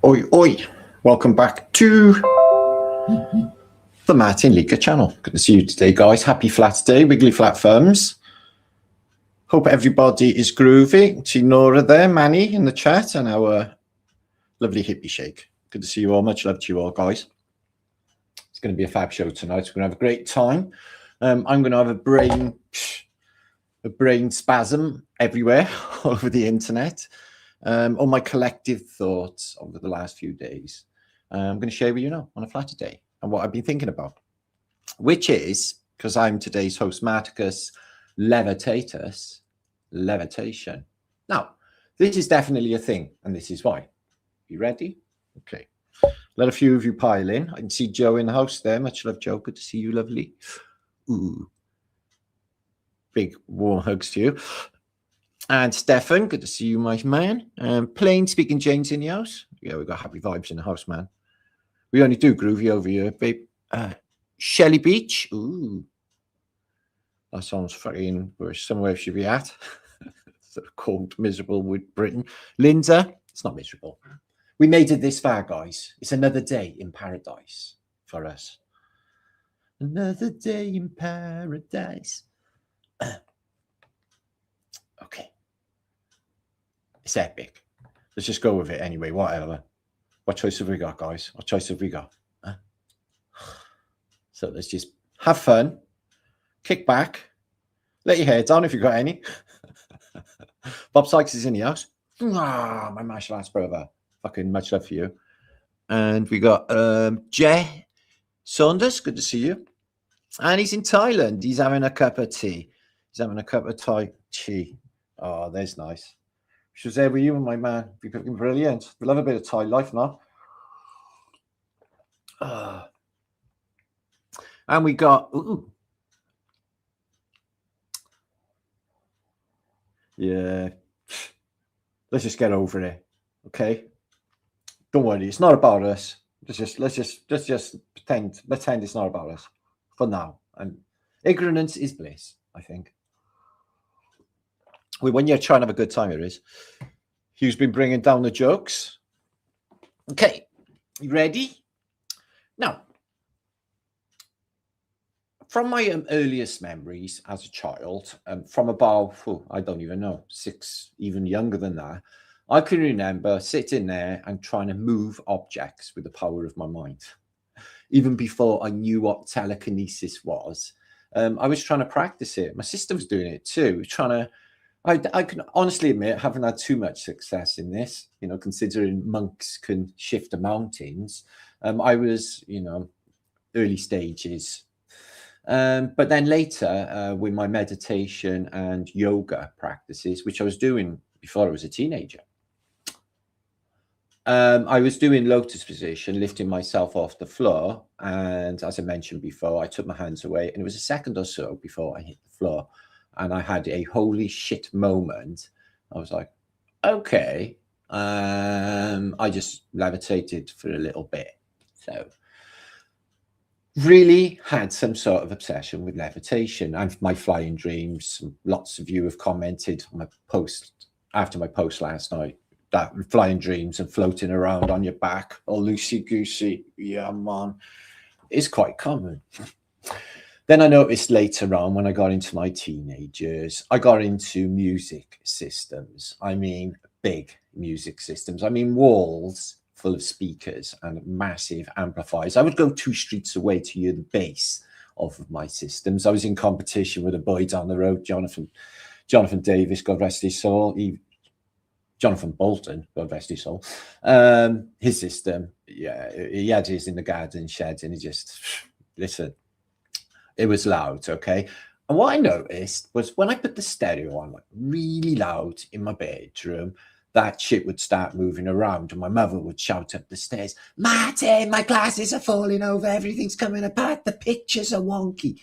Oi, oi. Welcome back to the Martin Leaker channel. Good to see you today, guys. Happy Flaterday, wiggly flat thumbs. Hope everybody is groovy. See Nora there, Manny in the chat, and our lovely hippie shake. Good to see you all. Much love to you all, guys. It's going to be a fab show tonight. We're going to have a great time. I'm going to have a brain spasm everywhere, all over the internet. All my collective thoughts over the last few days. I'm going to share with you now on a Flaterday and what I've been thinking about, which is, because I'm today's host, Marticus Levitateus, levitation. Now, this is definitely a thing, and this is why. You ready? Okay. Let a few of you pile in. I can see Joe in the house there. Much love, Joe. Good to see you, lovely. Ooh. Big warm hugs to you. And Stefan, good to see you, my man. Plain speaking Jane's in the house. Yeah, we've got happy vibes in the house, man. We only do groovy over here, babe. Shelly Beach. Ooh. That sounds fucking where somewhere should be at. Sort of cold, miserable with Britain. Linda, it's not miserable. We made it this far, guys. It's another day in paradise for us. Another day in paradise. Okay. It's epic. Let's just go with it anyway, whatever. What choice have we got, guys? What choice have we got? Huh? So let's just have fun, kick back, let your hair down if you've got any. Bob Sykes is in the house. Ah, my martial arts brother. Fucking much love for you. And we got Jay Saunders, good to see you. And he's in Thailand. He's having a cup of tea. He's having a cup of Thai tea. Oh, there's nice. She was there with you and my man. Be fucking brilliant. We love a bit of Thai life now. And we got, ooh. Yeah. Let's just get over it. Okay. Don't worry. It's not about us. Let's just pretend it's not about us for now. And ignorance is bliss, I think. When you're trying to have a good time, it is. Hugh's been bringing down the jokes. Okay, you ready? Now, from my earliest memories as a child, from about, I don't even know, 6, even younger than that, I can remember sitting there and trying to move objects with the power of my mind. Even before I knew what telekinesis was, I was trying to practice it. My sister was doing it too, trying to. I can honestly admit, I haven't had too much success in this, considering monks can shift the mountains. I was, early stages. But then later, with my meditation and yoga practices, which I was doing before I was a teenager, I was doing lotus position, lifting myself off the floor. And as I mentioned before, I took my hands away, and it was a second or so before I hit the floor. And I had a holy shit moment. I was like, okay. I just levitated for a little bit. So really had some sort of obsession with levitation and my flying dreams. Lots of you have commented on my post after my post last night, that flying dreams and floating around on your back, all loosey-goosey. Yeah, man. It's quite common. Then I noticed later on, when I got into my teenagers, I got into music systems. I mean, big music systems. I mean, walls full of speakers and massive amplifiers. I would go 2 streets away to hear the bass of my systems. I was in competition with a boy down the road, Jonathan Davis, God rest his soul. Jonathan Bolton, God rest his soul. His system, yeah, he had his in the garden shed, and he just, listen. It was loud, okay? And what I noticed was when I put the stereo on, like really loud in my bedroom, that shit would start moving around, and my mother would shout up the stairs, "Martin, my glasses are falling over, everything's coming apart, the pictures are wonky."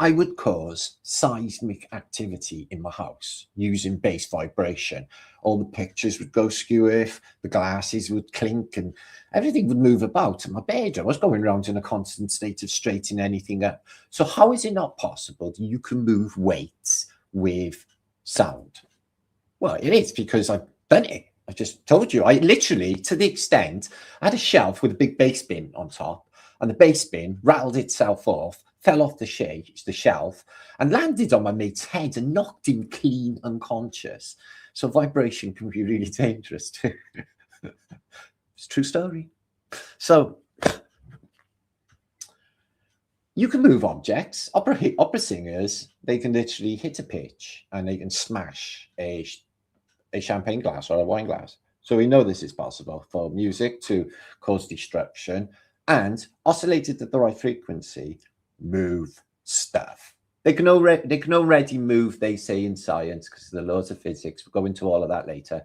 I would cause seismic activity in my house using bass vibration. All the pictures would go skew-if, the glasses would clink, and everything would move about in my bedroom. I was going around in a constant state of straightening anything up. So how is it not possible that you can move weights with sound? Well, it is, because I've done it. I just told you, I literally, to the extent, I had a shelf with a big bass bin on top, and the bass bin rattled itself off, fell off the shelf, and landed on my mate's head and knocked him clean unconscious. So vibration can be really dangerous too. It's a true story. So you can move objects. Opera singers, they can literally hit a pitch and they can smash a champagne glass or a wine glass. So we know this is possible for music to cause destruction and, oscillated at the right frequency, move stuff. They can already move, they say in science, because of the laws of physics. We'll go into all of that later.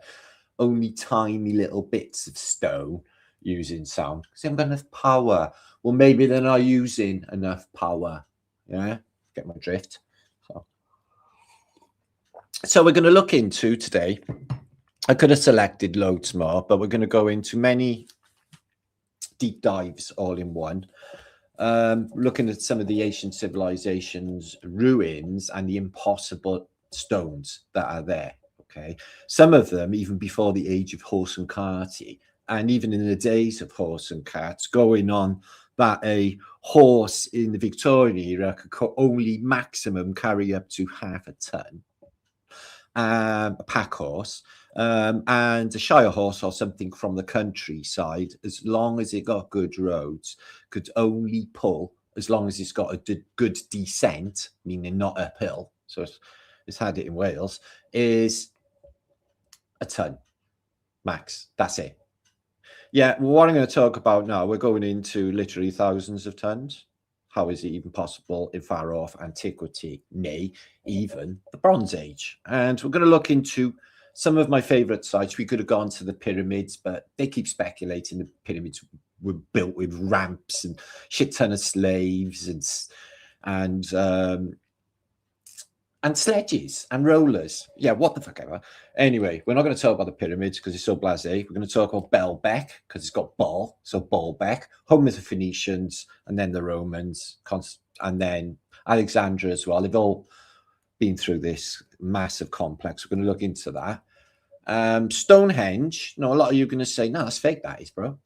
Only tiny little bits of stone using sound because they haven't got enough power. Well, maybe they're not using enough power. Yeah, get my drift. So we're going to look into today. I could have selected loads more, but we're going to go into many deep dives all in one. Looking at some of the ancient civilizations, ruins, and the impossible stones that are there. Okay, some of them even before the age of horse and carty, and even in the days of horse and carts, going on that a horse in the Victorian era could only maximum carry up to half a ton. A pack horse, and a shire horse or something from the countryside, as long as it got good roads, could only pull, as long as it's got a good descent, meaning not uphill, so it's had it in Wales, is a ton max. That's it. Yeah, well, what I'm going to talk about now, we're going into literally thousands of tons. How is it even possible in far off antiquity, nay, even the Bronze Age? And we're going to look into some of my favorite sites. We could have gone to the pyramids, but they keep speculating the pyramids were built with ramps and shit ton of slaves and sledges and rollers. Yeah, what the fuck ever. Anyway, we're not going to talk about the pyramids because it's so blasé. We're going to talk about Baalbek because it's got ball, so Baalbek, home of the Phoenicians, and then the Romans, and then Alexandria as well. They've all been through this massive complex. We're going to look into that. Stonehenge. No, a lot of you are going to say, no, that's fake, that is, bro.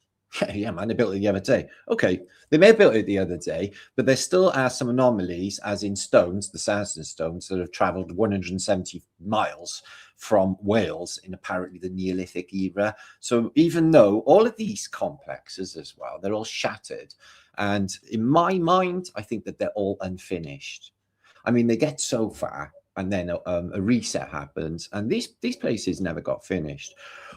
Yeah, man, they built it the other day. Okay, they may have built it the other day, but there still are some anomalies, as in stones, the sandstone stones, that have travelled 170 miles from Wales in apparently the Neolithic era. So even though all of these complexes as well, they're all shattered. And in my mind, I think that they're all unfinished. I mean, they get so far, and then a reset happens, and these places never got finished.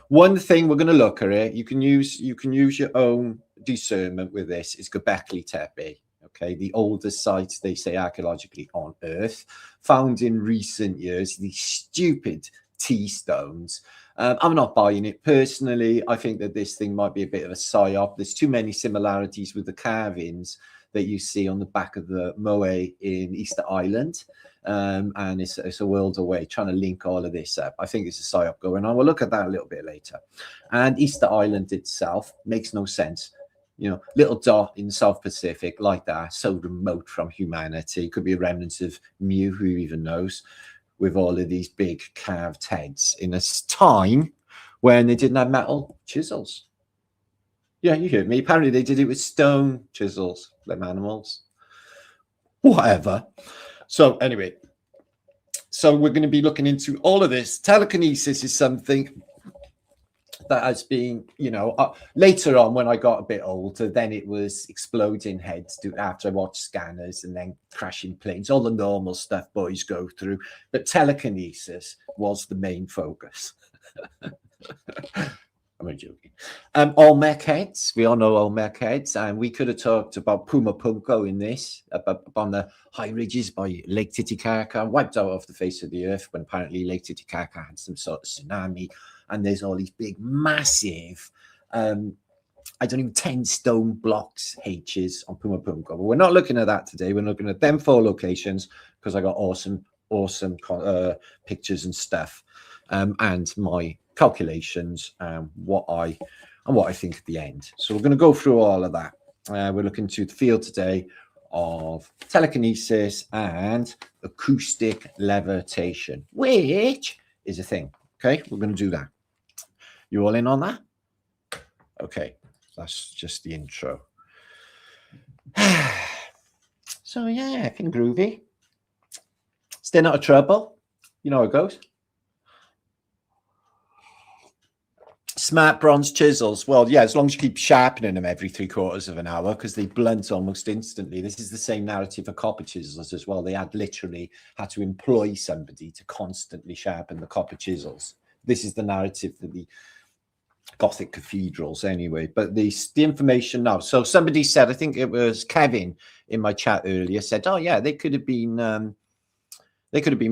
One thing we're going to look at it, you can use your own discernment with this, is Göbekli Tepe. Okay, the oldest sites, they say, archaeologically on Earth, found in recent years, these stupid T-stones. I'm not buying it personally. I think that this thing might be a bit of a psyop. There's too many similarities with the carvings that you see on the back of the Moe in Easter Island. And it's a world away, trying to link all of this up. I think it's a psyop going on. We'll look at that a little bit later. And Easter Island itself makes no sense. You know, little dot in the South Pacific like that, so remote from humanity. Could be a remnant of Mew, who even knows, with all of these big carved heads in a time when they didn't have metal chisels. Yeah, you heard me. Apparently they did it with stone chisels, them animals. Whatever. So anyway, so we're going to be looking into all of this. Telekinesis is something that has been, you know, later on when I got a bit older, then it was exploding heads after I watched Scanners and then crashing planes, all the normal stuff boys go through. But telekinesis was the main focus. I'm joking. Olmec heads. We all know Olmec heads, and we could have talked about Puma Punko in this, up on the high ridges by Lake Titicaca, wiped out off the face of the earth when apparently Lake Titicaca had some sort of tsunami, and there's all these big, massive, I don't even 10 stone blocks H's on Puma Punko. But we're not looking at that today. We're looking at them 4 locations because I got awesome pictures and stuff, and my calculations, what I think at the end. So we're going to go through all of that. We're looking to the field today of telekinesis and acoustic levitation, which is a thing. Okay, we're going to do that. You all in on that? Okay, that's just the intro. So yeah, I think groovy. Staying out of trouble. You know how it goes. Smart bronze chisels. Well, yeah, as long as you keep sharpening them every 3/4 of an hour, because they blunt almost instantly. This is the same narrative for copper chisels as well. They had literally had to employ somebody to constantly sharpen the copper chisels. This is the narrative for the Gothic cathedrals anyway, but the information now. So somebody said, I think it was Kevin in my chat earlier, said, oh yeah, they could have been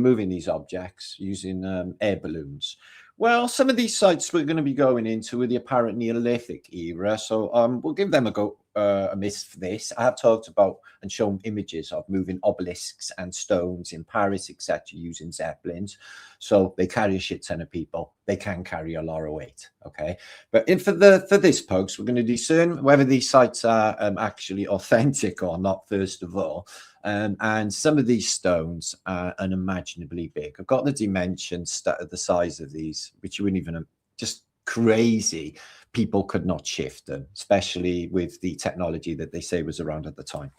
moving these objects using air balloons. Well, some of these sites we're going to be going into are the apparent Neolithic era, so we'll give them a go, a miss for this. I have talked about and shown images of moving obelisks and stones in Paris, etc., using zeppelins. So they carry a shit ton of people. They can carry a lot of weight, okay? But for this post, we're going to discern whether these sites are actually authentic or not, first of all. And some of these stones are unimaginably big. I've got the dimensions, the size of these, which you wouldn't even, just crazy. People could not shift them, especially with the technology that they say was around at the time.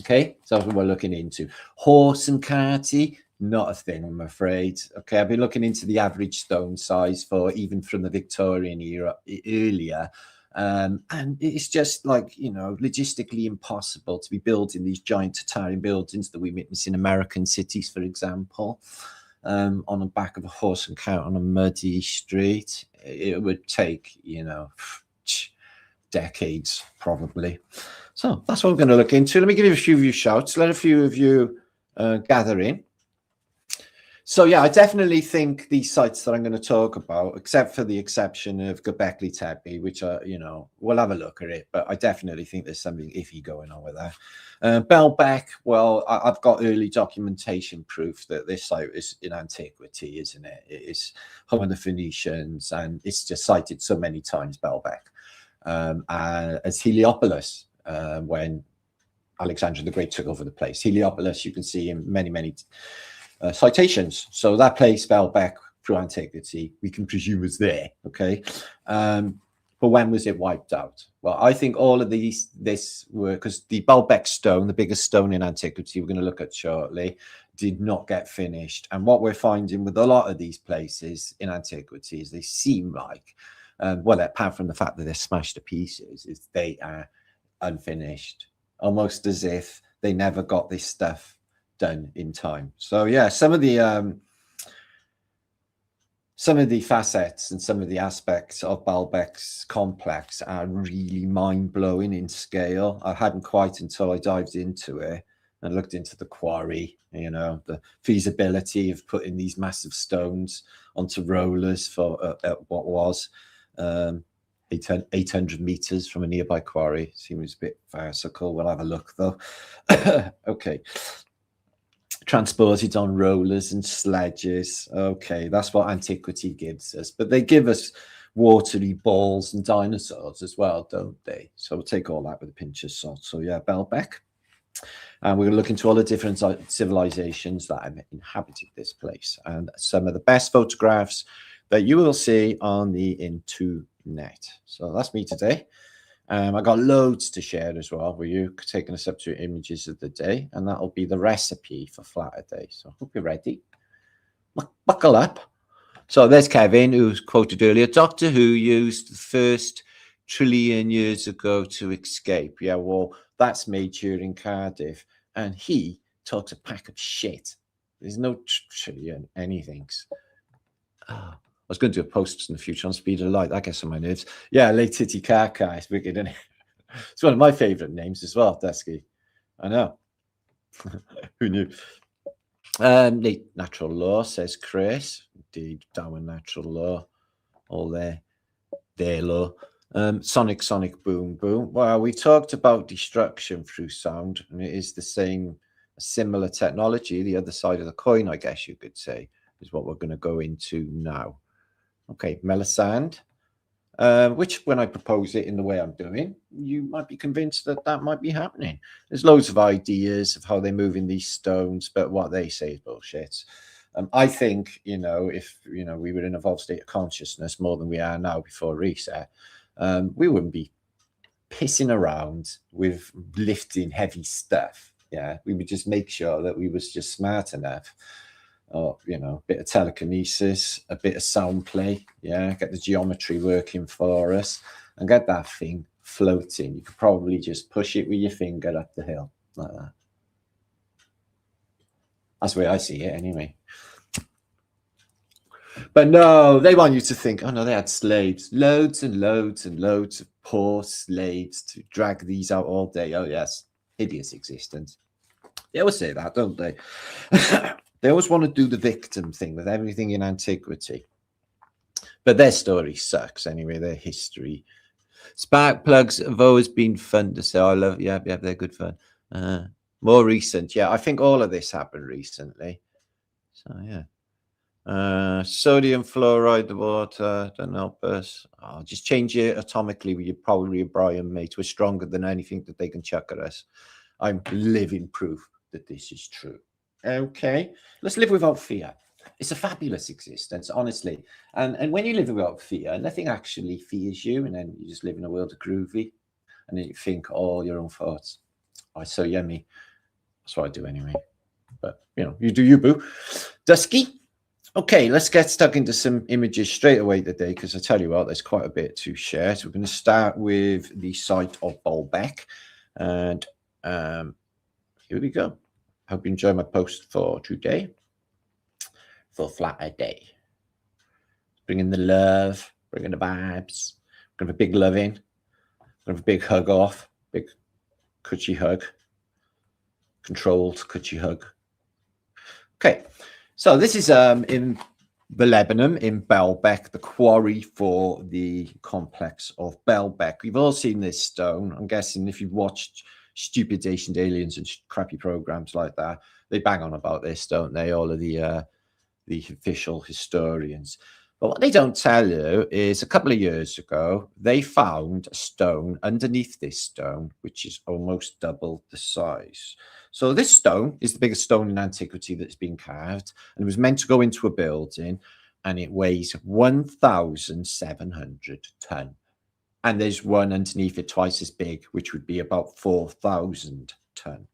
Okay, so that's what we're looking into. Horse and carty, not a thing, I'm afraid. Okay, I've been looking into the average stone size for even from the Victorian era earlier. And it's just like, you know, logistically impossible to be building these giant Tartarian buildings that we witness in American cities, for example, on the back of a horse and cart on a muddy street. It would take, you know, decades probably. So that's what we're going to look into. Let me give you a few of you shouts. Let a few of you gather in. So yeah, I definitely think these sites that I'm going to talk about, except for the exception of Göbekli Tepe, which are, you know, we'll have a look at it, but I definitely think there's something iffy going on with that. Baalbek, well, I've got early documentation proof that this site is in antiquity, isn't it? It is home of the Phoenicians, and it's just cited so many times, Baalbek, as Heliopolis, when Alexander the Great took over the place. Heliopolis, you can see in many citations. So that place, Baalbek, through antiquity, we can presume was there, okay? But when was it wiped out? Well, I think all of this were, because the Baalbek stone, the biggest stone in antiquity, we're going to look at shortly, did not get finished. And what we're finding with a lot of these places in antiquity is they seem like, well, apart from the fact that they're smashed to pieces, is they are unfinished, almost as if they never got this stuff done in time. So yeah, some of the facets and some of the aspects of Baalbek's complex are really mind-blowing in scale. I hadn't quite until I dived into it and looked into the quarry, you know, the feasibility of putting these massive stones onto rollers for what was 800 meters from a nearby quarry. Seems a bit farcical. We'll have a look though. Okay. Transported on rollers and sledges. Okay, that's what antiquity gives us. But they give us watery balls and dinosaurs as well, don't they? So we'll take all that with a pinch of salt. So yeah, Baalbek. And we're going to look into all the different civilizations that have inhabited this place and some of the best photographs that you will see on the internet. So that's me today. I got loads to share as well with you, taking us up to images of the day, and that'll be the recipe for Flaterday. So I hope you're ready. Buckle up. So there's Kevin, who's quoted earlier. Doctor Who used the first trillion years ago to escape. Yeah, well, that's made during Cardiff, and he talks a pack of shit. There's no trillion anythings. Oh. I was going to do a post in the future on Speed of Light. That gets on my nerves. Yeah, Late Titty Kaka. It's wicked, isn't it? It's one of my favourite names as well, Dusky. I know. Who knew? Natural Law, says Chris. Indeed, Darwin Natural Law. All there. Their law. Sonic Boom Boom. Well, we talked about destruction through sound, and it is the same, similar technology. The other side of the coin, I guess you could say, is what we're going to go into now. Okay, Melisande, which when I propose it in the way I'm doing, you might be convinced that that might be happening. There's loads of ideas of how they're moving these stones, but what they say is bullshit. I think, if, we were in a evolved state of consciousness more than we are now before reset, we wouldn't be pissing around with lifting heavy stuff. Yeah, we would just make sure that we was just smart enough, or a bit of telekinesis, a bit of sound play. Yeah, get the geometry working for us and get that thing floating. You could probably just push it with your finger up the hill like that. That's the way I see it anyway. But no, they want you to think, oh no, they had slaves, loads and loads and loads of poor slaves to drag these out all day. Oh yes, hideous existence. They always say that, don't they? They always want to do the victim thing with everything in antiquity. But their story sucks anyway, their history. Spark plugs have always been fun to say. I love, yeah, they're good fun. More recent, yeah, I think all of this happened recently. So yeah. Sodium fluoride, the water, don't help us. I'll just change it atomically with probably a Brian, mate. We're stronger than anything that they can chuck at us. I'm living proof that this is true. Okay, let's live without fear. It's a fabulous existence, honestly. And when you live without fear, nothing actually fears you, and then you just live in a world of groovy, and then you think all your own thoughts. Oh, it's so yummy. That's what I do anyway. But you do you, boo. Dusky. Okay, let's get stuck into some images straight away today, because I tell you what, there's quite a bit to share. So we're going to start with the site of Baalbek, and here we go. Hope you enjoy my post for today, for Flaterday. Bringing the love, bringing the vibes. We're going to have a big love in. We're going to have a big hug off, big coochie hug, controlled coochie hug. Okay. So this is in the Lebanon, in Baalbek, the quarry for the complex of Baalbek. We've all seen this stone. I'm guessing if you've watched Stupid Ancient Aliens and crappy programs like that, they bang on about this, don't they? All of the official historians. But what they don't tell you is a couple of years ago, they found a stone underneath this stone, which is almost double the size. So this stone is the biggest stone in antiquity that's been carved, and it was meant to go into a building, and it weighs 1,700 ton. And there's one underneath it twice as big, which would be about 4,000 ton.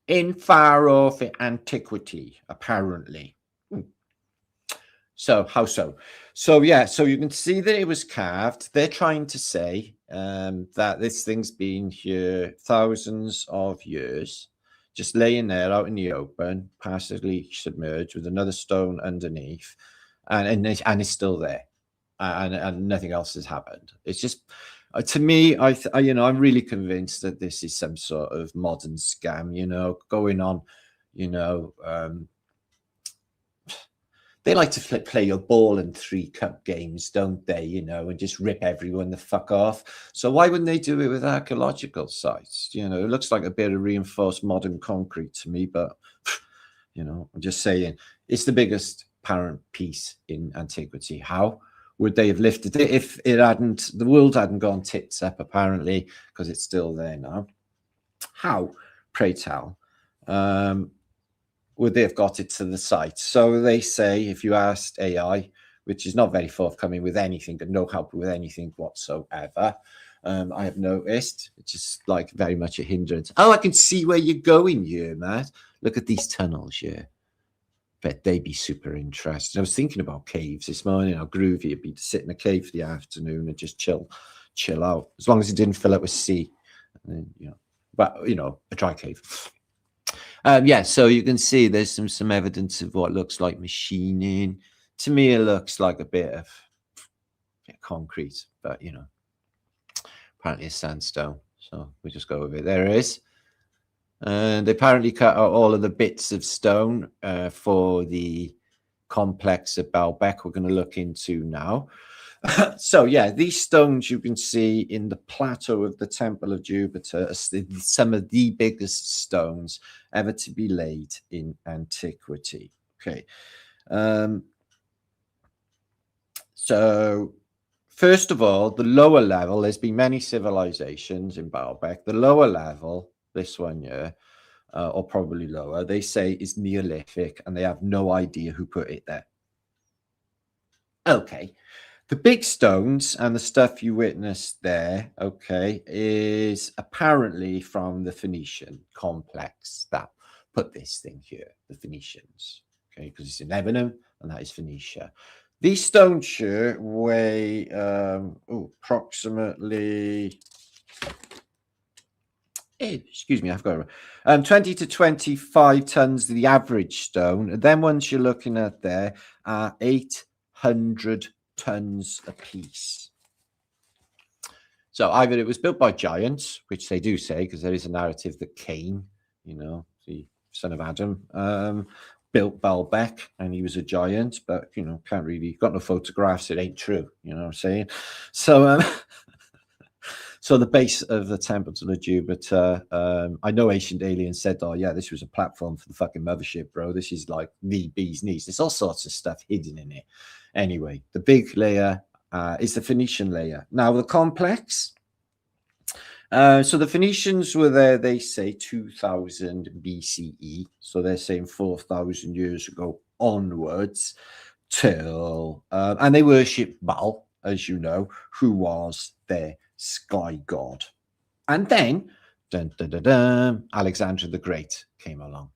In far off antiquity, apparently. So how so? So yeah, so you can see that it was carved. They're trying to say that this thing's been here thousands of years, just laying there out in the open, partially submerged with another stone underneath, and it's still there, and nothing else has happened. It's just, to me, I'm really convinced that this is some sort of modern scam, going on, they like to play your ball and 3-cup games, don't they? And just rip everyone the fuck off. So why wouldn't they do it with archaeological sites? It looks like a bit of reinforced modern concrete to me, but I'm just saying, it's the biggest apparent piece in antiquity. How would they have lifted it if the world hadn't gone tits up, apparently, because it's still there now? How, pray tell? Would they have got it to the site? So they say, if you asked AI, which is not very forthcoming with anything, and no help with anything whatsoever, I have noticed, it's just like very much a hindrance. Oh, I can see where you're going here, Matt. Look at these tunnels here. Bet they'd be super interested. I was thinking about caves this morning, how groovy it'd be to sit in a cave for the afternoon and just chill out, as long as it didn't fill up with sea. And then, but a dry cave. Yeah, so you can see there's some evidence of what looks like machining. To me, it looks like a bit of concrete, but apparently it's sandstone. So we just go with it. There it is. And they apparently cut out all of the bits of stone for the complex of Baalbek we're going to look into now. So yeah, these stones you can see in the plateau of the Temple of Jupiter are some of the biggest stones ever to be laid in antiquity. Okay. So first of all, the lower level, there's been many civilizations in Baalbek. The lower level, this one here, or probably lower. They say is Neolithic, and they have no idea who put it there. Okay. The big stones and the stuff you witnessed there, okay, is apparently from the Phoenician complex that put this thing here, the Phoenicians, okay, because it's in Lebanon and that is Phoenicia. These stones here weigh approximately, excuse me, I've got it, 20 to 25 tons, the average stone. And then ones you're looking at there are 800 tons a piece. So either it was built by giants, which they do say, because there is a narrative that Cain, you know, the son of Adam, built Baalbek and he was a giant, but, you know, can't really, got no photographs, it ain't true, you know what I'm saying? So, so the base of the temple to the Jupiter, I know Ancient Aliens said, oh yeah, this was a platform for the fucking mothership, bro. This is like the bee's knees. There's all sorts of stuff hidden in it. Anyway, the big layer is the Phoenician layer. Now the complex, so the Phoenicians were there, they say 2000 BCE. So they're saying 4,000 years ago onwards till, and they worship Baal, as you know, who was their sky god. And then, dun, dun, dun, dun, Alexander the Great came along.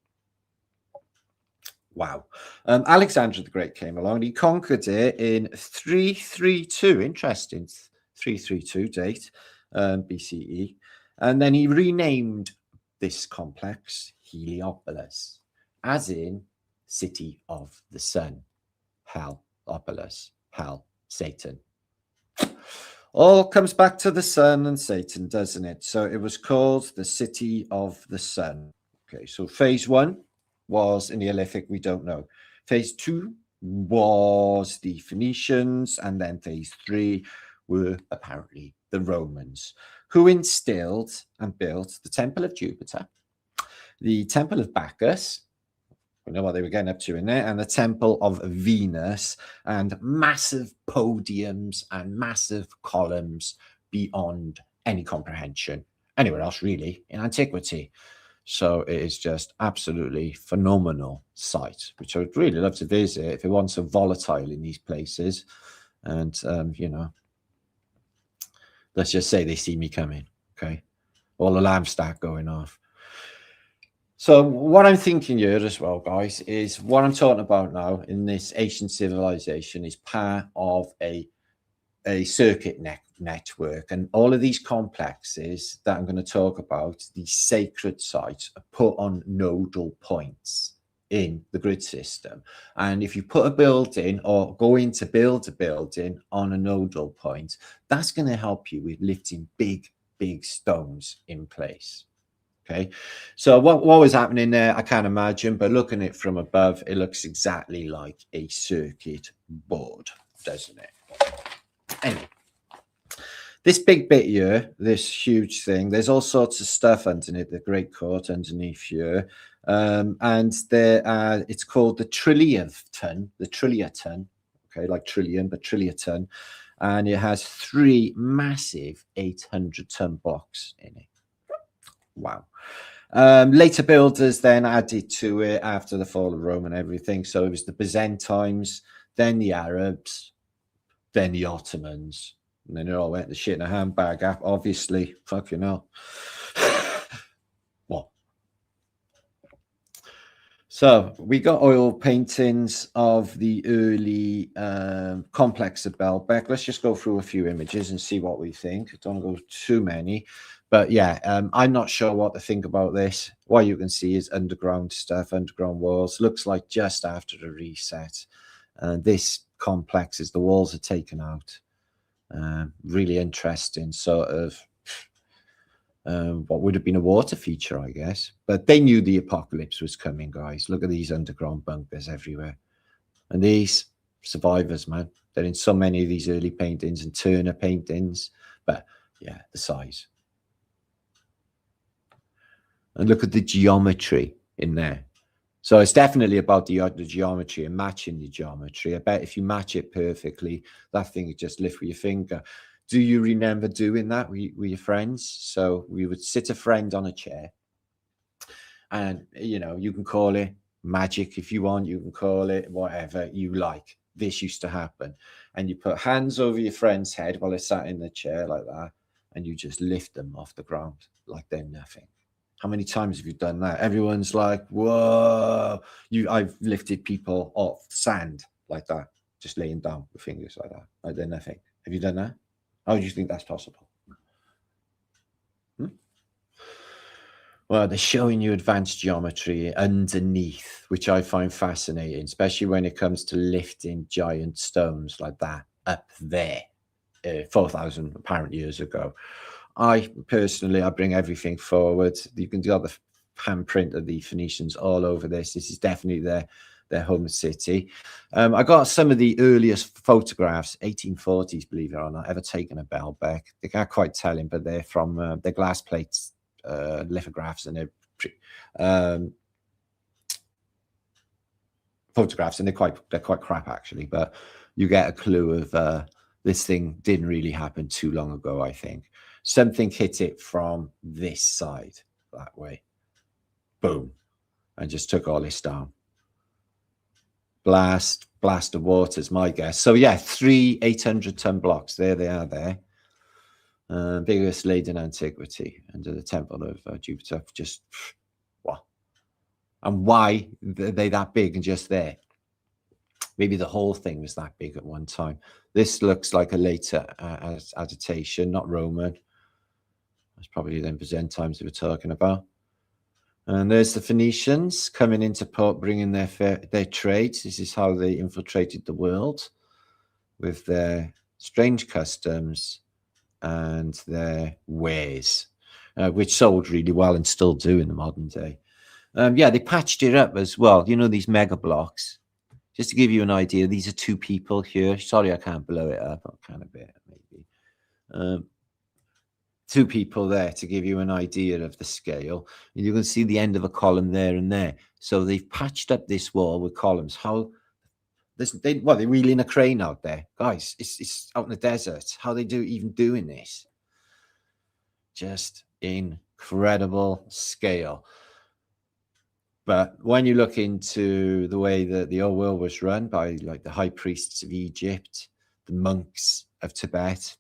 Wow. Alexander the Great came along. He conquered it in 332. Interesting. 332 date, BCE. And then he renamed this complex Heliopolis, as in City of the Sun. Heliopolis. Hell, Satan. All comes back to the sun and Satan, doesn't it? So it was called the City of the Sun. Okay, so phase 1 was in the Neolithic, we don't know. Phase 2 was the Phoenicians, and then phase 3 were apparently the Romans, who instilled and built the Temple of Jupiter, the Temple of Bacchus, we know what they were getting up to in there, and the Temple of Venus, and massive podiums and massive columns beyond any comprehension anywhere else really in antiquity. So it is just absolutely phenomenal site, which I would really love to visit if it wasn't so volatile in these places. And, you know, let's just say they see me coming, okay? All alarm start going off. So what I'm thinking here as well, guys, is what I'm talking about now in this ancient civilization is part of a circuit network, and all of these complexes that I'm going to talk about, these sacred sites, are put on nodal points in the grid system. And if you put a building or go in to build a building on a nodal point, that's going to help you with lifting big stones in place. Okay, so what was happening there, I can't imagine, but looking at it from above, it looks exactly like a circuit board, doesn't it? Anyway, this big bit here, this huge thing, there's all sorts of stuff underneath, the Great Court underneath here, and there it's called the Trilliaton, okay, like trillion, but Trilliaton, and it has 3 massive 800-ton blocks in it. Wow. Later builders then added to it after the fall of Rome and everything. So it was the Byzantines, then the Arabs, then the Ottomans, and then it all went to shit in a handbag, obviously. Fucking hell. What? So we got oil paintings of the early complex of Baalbek. Let's just go through a few images and see what we think. I don't want to go too many. But yeah, I'm not sure what to think about this. What you can see is underground stuff, underground walls. Looks like just after the reset. This complex is the walls are taken out. Really interesting sort of what would have been a water feature, I guess. But they knew the apocalypse was coming, guys. Look at these underground bunkers everywhere. And these survivors, man, they're in so many of these early paintings and Turner paintings. But yeah, the size. And look at the geometry in there. So it's definitely about the geometry and matching the geometry. I bet if you match it perfectly, that thing you just lift with your finger. Do you remember doing that with your friends? So we would sit a friend on a chair And, you know, you can call it magic if you want. You can call it whatever you like. This used to happen. And you put hands over your friend's head while they're sat in the chair like that, and you just lift them off the ground like they're nothing. How many times have you done that? Everyone's like, whoa. I've lifted people off sand like that, just laying down with fingers like that, like they're nothing. Have you done that? How do you think that's possible? Well, they're showing you advanced geometry underneath, which I find fascinating, especially when it comes to lifting giant stones like that up there 4,000 apparent years ago. I bring everything forward. You can do the handprint of the Phoenicians all over this. This is definitely their home city. I got some of the earliest photographs, 1840s, believe it or not, ever taken at Baalbek. They can't quite tell him, but they're from their glass plates. Lithographs and photographs, and they're quite crap actually, but you get a clue of this thing didn't really happen too long ago. I think something hit it from this side that way, boom, and just took all this down. Blast of waters, my guess. So yeah, 3 800-ton blocks, there they are there. Biggest laid in antiquity under the temple of Jupiter. Just what? And why are they that big and just there? Maybe the whole thing was that big at one time. This looks like a later adaptation, not Roman. That's probably the Byzantines they were talking about. And there's the Phoenicians coming into port, bringing their trades. This is how they infiltrated the world with their strange customs and their wares, which sold really well and still do in the modern day. Yeah, they patched it up as well. You know, these mega blocks. Just to give you an idea, these are 2 people here. Sorry, I can't blow it up. I can a bit, maybe. 2 people there to give you an idea of the scale. And you can see the end of a column there and there. So they've patched up this wall with columns. How? They're wheeling a crane out there, guys. It's out in the desert. How they even doing this? Just incredible scale. But when you look into the way that the old world was run by like the high priests of Egypt, the monks of Tibet,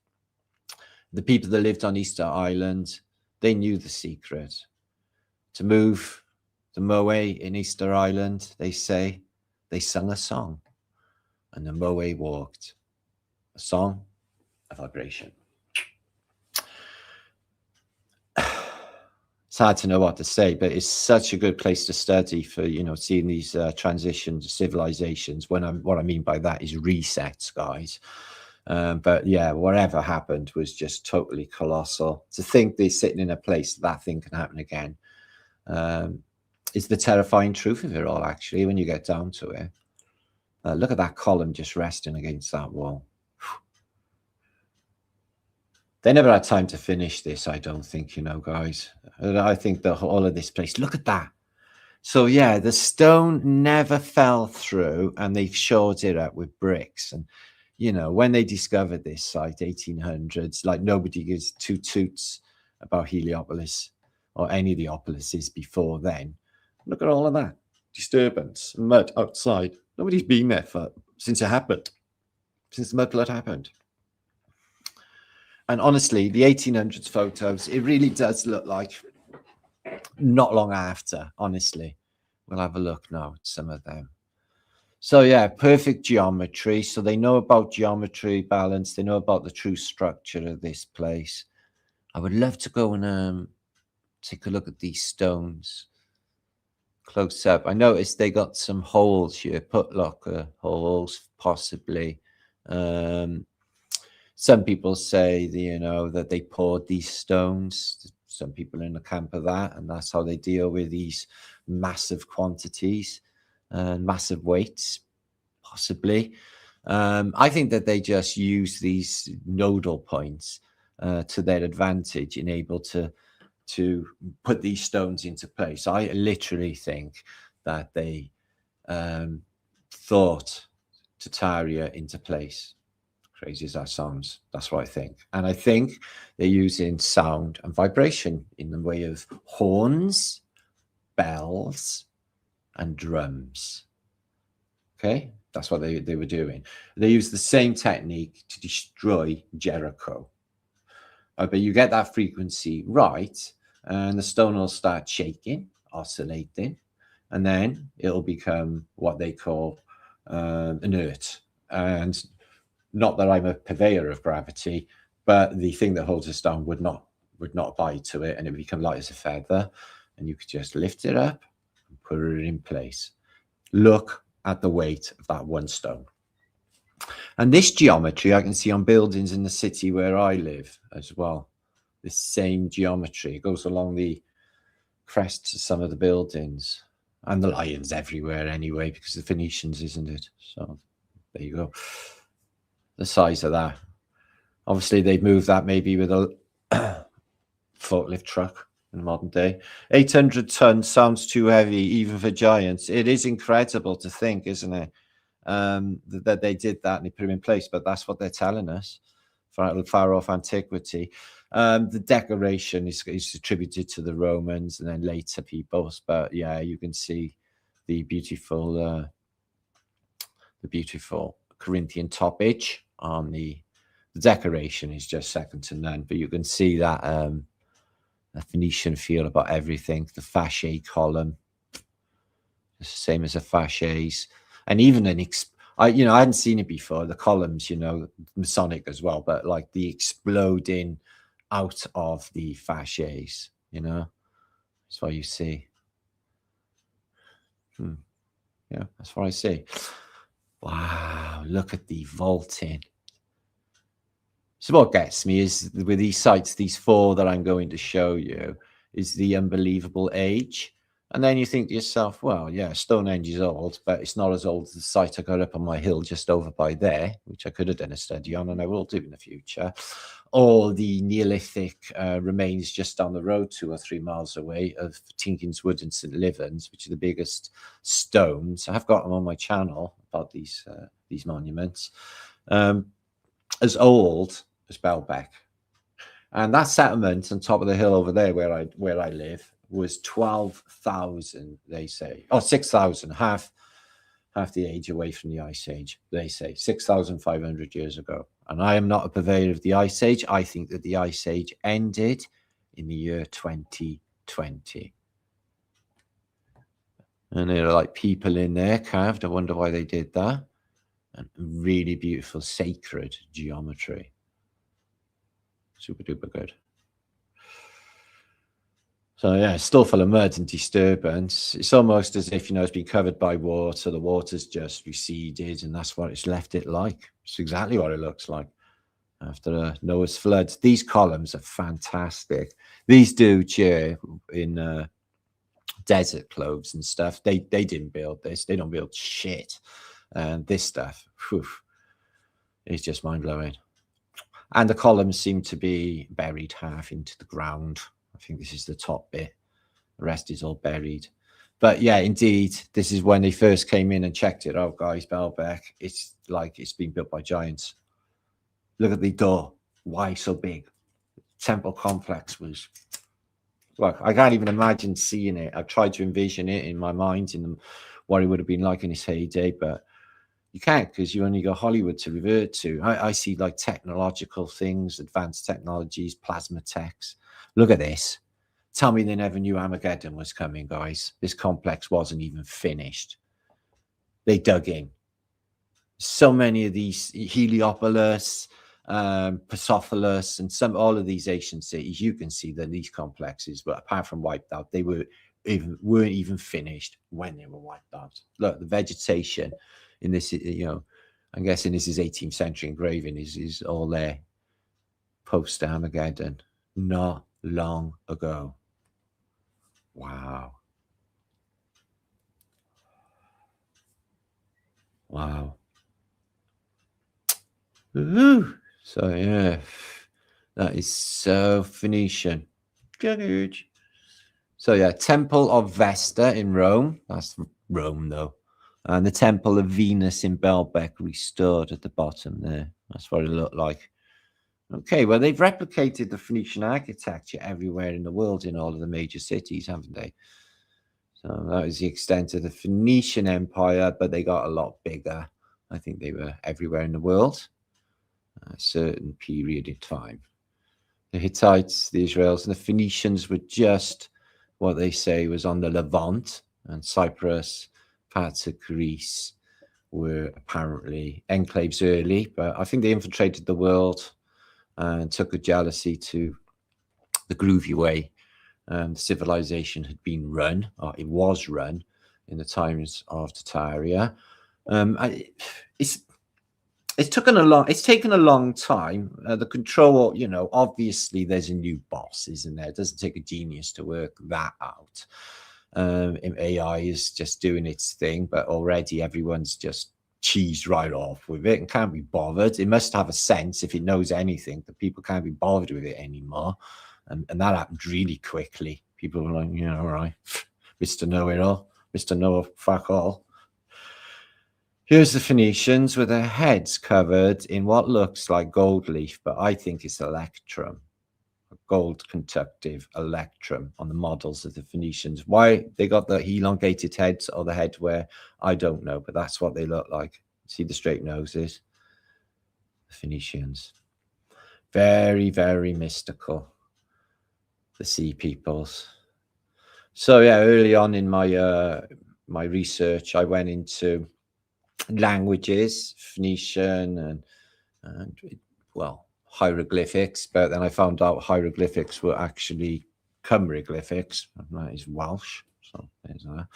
the people that lived on Easter Island, they knew the secret to move the Moe in Easter Island. They say they sung a song. And the Moe walked, a song, a vibration. It's hard to know what to say, but it's such a good place to study for, you know, seeing these transitions, civilizations. What I mean by that is resets, guys. But yeah, whatever happened was just totally colossal. To think they're sitting in a place that thing can happen again is the terrifying truth of it all, actually, when you get down to it. Look at that column just resting against that wall. They never had time to finish this, I don't think, you know, guys. I think all of this place, look at that. So yeah, the stone never fell through, and they've shored it up with bricks. And, you know, when they discovered this site, 1800s, like nobody gives 2 toots about Heliopolis or any of the Opolises before then. Look at all of that disturbance, mud outside. Nobody's been there since it happened, since the mud flood happened. And honestly, the 1800s photos, it really does look like not long after, honestly. We'll have a look now at some of them. So yeah, perfect geometry. So they know about geometry, balance. They know about the true structure of this place. I would love to go and take a look at these stones close up. I noticed they got some holes here, putlocker holes, possibly. Some people say, you know, that they poured these stones. Some people in the camp of that, and that's how they deal with these massive quantities and massive weights, possibly. I think that they just use these nodal points to their advantage in able to put these stones into place. I literally think that they thought Tartaria into place. Crazy as that sounds, that's what I think. And I think they're using sound and vibration in the way of horns, bells and drums. Okay, that's what they were doing. They used the same technique to destroy Jericho. But you get that frequency right, and the stone will start shaking, oscillating, and then it'll become what they call inert. And not that I'm a purveyor of gravity, but the thing that holds us down would not abide to it, and it would become light as a feather, and you could just lift it up and put it in place. Look at the weight of that one stone. And this geometry I can see on buildings in the city where I live as well. This same geometry, it goes along the crests of some of the buildings, and the lions everywhere anyway, because the Phoenicians, isn't it? So there you go. The size of that. Obviously, they'd move that maybe with a forklift truck in modern day. 800 tons sounds too heavy, even for giants. It is incredible to think, isn't it? That they did that and they put them in place, but that's what they're telling us. Far off antiquity. The decoration is attributed to the Romans and then later peoples, but yeah, you can see the beautiful Corinthian toppage on the decoration is just second to none. But you can see that the Phoenician feel about everything. The fascia column, the same as the fascias, and even I hadn't seen it before. The columns, Masonic as well, but like the exploding out of the fascias, that's what you see. Yeah, that's what I see. Wow, look at the vaulting. So what gets me is with these sites, these 4 that I'm going to show you, is the unbelievable age. And then you think to yourself, well, yeah, Stonehenge is old, but it's not as old as the site I got up on my hill just over by there, which I could have done a study on, and I will do in the future. Or the Neolithic remains just down the road 2 or 3 miles away of Tinkinswood and St. Livens, which are the biggest stones. I've got them on my channel about these monuments. As old as Belbeck. And that settlement on top of the hill over there where I live was 12,000, they say. Oh, 6,000, half the age away from the Ice Age, they say. 6,500 years ago. And I am not a purveyor of the Ice Age. I think that the Ice Age ended in the year 2020. And there are like people in there carved. I wonder why they did that. And really beautiful sacred geometry. Super duper good. So yeah, it's still full of mud and disturbance. It's almost as if, it's been covered by water. The water's just receded, and that's what it's left it like. It's exactly what it looks like after Noah's floods. These columns are fantastic. These dudes here in desert clothes and stuff, they didn't build this. They don't build shit. And this stuff, is just mind-blowing. And the columns seem to be buried half into the ground. I think this is the top bit. The rest is all buried. But yeah, indeed, this is when they first came in and checked it out, guys. Belbeck, it's like it's been built by giants. Look at the door. Why so big? Temple complex was... Look, I can't even imagine seeing it. I've tried to envision it in my mind, what it would have been like in its heyday, but you can't, because you only got Hollywood to revert to. I see like technological things, advanced technologies, plasma techs. Look at this. Tell me they never knew Armageddon was coming, guys. This complex wasn't even finished. They dug in. So many of these, Heliopolis, Persepolis, and all of these ancient cities, you can see that these complexes, but apart from wiped out, they weren't even finished when they were wiped out. Look, the vegetation in this, I'm guessing this is 18th century engraving, is all there post Armageddon, not long ago. Wow. Wow. Ooh. So yeah, that is so Phoenician. Good. So yeah, Temple of Vesta in Rome. That's Rome though. And the Temple of Venus in Belbeck restored at the bottom there. That's what it looked like. Okay, well, they've replicated the Phoenician architecture everywhere in the world in all of the major cities, haven't they? So that was the extent of the Phoenician Empire, but they got a lot bigger. I think they were everywhere in the world at a certain period in time. The Hittites, the Israels, and the Phoenicians were just what they say was on the Levant, and Cyprus, parts of Greece were apparently enclaves early, but I think they infiltrated the world and took a jealousy to the groovy way civilization had been run, or it was run, in the times of Tartaria. It's taken a long time. The control, obviously there's a new boss, isn't there? It doesn't take a genius to work that out. AI is just doing its thing, but already everyone's just cheesed right off with it and can't be bothered. It must have a sense, if it knows anything, that people can't be bothered with it anymore. And that happened really quickly. People were like, all right, Mr. Know-it-all, Mr. Know fuck all. Here's the Phoenicians with their heads covered in what looks like gold leaf, but I think it's electrum, a gold conductive electrum on the models of the Phoenicians. Why they got the elongated heads or the head where, I don't know, but that's what they look like. See the straight noses? The Phoenicians. Very, very mystical. The sea peoples. So yeah, early on in my my research, I went into languages, Phoenician and well, hieroglyphics, but then I found out hieroglyphics were actually Cymriglyphics, and that is Welsh. So there's that.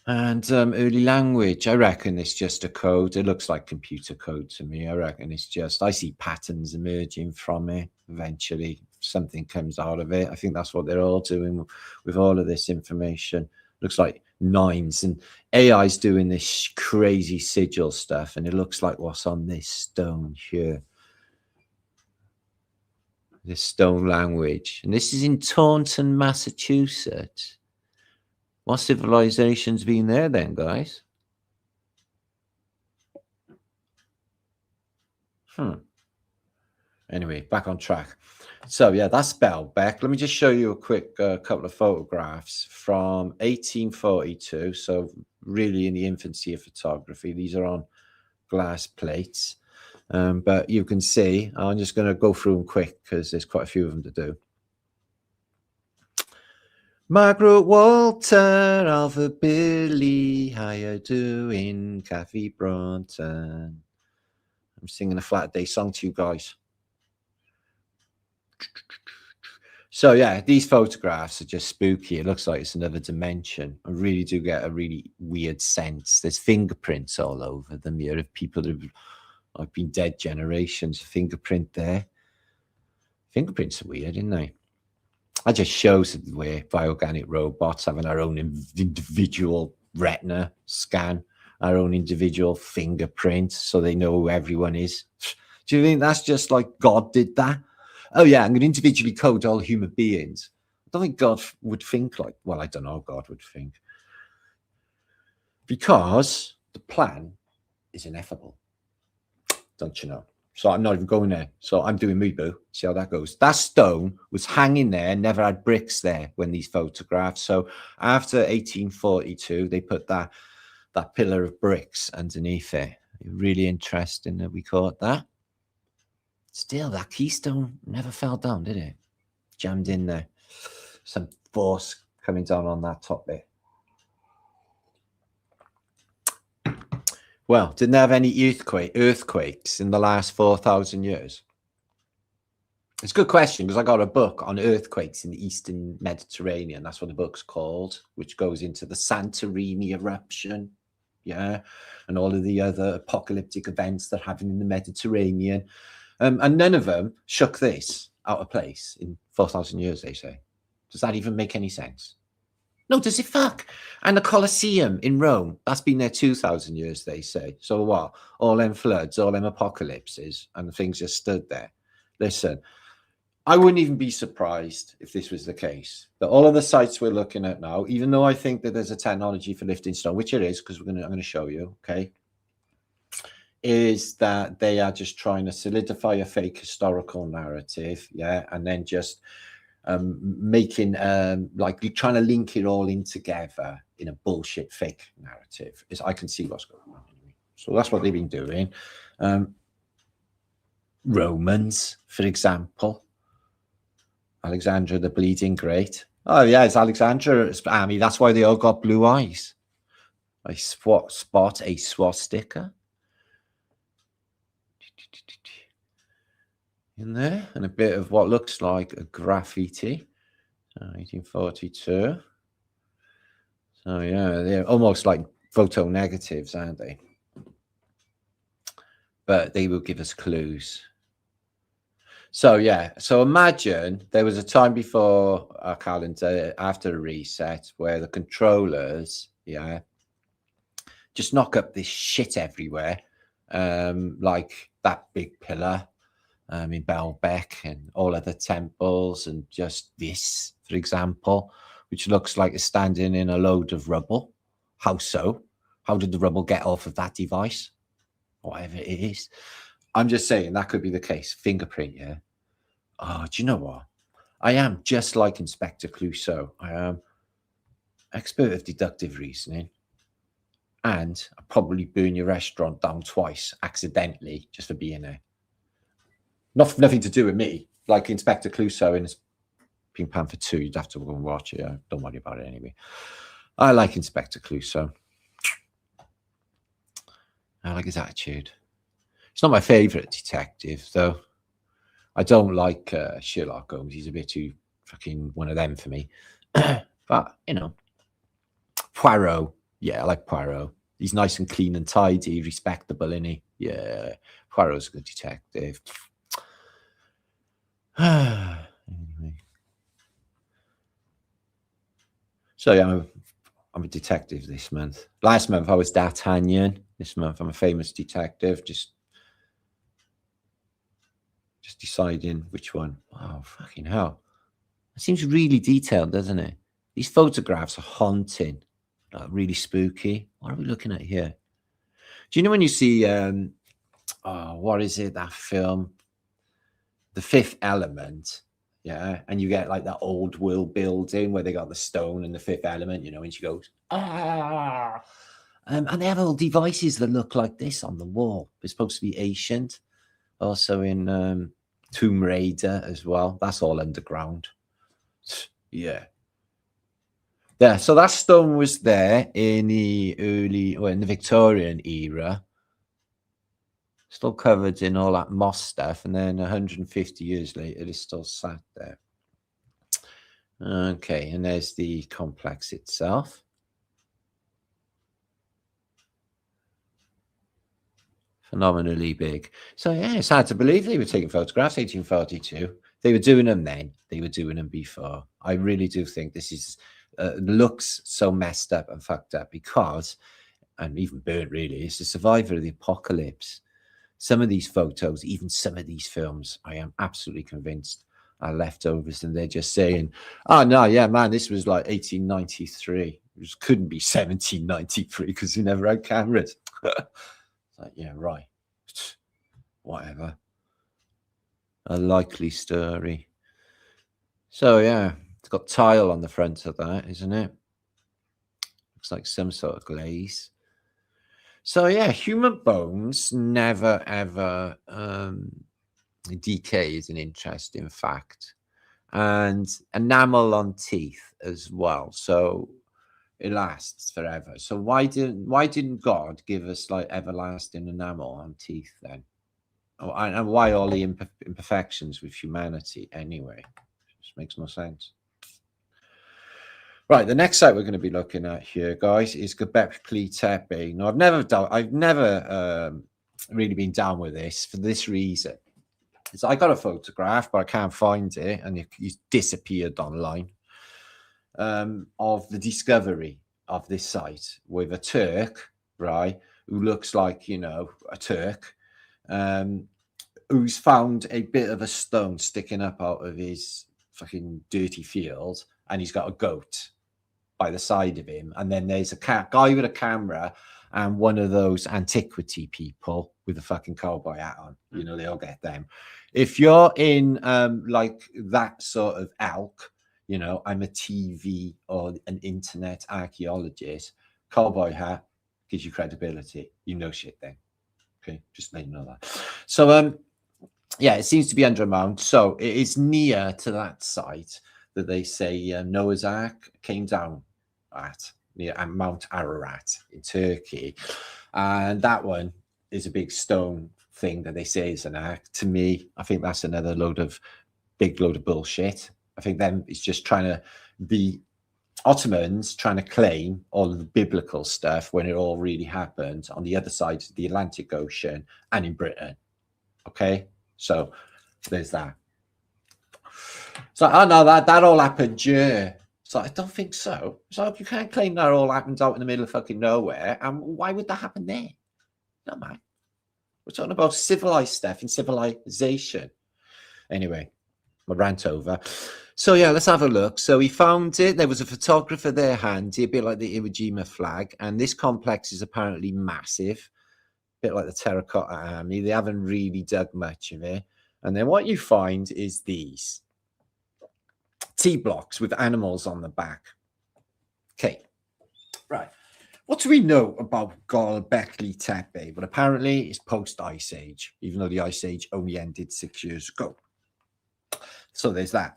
And early language, I reckon it's just a code. It looks like computer code to me. I reckon it's just, I see patterns emerging from it. Eventually something comes out of it. I think that's what they're all doing with all of this information. Looks like nines, and AI's doing this crazy sigil stuff, and it looks like what's on this stone here. This stone language. And this is in Taunton, Massachusetts. What civilization's been there then, guys? Anyway, back on track. So yeah, that's Baalbek. Let me just show you a quick couple of photographs from 1842. So really in the infancy of photography. These are on glass plates. But you can see, I'm just going to go through them quick because there's quite a few of them to do. Margaret Walter, Alpha Billy, how you doing? Kathy Bronson. I'm singing a Flaterday song to you guys. So yeah, these photographs are just spooky. It looks like it's another dimension. I really do get a really weird sense. There's fingerprints all over them here of people that have been dead generations. Fingerprint there. Fingerprints are weird, isn't they? That just shows that we're bioorganic robots having our own individual retina scan, our own individual fingerprint, so they know who everyone is. Do you think that's just like God did that? Oh yeah, I'm going to individually code all human beings. I don't think God would think like, well, I don't know how God would think. Because the plan is ineffable. Don't you know? So I'm not even going there. So I'm doing me boo. See how that goes. That stone was hanging there, never had bricks there when these photographs. So after 1842, they put that pillar of bricks underneath it. Really interesting that we caught that. Still, that keystone never fell down, did it? Jammed in there. Some force coming down on that top bit. Well, didn't have any earthquakes in the last 4,000 years? It's a good question because I got a book on earthquakes in the Eastern Mediterranean. That's what the book's called, which goes into the Santorini eruption, yeah, and all of the other apocalyptic events that happen in the Mediterranean. And none of them shook this out of place in 4,000 years, they say. Does that even make any sense? No, does it fuck? And the Colosseum in Rome, that's been there 2,000 years, they say. So what? All them floods, all them apocalypses, and things just stood there. Listen, I wouldn't even be surprised if this was the case. That all of the sites we're looking at now, even though I think that there's a technology for lifting stone, which it is, because I'm going to show you, okay, is that they are just trying to solidify a fake historical narrative, yeah, and then just making like trying to link it all in together in a bullshit fake narrative. I can see what's going on. So that's what they've been doing. Romans, for example, Alexander the Bleeding Great. Oh yeah, it's Alexander's army. That's why they all got blue eyes. I spot a swastika in there, and a bit of what looks like a graffiti. 1842. So yeah, they're almost like photo negatives, aren't they? But they will give us clues. So yeah, so imagine there was a time before our calendar, after a reset, where the controllers, yeah, just knock up this shit everywhere, like that big pillar in Baalbek and all other temples, and just this, for example, which looks like it's standing in a load of rubble. How so? How did the rubble get off of that device? Whatever it is. I'm just saying that could be the case. Fingerprint, yeah. Oh, do you know what? I am just like Inspector Clouseau. I am expert of deductive reasoning. And I'll probably burn your restaurant down twice accidentally just for being there. Nothing to do with me. Like Inspector Clouseau in his Pink Panther 2, you'd have to go and watch it. Don't worry about it anyway. I like Inspector Clouseau. I like his attitude. It's not my favourite detective, though. I don't like Sherlock Holmes. He's a bit too fucking one of them for me. But, you know, Poirot. Yeah, I like Poirot. He's nice and clean and tidy, respectable, isn't he? Yeah, Poirot's a good detective. Anyway. So, yeah, I'm a detective this month. Last month, I was D'Artagnan. This month, I'm a famous detective. Just deciding which one. Oh, fucking hell. It seems really detailed, doesn't it? These photographs are haunting, really spooky. What are we looking at here? Do you know when you see, what is it, that film? The Fifth Element, yeah? And you get like that old world building where they got the stone and the Fifth Element, you know, and she goes, ah. And they have all devices that look like this on the wall. It's supposed to be ancient. Also in Tomb Raider as well. That's all underground. Yeah. Yeah, so that stone was there in the in the Victorian era. Still covered in all that moss stuff. And then 150 years later, it's still sat there. Okay, and there's the complex itself. Phenomenally big. So yeah, it's hard to believe they were taking photographs, 1842. They were doing them then. They were doing them before. I really do think this is looks so messed up and fucked up because, and even burnt really, it's a survivor of the apocalypse. Some of these photos, even some of these films, I am absolutely convinced are leftovers, and they're just saying, oh no, yeah, man, this was like 1893. It just couldn't be 1793 because we never had cameras. Like, yeah, right. Whatever. A likely story. So, yeah, it's got tile on the front of that, isn't it? Looks like some sort of glaze. So, yeah, human bones never, ever decay is an interesting fact. And enamel on teeth as well. So, it lasts forever. So why didn't God give us like everlasting enamel on teeth then? Oh, and why all the imperfections with humanity anyway? Just makes no sense. Right, the next site we're going to be looking at here, guys, is Göbekli Tepe. Now, I've never really been down with this for this reason. So I got a photograph, but I can't find it, and it's disappeared online. Of the discovery of this site with a Turk, right, who looks like, you know, a Turk, who's found a bit of a stone sticking up out of his fucking dirty field, and he's got a goat by the side of him, and then there's a guy with a camera and one of those antiquity people with a fucking cowboy hat on. You know, they all get them. If you're in like that sort of elk, you know, I'm a TV or an internet archaeologist, cowboy hat gives you credibility. You know shit then. Okay, just let you know that. So yeah, it seems to be under a mound. So it is near to that site that they say Noah's Ark came down at, near Mount Ararat in Turkey. And that one is a big stone thing that they say is an ark. To me, I think that's another big load of bullshit. I think them is just trying to be Ottomans trying to claim all of the biblical stuff when it all really happened on the other side of the Atlantic Ocean and in Britain. Okay, so there's that. So oh no, that all happened, yeah. So I don't think so. So you can't claim that all happened out in the middle of fucking nowhere. And why would that happen there? No, man. We're talking about civilized stuff in civilization. Anyway, my rant over. So yeah, let's have a look. So he found it. There was a photographer there handy, a bit like the Iwo Jima flag. And this complex is apparently massive, a bit like the Terracotta Army. They haven't really dug much of it. And then what you find is these T-blocks with animals on the back. Okay, right. What do we know about Göbekli Tepe? Well, apparently it's post-Ice Age, even though the Ice Age only ended 6 years ago. So there's that.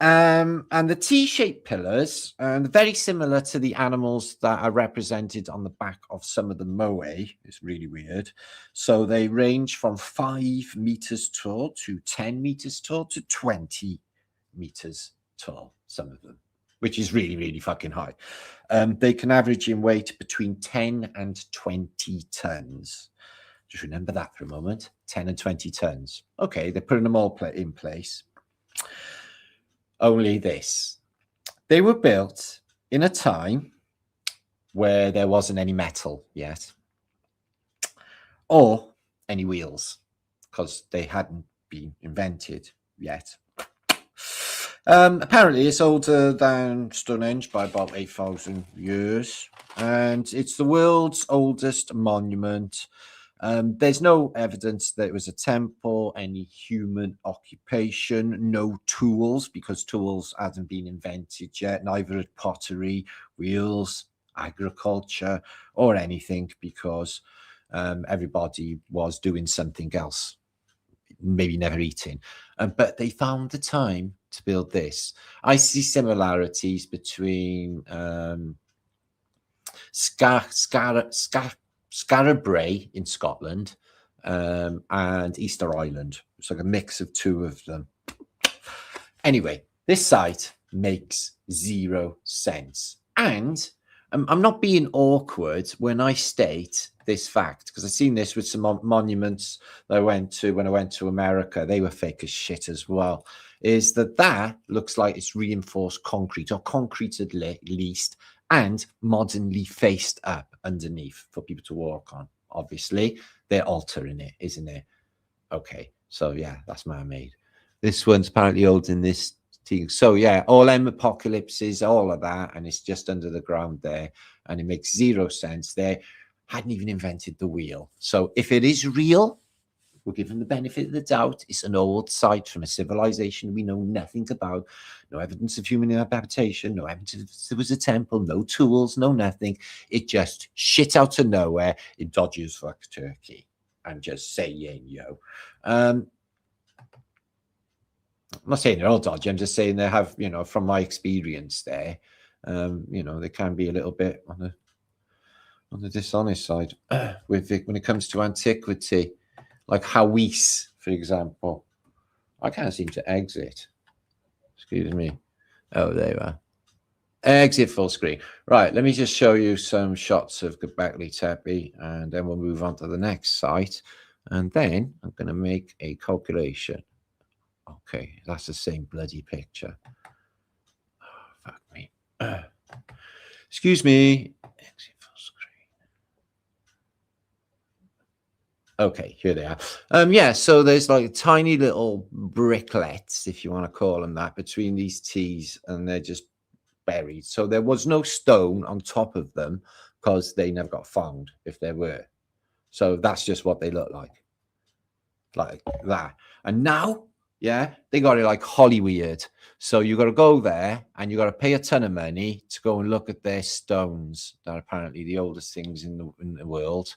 And the T-shaped pillars are very similar to the animals that are represented on the back of some of the moe. It's really weird. So they range from 5 meters tall to 10 meters tall to 20 meters tall, some of them, which is really, really fucking high. They can average in weight between 10 and 20 tons. Just remember that for a moment, 10 and 20 tons. Okay, they're putting them all in place. Only this, they were built in a time where there wasn't any metal yet or any wheels because they hadn't been invented yet. Apparently it's older than Stonehenge by about 8,000 years, and it's the world's oldest monument. There's no evidence that it was a temple, any human occupation, no tools, because tools hadn't been invented yet, neither pottery, wheels, agriculture, or anything, because everybody was doing something else, maybe never eating. But they found the time to build this. I see similarities between Scarabray in Scotland and Easter Island. It's like a mix of two of them. Anyway, this site makes 0 sense. And I'm not being awkward when I state this fact, because I've seen this with some monuments that I went to when I went to America. They were fake as shit as well. Is that looks like it's reinforced concrete, or concrete at least, and modernly faced up underneath for people to walk on. Obviously, they're altering it, isn't it? Okay, so yeah, that's man-made. This one's apparently old in this thing. So yeah, all M apocalypses, all of that, and it's just under the ground there, and it makes 0 sense. They hadn't even invented the wheel. So if it is real, we'll give them the benefit of the doubt. It's an old site from a civilization we know nothing about. No evidence of human habitation, no evidence there was a temple, no tools, no nothing. It just shit out of nowhere in dodgy as fuck Turkey. I'm just saying, yo. I'm not saying they're all dodgy. I'm just saying they have, you know, from my experience there, you know, they can be a little bit on the dishonest side with it when it comes to antiquity. Like Hawis, for example. I can't seem to exit. Excuse me. Oh, there you are. Exit full screen. Right, let me just show you some shots of Göbekli Tepe, and then we'll move on to the next site. And then I'm going to make a calculation. Okay, that's the same bloody picture. Oh, fuck me. Excuse me. Exit full screen. Okay, here they are. Yeah, so there's like tiny little bricklets, if you want to call them that, between these T's, and they're just buried. So there was no stone on top of them because they never got found if there were. So that's just what they look like like that. And now, yeah, they got it like Hollywood. So you got to go there and you got to pay a ton of money to go and look at their stones. They're apparently the oldest things in the world.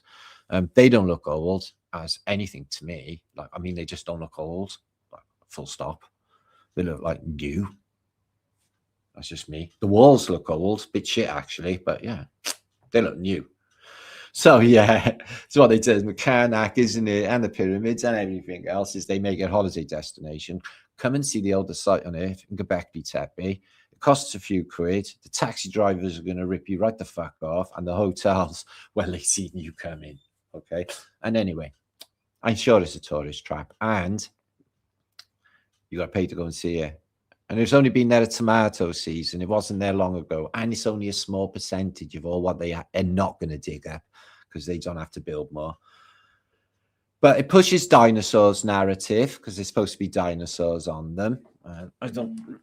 They don't look old as anything to me. Like, I mean, they just don't look old. Like, full stop. They look like new. That's just me. The walls look old, bit shit actually, but yeah, they look new. So yeah, so what they do is Karnak, isn't it, and the pyramids and everything else is they make it a holiday destination. Come and see the oldest site on earth in Göbekli Tepe. It costs a few quid. The taxi drivers are going to rip you right the fuck off, and the hotels, well, they see you come in. Okay, and anyway, I'm sure it's a tourist trap, and you got to pay to go and see it. And it's only been there a tomato season. It wasn't there long ago, and it's only a small percentage of all what they are not going to dig up because they don't have to build more. But it pushes dinosaurs narrative because there's supposed to be dinosaurs on them.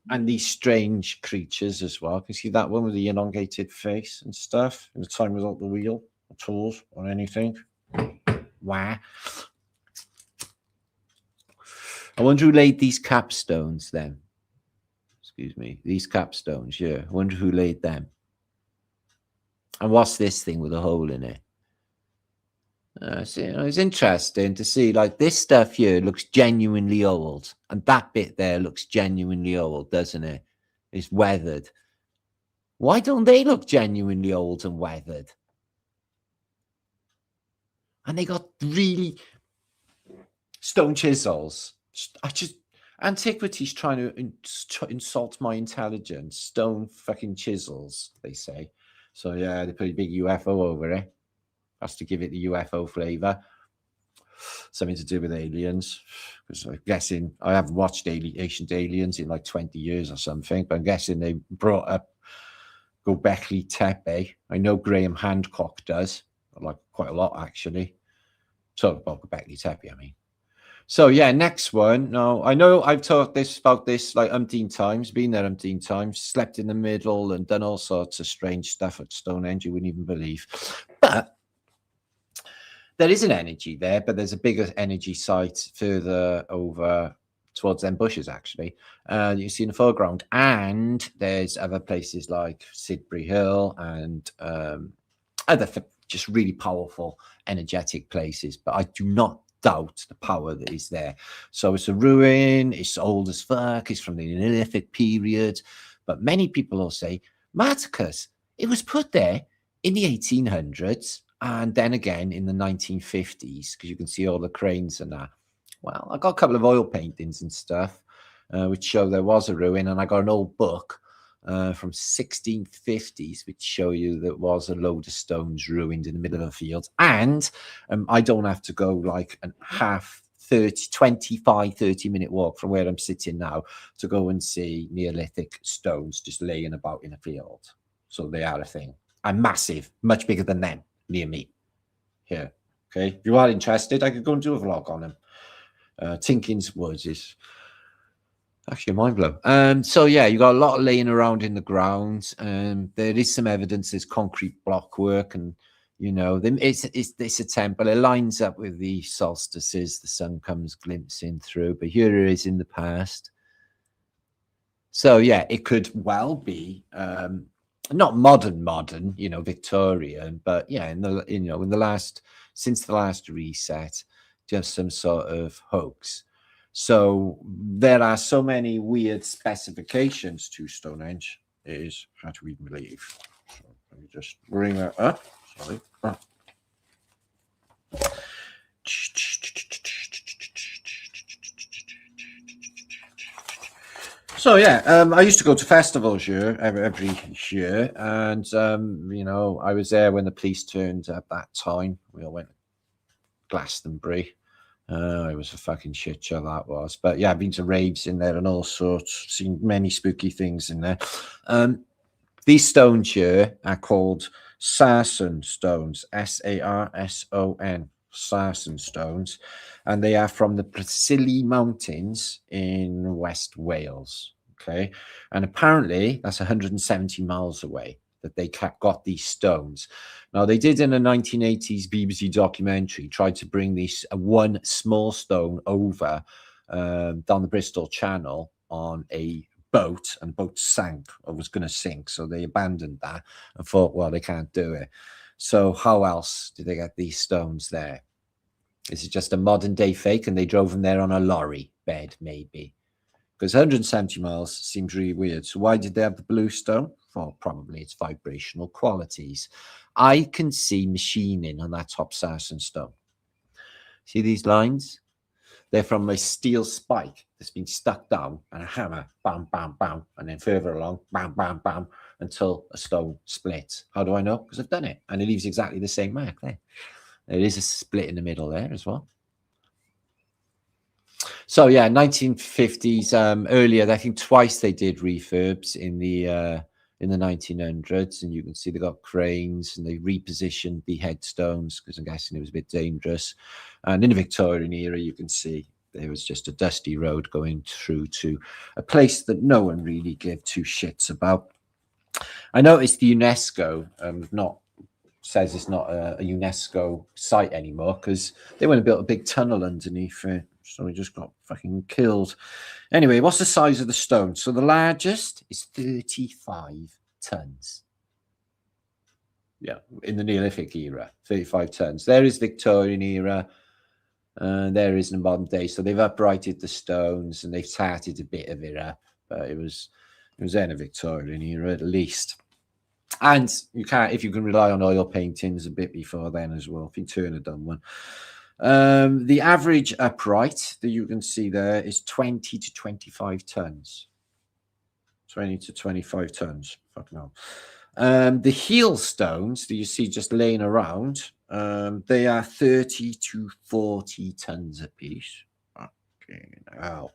And these strange creatures as well. Can you see that one with the elongated face and stuff? In the time without the wheel, or tools, or anything. Wow. I wonder who laid these capstones then. Excuse me, these capstones, yeah. I wonder who laid them. And what's this thing with a hole in it? See, it's interesting to see, like, this stuff here looks genuinely old. And that bit there looks genuinely old, doesn't it? It's weathered. Why don't they look genuinely old and weathered? And they got really stone chisels. Antiquity's trying to insult my intelligence. Stone fucking chisels, they say. So yeah, they put a big UFO over it. Has to give it the UFO flavor. Something to do with aliens. Because I'm guessing, I haven't watched Ancient Aliens in like 20 years or something, but I'm guessing they brought up Göbekli Tepe. I know Graham Hancock does. I like quite a lot, actually. So about Göbekli Tepe, I mean. So yeah, next one. Now, I know I've talked about this like umpteen times, been there umpteen times, slept in the middle and done all sorts of strange stuff at Stonehenge you wouldn't even believe. But there is an energy there, but there's a bigger energy site further over towards them bushes, actually. You see in the foreground. And there's other places like Sidbury Hill and other just really powerful, energetic places. But I do not doubt the power that is there. So it's a ruin, it's old as fuck, it's from the Neolithic period, but many people will say, Marticus, it was put there in the 1800s and then again in the 1950s, because you can see all the cranes and that. Well, I got a couple of oil paintings and stuff which show there was a ruin, and I got an old book from 1650s, which show you there was a load of stones ruined in the middle of a field. And I don't have to go like a 30-minute walk from where I'm sitting now to go and see Neolithic stones just laying about in a field. So they are a thing. And massive, much bigger than them near me here. Okay, if you are interested, I could go and do a vlog on them. Tinkins Woods is actually a mind blow. So yeah, you got a lot laying around in the ground. There is some evidence there's concrete block work, and you know, it's a temple. It lines up with the solstices. The sun comes glimpsing through, but here it is in the past. So yeah, it could well be not modern, you know, Victorian, but yeah, since the last reset, just some sort of hoax. So there are so many weird specifications to Stonehenge. It is hard to even believe. So let me just bring that up. Sorry. So yeah, I used to go to festivals every year, and you know, I was there when the police turned up that time. We all went to Glastonbury. It was a fucking shit show that was. But yeah, I've been to raves in there and all sorts, seen many spooky things in there. These stones here are called Sarsen stones, S-A-R-S-O-N, Sarsen stones, and they are from the Preseli Mountains in West Wales. Okay, and apparently that's 170 miles away. that they got these stones. Now, they did in a 1980s BBC documentary, tried to bring this one small stone over down the Bristol Channel on a boat, and boat sank or was going to sink. So they abandoned that and thought, well, they can't do it. So how else did they get these stones there? Is it just a modern day fake and they drove them there on a lorry bed, maybe? Because 170 miles seems really weird. So why did they have the blue stone? Well, probably its vibrational qualities. I can see machining on that top sarsen stone. See these lines? They're from a steel spike that's been stuck down and a hammer, bam, bam, bam, and then further along, bam, bam, bam, until a stone splits. How do I know? Because I've done it, and it leaves exactly the same mark there. There is a split in the middle there as well. So yeah, 1950s. Earlier, I think twice they did refurbs in the 1900s, and you can see they got cranes and they repositioned the headstones because I'm guessing it was a bit dangerous. And in the Victorian era, you can see there was just a dusty road going through to a place that no one really gave two shits about. I noticed the UNESCO says it's not a UNESCO site anymore because they went and built a big tunnel underneath it. So we just got fucking killed. Anyway, what's the size of the stone? So the largest is 35 tons. Yeah, in the Neolithic era, 35 tons. There is Victorian era, and there is in the modern day. So they've uprighted the stones and they've tarted a bit of it up, but it was in a Victorian era at least. And you can't, if you can rely on oil paintings a bit before then as well. I think Turner done one. The average upright that you can see there is 20 to 25 tons. 20 to 25 tons. Fucking hell. The heel stones that you see just laying around, they are 30 to 40 tons a piece. Okay, wow.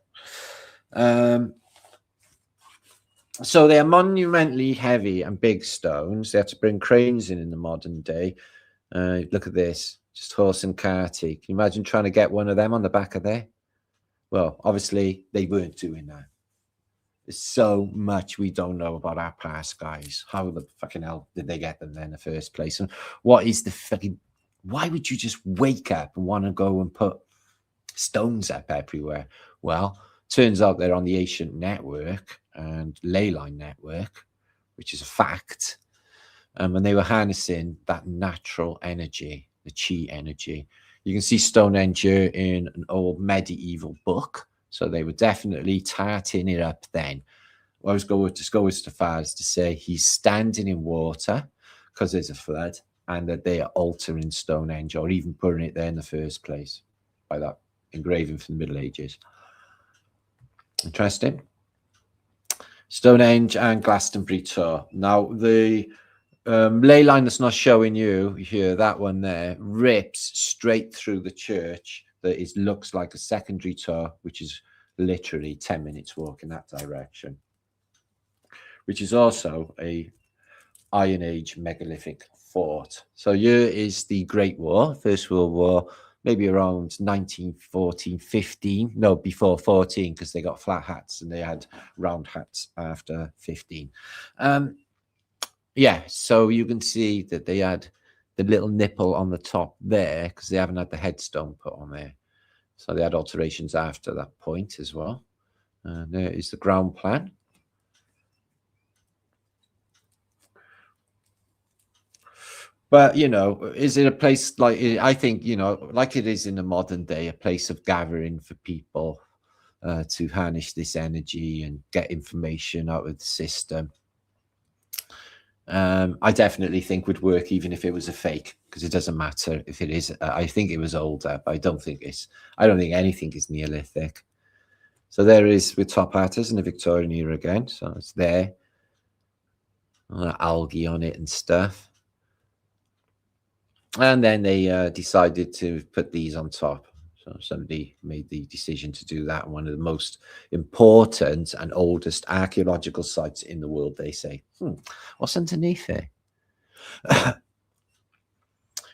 So they are monumentally heavy and big stones. They had to bring cranes in the modern day. Look at this, just horse and carty. Can you imagine trying to get one of them on the back of there? Well, obviously they weren't doing that. There's so much we don't know about our past, guys. How the fucking hell did they get them there in the first place? And what is the fucking... Why would you just wake up and want to go and put stones up everywhere? Well, turns out they're on the ancient network and ley line network, which is a fact. And they were harnessing that natural energy, the chi energy. You can see Stonehenge here in an old medieval book. So they were definitely tarting it up then. I was going to go as far as to say he's standing in water because there's a flood, and that they are altering Stonehenge or even putting it there in the first place by that engraving from the Middle Ages. Interesting. Stonehenge and Glastonbury Tor. Now, the ley line that's not showing you here, that one there, rips straight through the church. That looks like a secondary tor, which is literally 10 minutes walk in that direction, which is also a Iron Age megalithic fort. So here is the Great War, First World War, maybe around 1914, 15. No, before 14, because they got flat hats and they had round hats after 15. Yeah, so you can see that they had the little nipple on the top there because they haven't had the headstone put on there. So they had alterations after that point as well. And there is the ground plan. But, you know, is it a place like, I think, you know, like it is in the modern day, a place of gathering for people to harness this energy and get information out of the system. I definitely think would work even if it was a fake, because it doesn't matter if it is. I think it was older, but I don't think anything is Neolithic. So there is with top hatters in the Victorian era again. So it's there. Algae on it and stuff. And then they decided to put these on top. So somebody made the decision to do that. One of the most important and oldest archaeological sites in the world, they say. What's underneath it?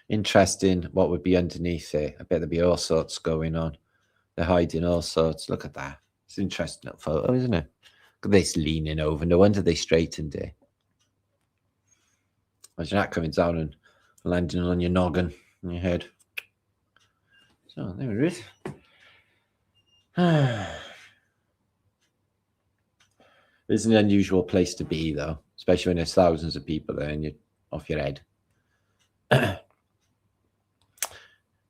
Interesting what would be underneath it. I bet there'd be all sorts going on. They're hiding all sorts. Look at that. It's an interesting little photo, isn't it? Look at this leaning over. No wonder they straightened it. Imagine that coming down and landing on your noggin, on your head. So there it is. It's an unusual place to be, though, especially when there's thousands of people there and you're off your head. It's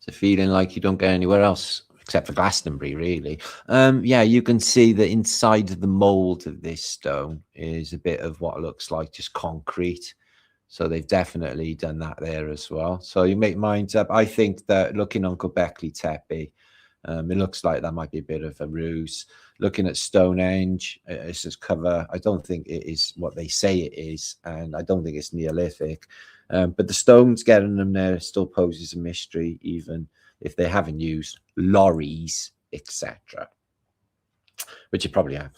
a feeling like you don't get anywhere else except for Glastonbury, really. Yeah, you can see that inside the mold of this stone is a bit of what looks like just concrete. So they've definitely done that there as well. So you make minds up. I think that looking on Göbekli Tepe, it looks like that might be a bit of a ruse. Looking at Stonehenge, it's just cover. I don't think it is what they say it is, and I don't think it's Neolithic. But the stones getting them there still poses a mystery, even if they haven't used lorries, etc., which you probably have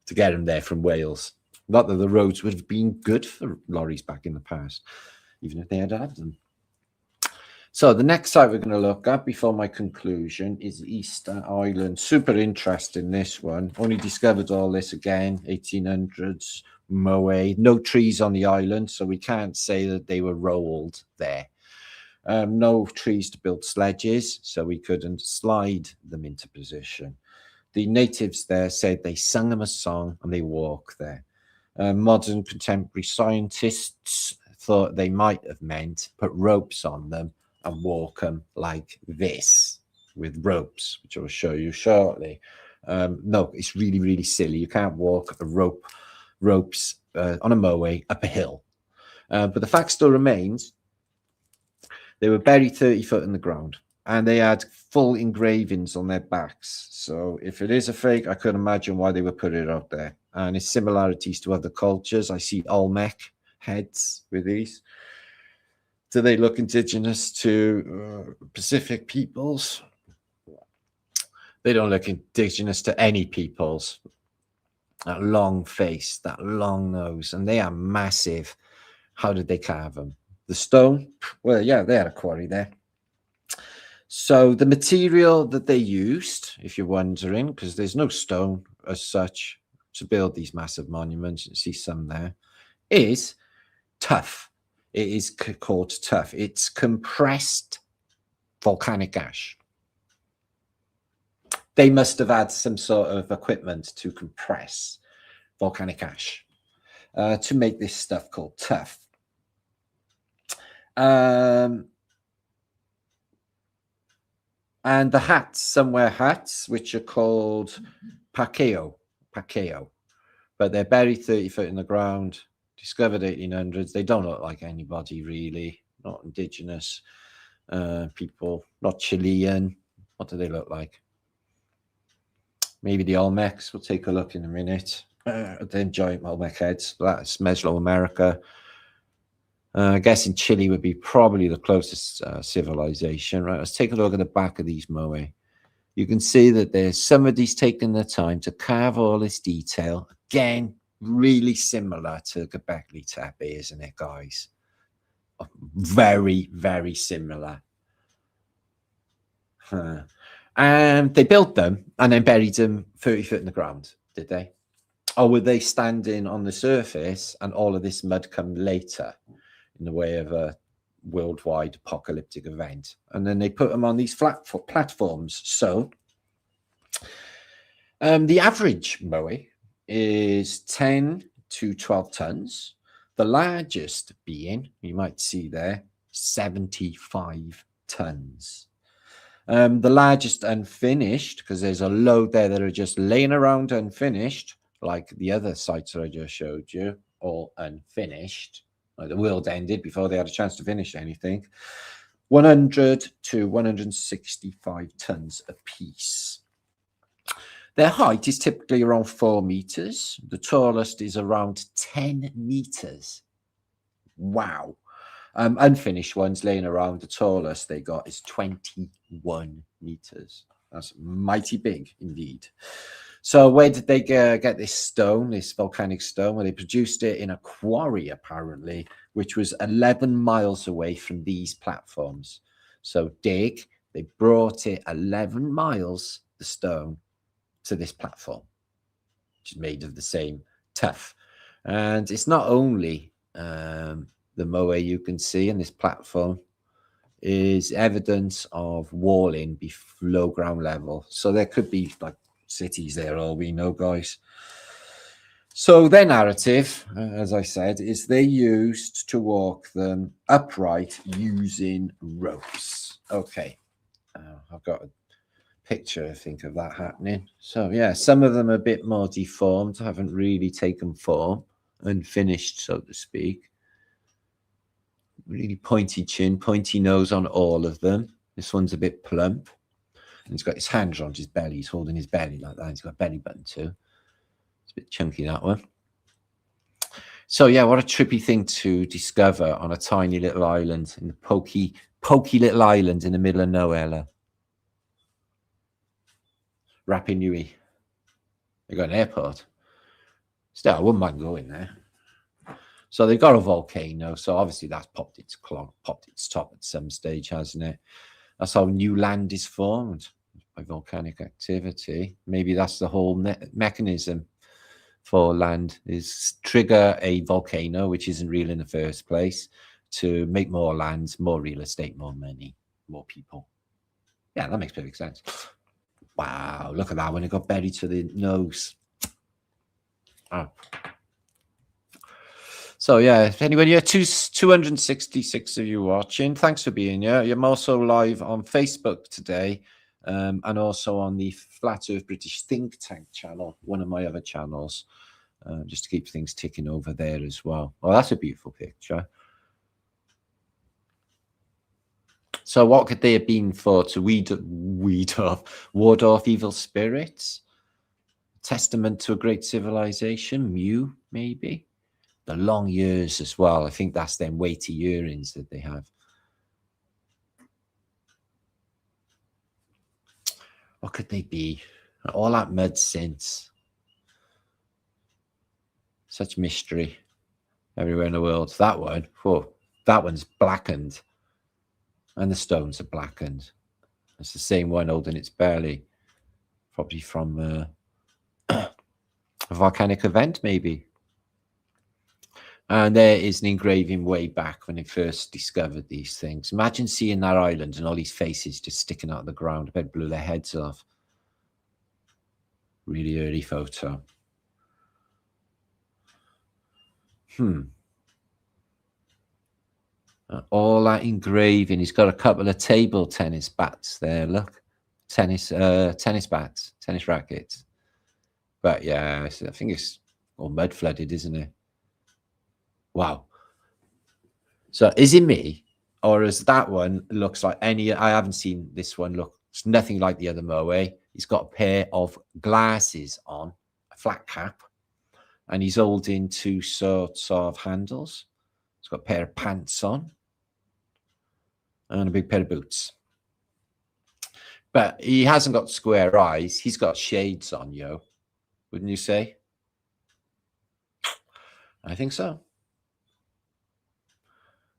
to get them there from Wales. Not that the roads would have been good for lorries back in the past, even if they had had them. So the next site we're going to look at before my conclusion is Easter Island. Super interesting, this one. Only discovered all this again, 1800s, Moe. No trees on the island, so we can't say that they were rolled there. No trees to build sledges, so we couldn't slide them into position. The natives there said they sung them a song and they walk there. Modern contemporary scientists thought they might have meant put ropes on them and walk them like this with ropes, which I'll show you shortly. No, it's really, really silly. You can't walk ropes on a moe up a hill. But the fact still remains, they were buried 30 foot in the ground and they had full engravings on their backs. So if it is a fake, I could imagine why they would put it out there. And its similarities to other cultures. I see Olmec heads with these. Do they look indigenous to Pacific peoples? They don't look indigenous to any peoples. That long face, that long nose, and they are massive. How did they carve them? The stone? Well, yeah, they had a quarry there. So the material that they used, if you're wondering, because there's no stone as such to build these massive monuments, you see some there, is tuff. It is called tuff. It's compressed volcanic ash. They must have had some sort of equipment to compress volcanic ash to make this stuff called tuff. And the hats, some wear hats, which are called pakeo, but they're buried 30 foot in the ground, discovered 1800s. They don't look like anybody really, not indigenous people, not Chilean. What do they look like? Maybe the Olmecs. We'll take a look in a minute. They're giant Olmec heads. That's Mesoamerica. I guess in Chile would be probably the closest civilization, right? Let's take a look at the back of these moe. You can see that there's somebody's taken the time to carve all this detail. Again, really similar to Göbekli Tepe, isn't it, guys? Very, very similar. And they built them and then buried them 30 foot in the ground, did they? Or were they standing on the surface and all of this mud come later in the way of a worldwide apocalyptic event? And then they put them on these flat platforms. So the average moe is 10 to 12 tons. The largest being, you might see there, 75 tons. The largest unfinished, because there's a load there that are just laying around unfinished, like the other sites that I just showed you, all unfinished. Like the world ended before they had a chance to finish anything. 100 to 165 tons apiece. Their height is typically around 4 meters. The tallest is around 10 meters. Wow. Unfinished ones laying around, the tallest they got is 21 meters. That's mighty big indeed. So where did they get this stone, this volcanic stone? Well, they produced it in a quarry, apparently, which was 11 miles away from these platforms. So they brought it 11 miles, the stone, to this platform, which is made of the same tuff. And it's not only The moe you can see in this platform is evidence of walling below ground level. So there could be like cities there, all we know, guys. So their narrative, as I said, is they used to walk them upright using ropes. Okay, I've got a picture, I think, of that happening. So yeah, some of them are a bit more deformed, haven't really taken form and finished, so to speak. Really pointy chin, pointy nose on all of them. This one's a bit plump. And he's got his hands on his belly. He's holding his belly like that. He's got a belly button too. It's a bit chunky, that one. So yeah, what a trippy thing to discover on a tiny little island, in the pokey little island in the middle of nowhere. Rapa Nui. They got an airport. Still, I wouldn't mind going there. So they've got a volcano. So obviously that's popped its top at some stage, hasn't it? That's how new land is formed, by volcanic activity. Maybe that's the whole mechanism for land, is trigger a volcano, which isn't real in the first place, to make more land, more real estate, more money, more people. Yeah, that makes perfect sense. Wow, look at that when it got buried to the nose. Oh. So yeah, anyway, yeah, 266 of you watching. Thanks for being here. I'm also live on Facebook today, and also on the Flat Earth British Think Tank channel, one of my other channels, just to keep things ticking over there as well. Oh, that's a beautiful picture. So what could they have been for? To ward off evil spirits? Testament to a great civilization? Mew, maybe? The long years as well. I think that's them weighty earrings that they have. What could they be? All that mud since. Such mystery everywhere in the world. That one, whoa, that one's blackened. And the stones are blackened. It's the same one holding its belly. Probably from a volcanic event, maybe. And there is an engraving way back when they first discovered these things. Imagine seeing that island and all these faces just sticking out of the ground. I bet it blew their heads off. Really early photo. All that engraving. He's got a couple of table tennis bats there. Look, tennis bats, tennis rackets. But yeah, I think it's all mud flooded, isn't it? Wow. So is it me, or is that one looks like any? I haven't seen this one. Looks nothing like the other moe. He's got a pair of glasses on, a flat cap, and he's holding two sorts of handles. He's got a pair of pants on and a big pair of boots. But he hasn't got square eyes. He's got shades on, yo. Wouldn't you say? I think so.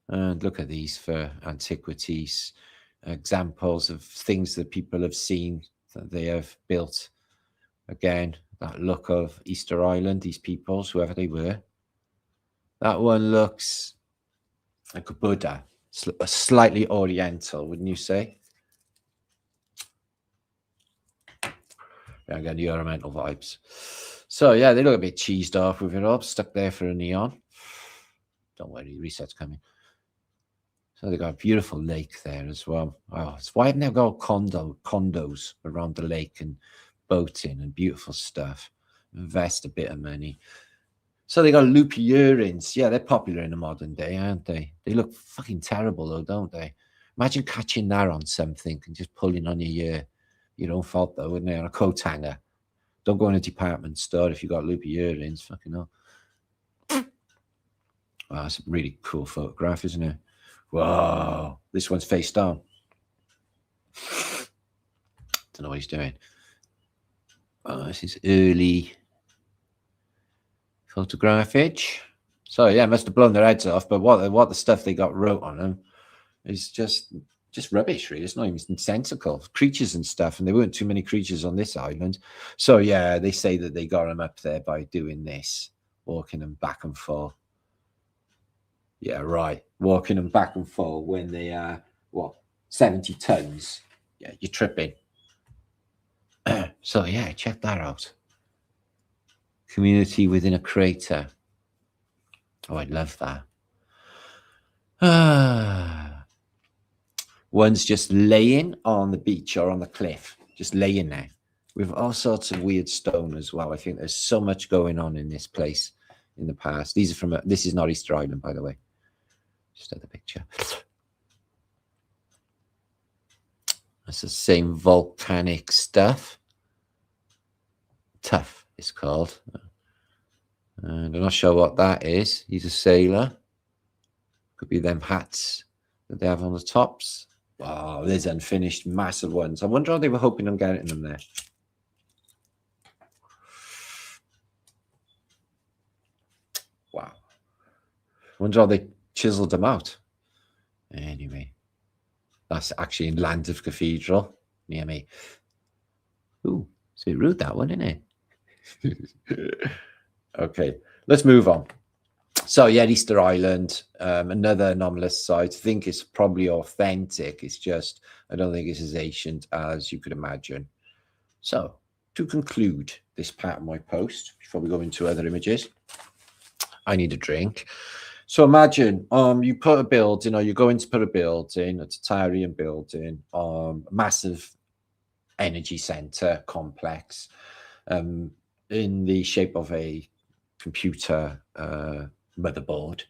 And look at these for antiquities, examples of things that people have seen that they have built. Again, that look of Easter Island, these peoples, whoever they were. That one looks like a Buddha, slightly oriental, wouldn't you say? Yeah, I get the ornamental vibes. So yeah, they look a bit cheesed off with it all, stuck there for a neon. Don't worry, reset's coming. So they got a beautiful lake there as well. Oh, it's why haven't they got condos around the lake and boating and beautiful stuff? Invest a bit of money. So they got loopy earrings. Yeah, they're popular in the modern day, aren't they? They look fucking terrible though, don't they? Imagine catching that on something and just pulling on your ear. Your own fault though, wouldn't it? On a coat hanger. Don't go in a department store if you got loopy earrings. Fucking hell. Wow, that's a really cool photograph, isn't it? Whoa, this one's face down. Don't know what he's doing. Oh, this is early photographage. So yeah, must have blown their heads off. But what the stuff they got wrote on them is just rubbish, really. It's not even sensical. Creatures and stuff, and there weren't too many creatures on this island. So yeah, they say that they got them up there by doing this, walking them back and forth. Yeah, right. Walking them back and forth when they are, what, 70 tons. Yeah, you're tripping. So, yeah, check that out. Community within a crater. Oh, I love that. One's just laying on the beach or on the cliff, just laying there with all sorts of weird stone as well. I think there's so much going on in this place in the past. These are from, this is not Easter Island, by the way. Just at the picture. That's the same volcanic stuff. Tough, it's called. And I'm not sure what that is. He's a sailor. Could be them hats that they have on the tops. Oh, there's unfinished massive ones. I wonder how they were hoping on getting them there. Wow. I wonder how they chiseled them out. Anyway, that's actually in Land of Cathedral near me. Ooh, it's a bit rude, that one, isn't it? Okay, let's move on. So, yeah, Easter Island, another anomalous site. I think it's probably authentic. It's just, I don't think it's as ancient as you could imagine. So, to conclude this part of my post, before we go into other images, I need a drink. So imagine you put a building, or you're going to put a building, a Tartarian building, massive energy center complex, in the shape of a computer motherboard,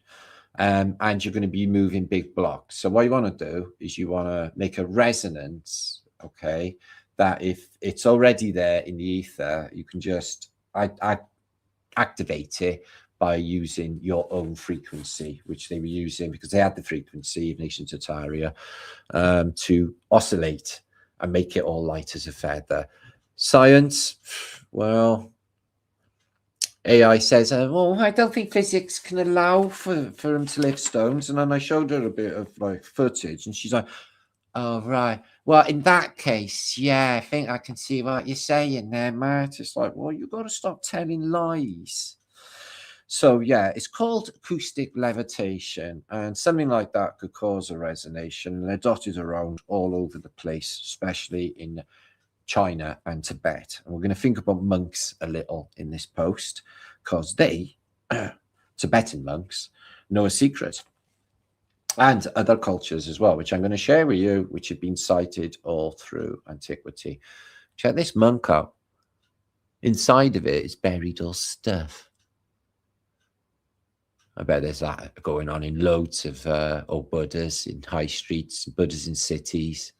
and you're going to be moving big blocks. So what you want to do is you want to make a resonance, okay, that if it's already there in the ether, you can just activate it by using your own frequency, which they were using because they had the frequency of Nation Tartaria, to oscillate and make it all light as a feather. Science, well, AI says, well, I don't think physics can allow for them to lift stones. And then I showed her a bit of like footage, and she's like, oh, right. Well, in that case, yeah, I think I can see what you're saying there, Matt. It's like, well, you've got to stop telling lies. So, yeah, it's called acoustic levitation, and something like that could cause a resonation. And they're dotted around all over the place, especially in China and Tibet. And we're going to think about monks a little in this post, because they, Tibetan monks, know a secret. And other cultures as well, which I'm going to share with you, which have been cited all through antiquity. Check this monk out. Inside of it is buried all stuff. I bet there's that going on in loads of old Buddhas in high streets, Buddhas in cities,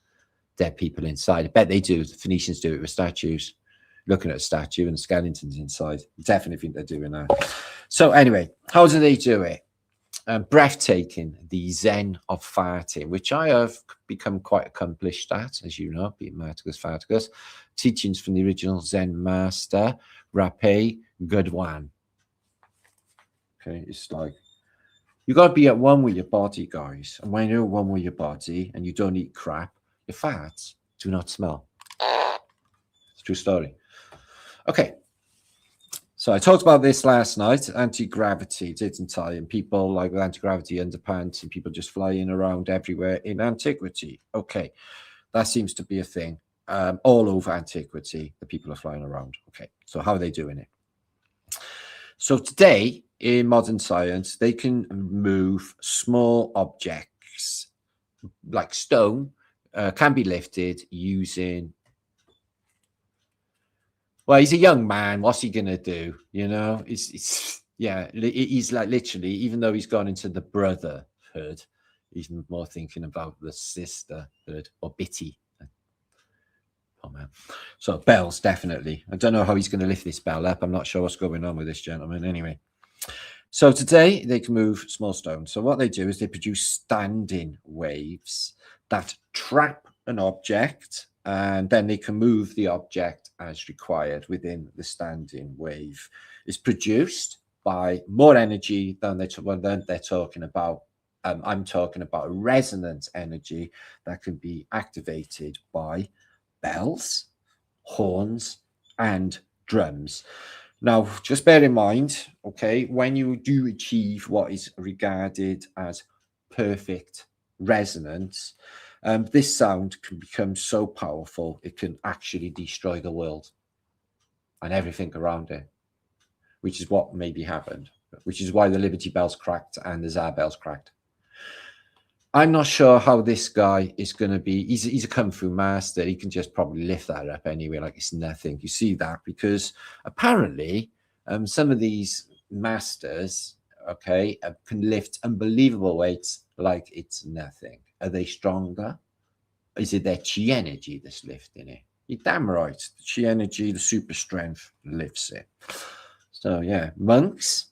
dead people inside. I bet they do. The Phoenicians do it with statues. Looking at a statue and skeletons inside. Definitely think they're doing that. So anyway, how do they do it? Breathtaking, the Zen of farting, which I have become quite accomplished at, as you know, being Marticus. Teachings from the original Zen master, Rape Gurdwan. Okay, it's like, you got to be at one with your body, guys. And when you're at one with your body and you don't eat crap, your farts do not smell. It's a true story. Okay. So I talked about this last night, anti-gravity, didn't I? And people like anti-gravity underpants and people just flying around everywhere in antiquity. Okay, that seems to be a thing all over antiquity. The people are flying around. Okay, so how are they doing it? So today in modern science, they can move small objects like stone, can be lifted using. Well, he's a young man. What's he gonna do? You know, it's yeah. He's like literally, even though he's gone into the brotherhood, he's more thinking about the sisterhood or bitty. Oh man. So bells, definitely. I don't know how he's going to lift this bell up. I'm not sure what's going on with this gentleman. Anyway, so today they can move small stones. So what they do is they produce standing waves that trap an object, and then they can move the object as required within the standing wave. It's produced by more energy than they're talking about. I'm talking about resonance energy that can be activated by bells, horns, and drums. Now, just bear in mind, okay, when you do achieve what is regarded as perfect resonance, this sound can become so powerful, it can actually destroy the world and everything around it, which is what maybe happened, which is why the Liberty Bells cracked and the Tsar Bells cracked. I'm not sure how this guy is going to be. He's a kung fu master. He can just probably lift that up anyway, like it's nothing. You see that because apparently some of these masters, okay, can lift unbelievable weights like it's nothing. Are they stronger? Is it their chi energy that's lifting it? You're damn right. The chi energy, the super strength lifts it. So yeah, monks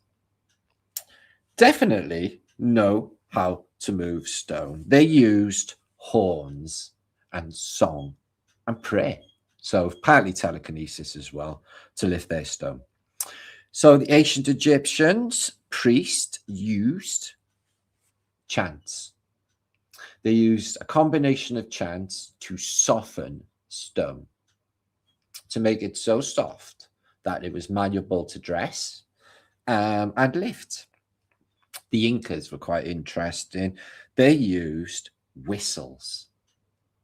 definitely know how to move stone. They used horns and song and prayer. So partly telekinesis as well to lift their stone. So the ancient Egyptians, priests used chants. They used a combination of chants to soften stone, to make it so soft that it was malleable to dress and lift. The Incas were quite interesting. They used whistles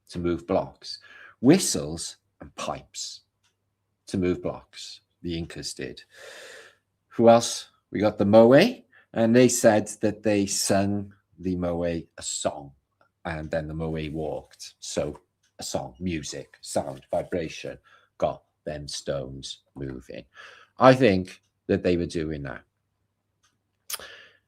to move blocks, whistles and pipes to move blocks. The Incas did. Who else? We got the Moe, and they said that they sung the Moe a song, and then the Moe walked. So a song, music, sound, vibration got them stones moving. I think that they were doing that.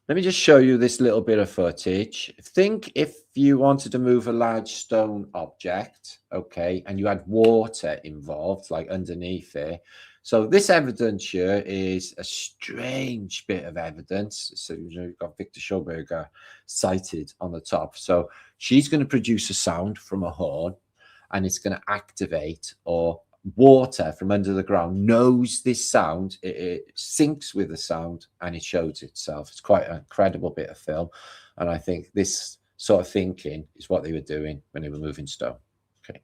Let me just show you this little bit of footage. Think if you wanted to move a large stone object, okay, and you had water involved, like underneath it. So this evidence here is a strange bit of evidence. So you've got Victor Schauberger cited on the top. So she's going to produce a sound from a horn, and it's going to activate, or water from under the ground knows this sound, it syncs with the sound, and it shows itself. It's quite an incredible bit of film, and I think this sort of thinking is what they were doing when they were moving stone. Okay.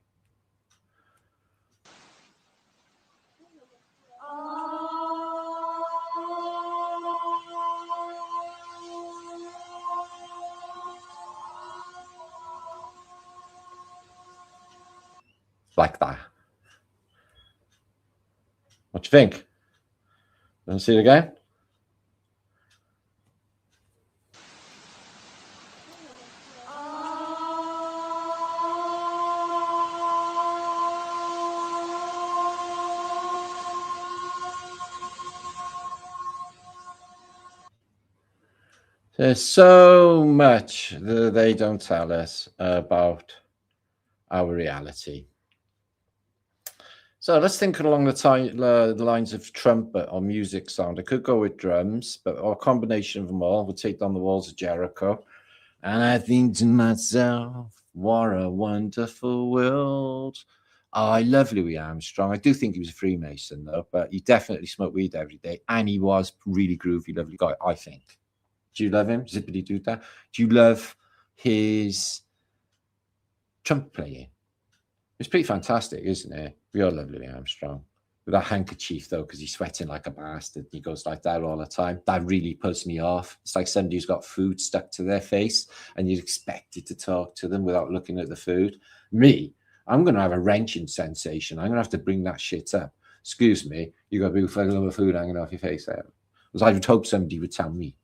Like that. What do you think? Want to see it again? There's so much that they don't tell us about our reality. So let's think along the lines of trumpet or music sound. I could go with drums, but a combination of them all would take down the walls of Jericho. And I think to myself, what a wonderful world. Oh, I love Louis Armstrong. I do think he was a Freemason, though, but he definitely smoked weed every day. And he was really groovy, lovely guy, I think. Do you love him? Zippity doo da. Do you love his trumpet playing? It's pretty fantastic, isn't it? We all love Louis Armstrong. With that handkerchief, though, because he's sweating like a bastard. He goes like that all the time. That really puts me off. It's like somebody who's got food stuck to their face and you're expected to talk to them without looking at the food. Me, I'm going to have a wrenching sensation. I'm going to have to bring that shit up. Excuse me, you got a big fucking of food hanging off your face there. Because I would hope somebody would tell me.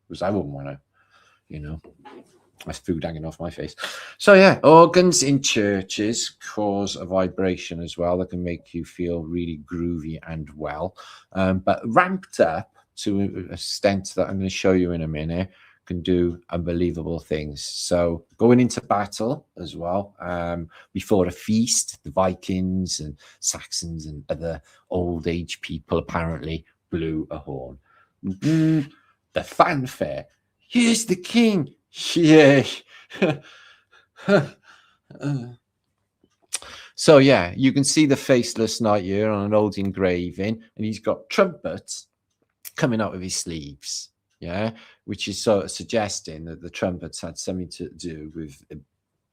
Because I wouldn't want to, you know. That's food hanging off my face. So yeah, organs in churches cause a vibration as well that can make you feel really groovy and well. But ramped up to an extent that I'm going to show you in a minute can do unbelievable things. So going into battle as well, before a feast, the Vikings and Saxons and other old age people apparently blew a horn. The fanfare. Here's the king. Yeah. So yeah, you can see the faceless knight here on an old engraving, and he's got trumpets coming out of his sleeves. Yeah, which is sort of suggesting that the trumpets had something to do with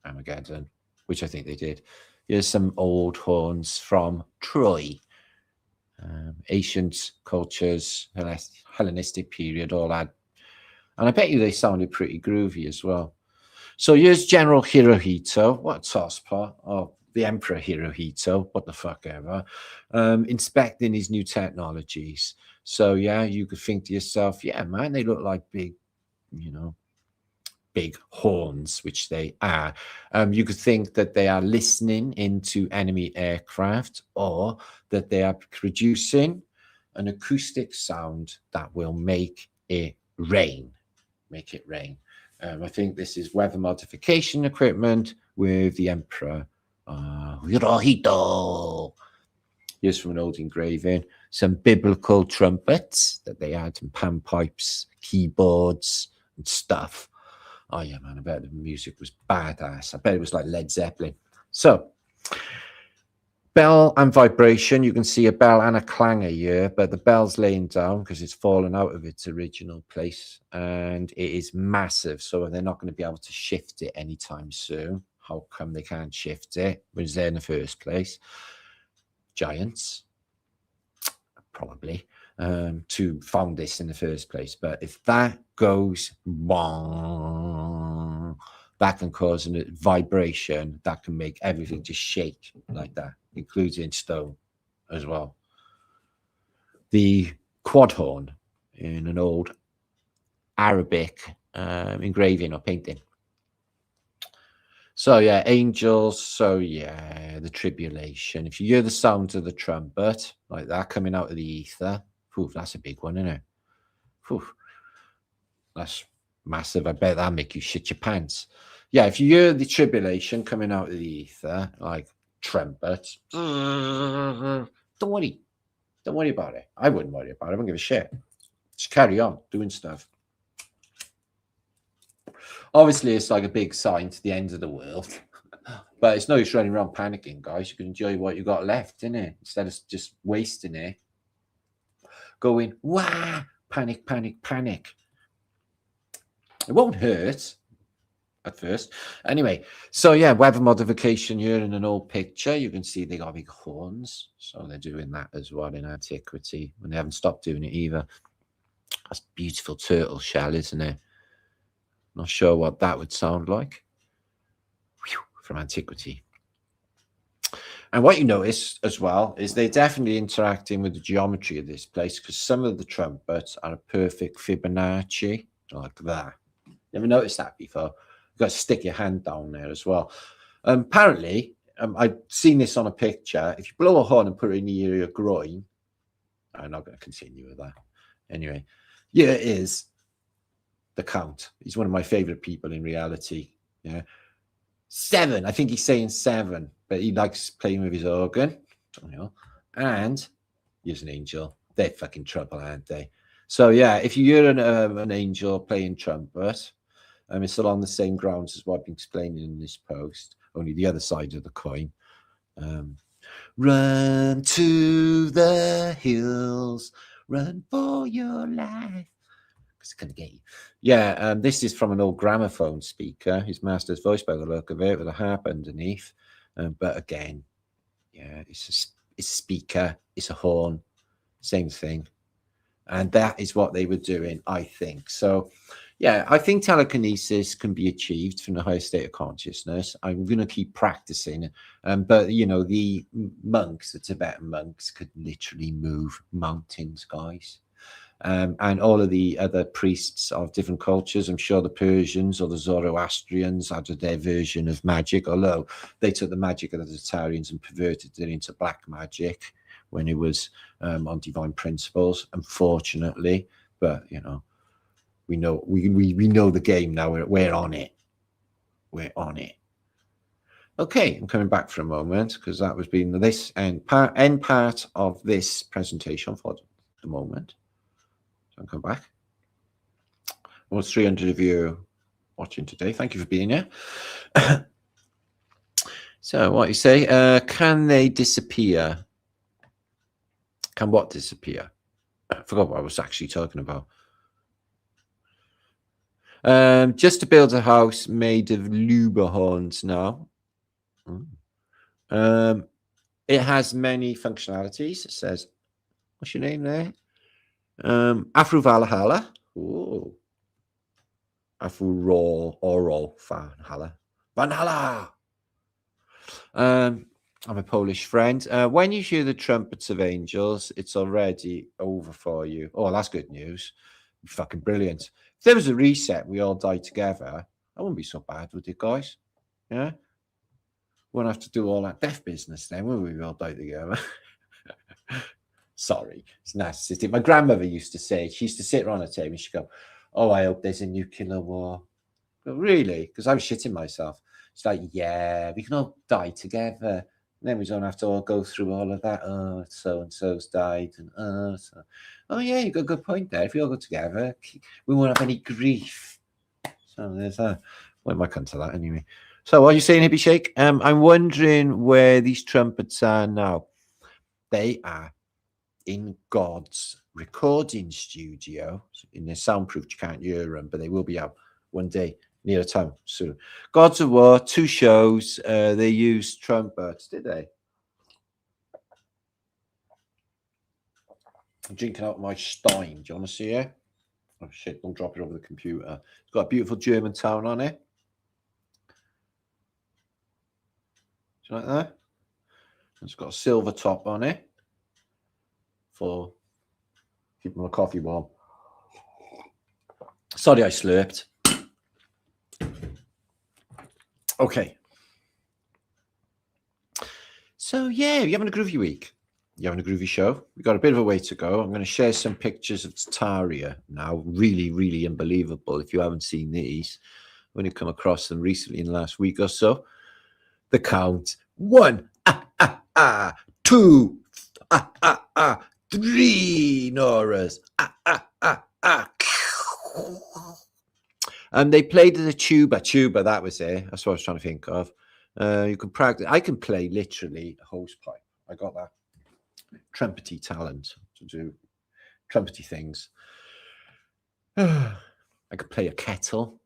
Armageddon, which I think they did. Here's some old horns from Troy. Ancient cultures, Hellenistic period, all that. And I bet you they sounded pretty groovy as well. So here's General Hirohito. What a tosspot. Oh, the Emperor Hirohito. What the fuck ever. Inspecting his new technologies. So, yeah, you could think to yourself, yeah, man, they look like big, you know, big horns, which they are. You could think that they are listening into enemy aircraft, or that they are producing an acoustic sound that will make it rain. Make it rain. I think this is weather modification equipment with the Emperor Hirohito. Here's from an old engraving. Some biblical trumpets that they had, and panpipes, keyboards, and stuff. Oh, yeah, man, I bet the music was badass. I bet it was like Led Zeppelin. So, bell and vibration. You can see a bell and a clanger here, but the bell's laying down because it's fallen out of its original place, and it is massive, so they're not going to be able to shift it anytime soon. How come they can't shift it? It was there in the first place. Giants, probably, to found this in the first place. But if that goes wrong, that can cause a vibration that can make everything just shake like that, including stone as well. The quad horn in an old Arabic engraving or painting. So, yeah, angels. So, yeah, the tribulation. If you hear the sound of the trumpet, like that, coming out of the ether, whew, that's a big one, isn't it? Whew, that's massive. I bet that'll make you shit your pants. Yeah, if you hear the tribulation coming out of the ether, like trumpets, don't worry. Don't worry about it. I wouldn't worry about it. I don't give a shit. Just carry on doing stuff. Obviously, it's like a big sign to the end of the world. But it's no use running around panicking, guys. You can enjoy what you got left, innit? Instead of just wasting it. Going, wah, panic, panic, panic. It won't hurt at first. Anyway, so yeah, weather modification here in an old picture. You can see they got big horns. So they're doing that as well in antiquity, when they haven't stopped doing it either. That's beautiful turtle shell, isn't it? Not sure what that would sound like. Whew, from antiquity. And what you notice as well is they're definitely interacting with the geometry of this place, because some of the trumpets are a perfect Fibonacci, like that. Never noticed that before. You've got to stick your hand down there as well. Apparently, I've seen this on a picture. If you blow a horn and put it near your groin, I'm not going to continue with that. Anyway, here it is. The Count. He's one of my favorite people in reality. Yeah, 7. I think he's saying 7, but he likes playing with his organ. Don't know. And here's an angel. They're fucking trouble, aren't they? So yeah, if you hear an angel playing trumpet, it's along the same grounds as what I've been explaining in this post, only the other side of the coin. Run to the hills, run for your life. It's going to get you. Yeah, this is from an old gramophone speaker. His master's voice, by the look of it, with a harp underneath. But again, yeah, it's a speaker, it's a horn, same thing. And that is what they were doing, I think. So, yeah, I think telekinesis can be achieved from the higher state of consciousness. I'm going to keep practicing. But, you know, the monks, the Tibetan monks, could literally move mountains, guys. And all of the other priests of different cultures, I'm sure the Persians or the Zoroastrians had their version of magic, although they took the magic of the Tartarians and perverted it into black magic when it was on divine principles, unfortunately. But, you know, we know the game now. We're on it. We're on it. Okay, I'm coming back for a moment, because that was being this end part of this presentation for the moment. I'll come back. Almost 300 of you watching today. Thank you for being here. So, what you say? Can they disappear? Can what disappear? I forgot what I was actually talking about. Just to build a house made of luba horns now. It has many functionalities. It says What's your name there? Afro Valhalla. Ooh. Afro Raw Oro Valhalla. Valhalla. I'm a Polish friend. When you hear the trumpets of angels, it's already over for you. Oh, that's good news. Fucking brilliant. If there was a reset, we all die together, that wouldn't be so bad, would it, guys? Yeah? Wouldn't have to do all that death business then, would we all die together? Sorry, it's narcissistic. My grandmother used to say, she used to sit around a table and she'd go, oh, I hope there's a nuclear war. But really? Because I was shitting myself. It's like, yeah, we can all die together. And then we don't have to all go through all of that. Oh, so-and-so's died. And oh, yeah, you've got a good point there. If we all go together, we won't have any grief. So there's that. Well, I might come to that anyway. So what are you saying, Hippie Shake? I'm wondering where these trumpets are now. They are in God's recording studio. In their soundproof, you can't hear them, but they will be out one day near a town soon. Gods of War, 2 shows. They used trumpets, did they? I'm drinking out my Stein. Do you want to see it? Oh shit, don't drop it over the computer. It's got a beautiful German town on it. Do you like that? It's got a silver top on it for keeping my coffee warm. Sorry, I slurped. Okay. So, yeah, you're having a groovy week. You're having a groovy show. We've got a bit of a way to go. I'm going to share some pictures of Tartaria now. Really, really unbelievable. If you haven't seen these, when you come across them recently in the last week or so. The count. 1, 2, 3 Noras. And they played the tuba, that was it. That's what I was trying to think of. You can practice. I can play literally a hose pipe. I got that trumpety talent to do trumpety things. I could play a kettle.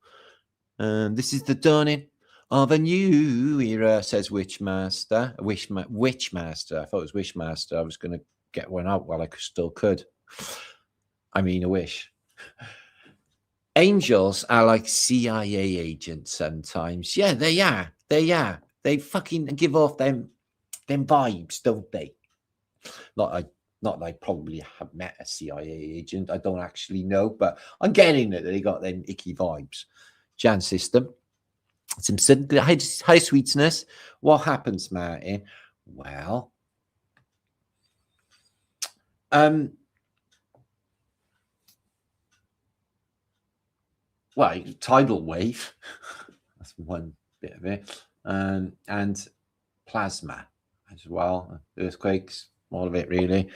This is the dawning of a new era, says Witchmaster. Witchmaster. I thought it was Wishmaster. I was going to get one out while I still could. I mean, a wish. Angels are like CIA agents sometimes. Yeah, they are. They fucking give off them vibes, don't they? Not that I probably have met a CIA agent. I don't actually know, but I'm getting that they got them icky vibes. Jan system. Some high sweetness. What happens, Martin? Well, tidal wave. That's one bit of it. And plasma as well. Earthquakes, all of it really.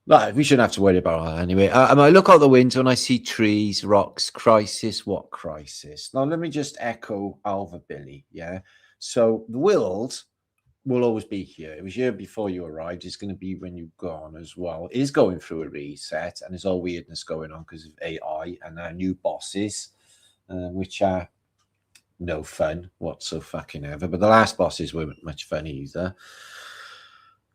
But we shouldn't have to worry about that anyway. I look out the window and I see trees, rocks, crisis. What crisis? Now, let me just echo Alva Billy, yeah? So the world will always be here. It was here before you arrived. It's going to be when you've gone as well. It is going through a reset, and there's all weirdness going on because of AI and our new bosses, which are no fun whatsoever. But the last bosses weren't much fun either.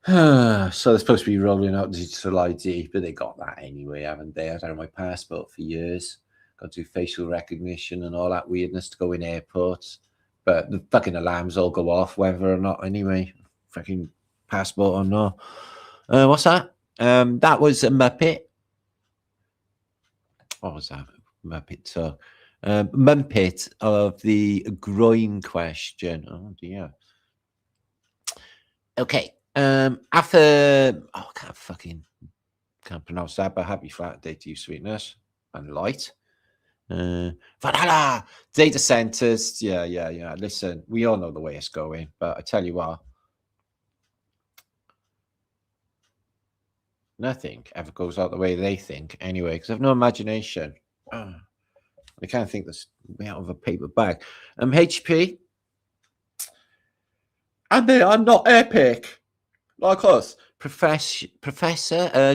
So they're supposed to be rolling out digital ID, but they got that anyway, haven't they? I've had my passport for years. Got to do facial recognition and all that weirdness to go in airports. But the fucking alarms all go off, whether or not anyway. Fucking passport or not. What's that? That was a Muppet. What was that? Muppet. So, Muppet of the groin question. Oh dear. Okay. After I can't pronounce that, but happy Flaterday to you, sweetness and light. Valhalla, data centers. Yeah. Listen, we all know the way it's going, but I tell you what, nothing ever goes out the way they think anyway, because I have no imagination. They can't think this way out of a paper bag. HP, and they are not epic like us. Professor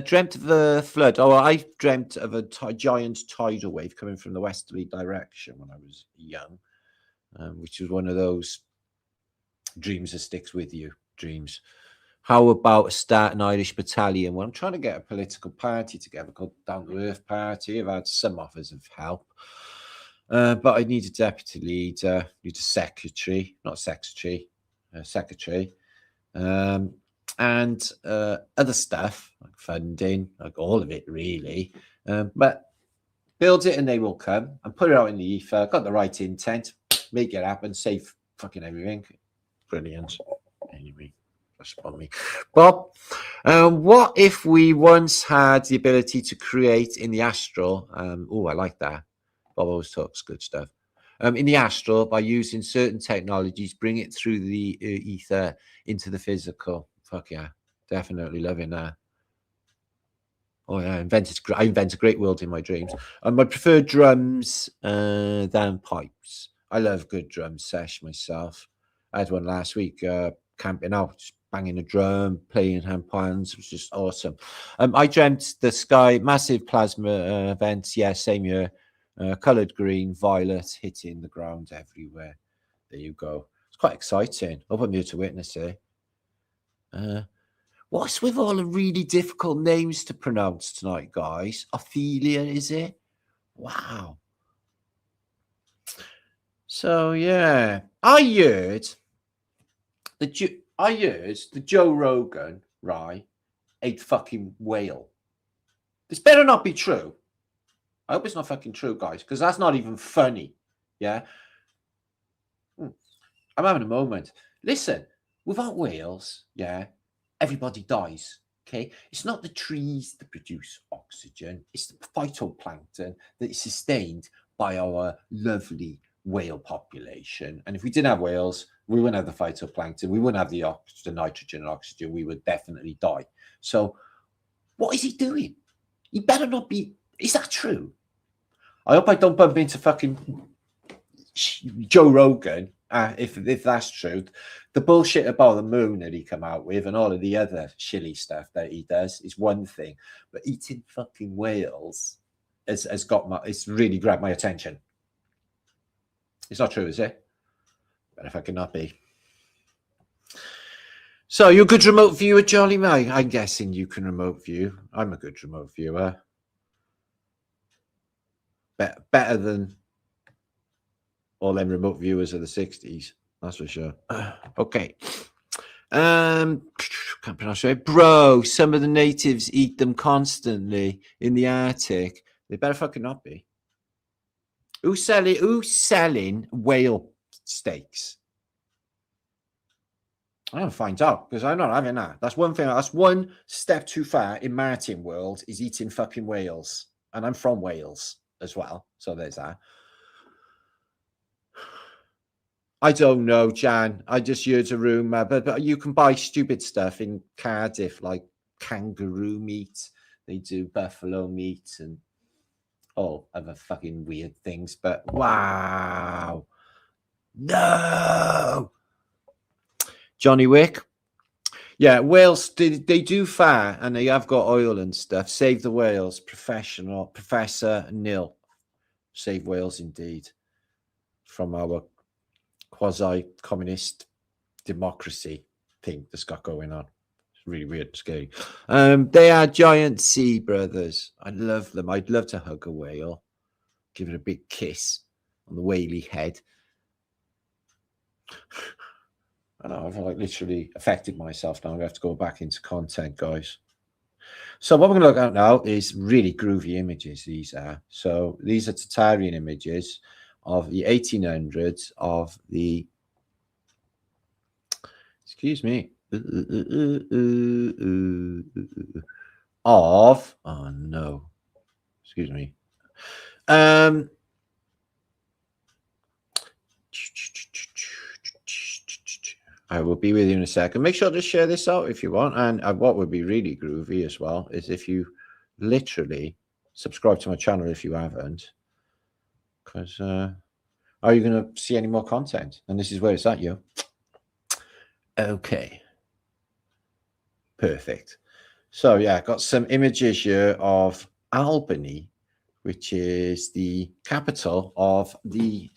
dreamt of a flood. Oh, I dreamt of a giant tidal wave coming from the westerly direction when I was young, which was one of those dreams that sticks with you. Dreams. How about start an Irish battalion? Well, I'm trying to get a political party together called Down to Earth Party. I've had some offers of help. But I need a deputy leader, need a secretary, not secretary, secretary, and other stuff like funding, like all of it really. But build it and they will come, and put it out in the ether. Got the right intent, make it happen, save fucking everything. Brilliant. Anyway, that's on me. Bob, what if we once had the ability to create in the astral? Oh, I like that. Bob always talks good stuff. In the astral, by using certain technologies, bring it through the ether into the physical. Fuck yeah, definitely loving that. Oh yeah, I invent a great world in my dreams. I prefer drums than pipes. I love good drum sesh myself. I had one last week, camping out, just banging a drum, playing handpans. It was just awesome. I dreamt the sky, massive plasma events. Yeah, same year. Coloured green, violet, hitting the ground everywhere. There you go. It's quite exciting. Hope I'm here to witness it. What's with all the really difficult names to pronounce tonight, guys? Ophelia, is it? Wow. So yeah, I heard the Joe Rogan, right, ate fucking whale. This better not be true. I hope it's not fucking true, guys, because that's not even funny. Yeah. I'm having a moment. Listen, without whales, yeah, everybody dies. Okay. It's not the trees that produce oxygen, it's the phytoplankton that is sustained by our lovely whale population. And if we didn't have whales, we wouldn't have the phytoplankton, we wouldn't have the nitrogen and oxygen, we would definitely die. So what is he doing? He better not be. Is that true? I hope I don't bump into fucking Joe Rogan. If that's true, the bullshit about the moon that he come out with and all of the other shilly stuff that he does is one thing, but eating fucking whales it's really grabbed my attention. It's not true, is it? But if I cannot be. So you're a good remote viewer, Jolly May. I'm guessing you can remote view. I'm a good remote viewer. Better than all them remote viewers of the 60s, that's for sure. Okay. Can't pronounce it. Bro, some of the natives eat them constantly in the Arctic. They better fucking not be. Who's selling whale steaks? I'm gonna find out, because I'm not having that. That's one thing. That's one step too far in Martin world, is eating fucking whales. And I'm from Wales as well, so there's that. I don't know, Jan. I just heard a rumor, but you can buy stupid stuff in Cardiff, like kangaroo meat. They do buffalo meat and all other fucking weird things. But wow, no, Johnny Wick. Yeah, whales. They do far, and they have got oil and stuff. Save the whales, Professor Nil. Save whales indeed from our quasi-communist democracy thing that's got going on. It's really weird and scary. They are giant sea brothers. I love them. I'd love to hug a whale, give it a big kiss on the whaley head. I know, I've like literally affected myself now. I'm going to have to go back into content, guys. So what we're going to look at now is really groovy images, these are. So these are Tartarian images of the 1800s of the, excuse me, of, oh no, excuse me. I will be with you in a second. Make sure to share this out if you want. And what would be really groovy as well is if you literally subscribe to my channel if you haven't. Because are you going to see any more content? And this is where it's at, you. Okay. Perfect. So, yeah, got some images here of Albany, which is the capital of the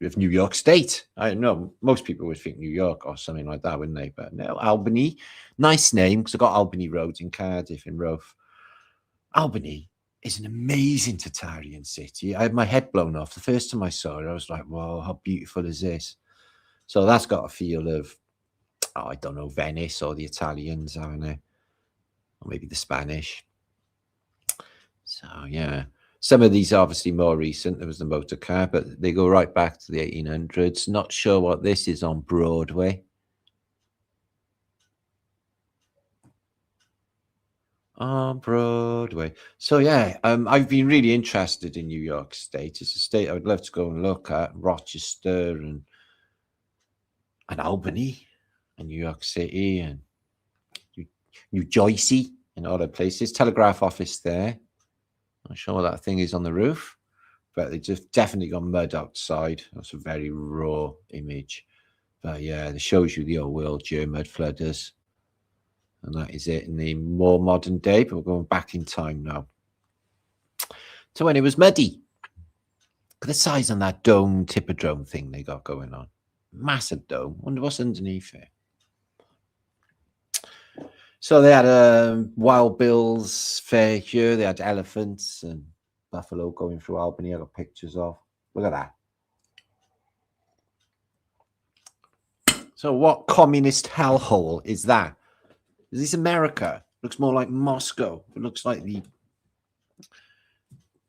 of New York State. I don't know, most people would think New York or something like that, wouldn't they? But no, Albany, nice name, because I've got Albany Road in Cardiff in Roath. Albany is an amazing Tartarian city. I had my head blown off. The first time I saw it, I was like, whoa, how beautiful is this? So that's got a feel of, oh, I don't know, Venice or the Italians, haven't it? Or maybe the Spanish. So, yeah. Some of these are obviously more recent. There was the motor car, but they go right back to the 1800s. Not sure what this is on Broadway. On Broadway. So, yeah, I've been really interested in New York State. It's a state I would love to go and look at. Rochester and Albany and New York City and New Jersey and other places. Telegraph office there. Not sure what that thing is on the roof, but they just definitely got mud outside. That's a very raw image. But yeah, it shows you the old world mud flooders. And that is it in the more modern day, but we're going back in time now. So when it was muddy. Look at the size on that dome, tipperdrome thing they got going on. Massive dome. Wonder what's underneath it. So they had wild bills fair here. They had elephants and buffalo going through Albany. I got pictures of. Look at that. So what communist hellhole is that? Is this America? Looks more like Moscow. It looks like the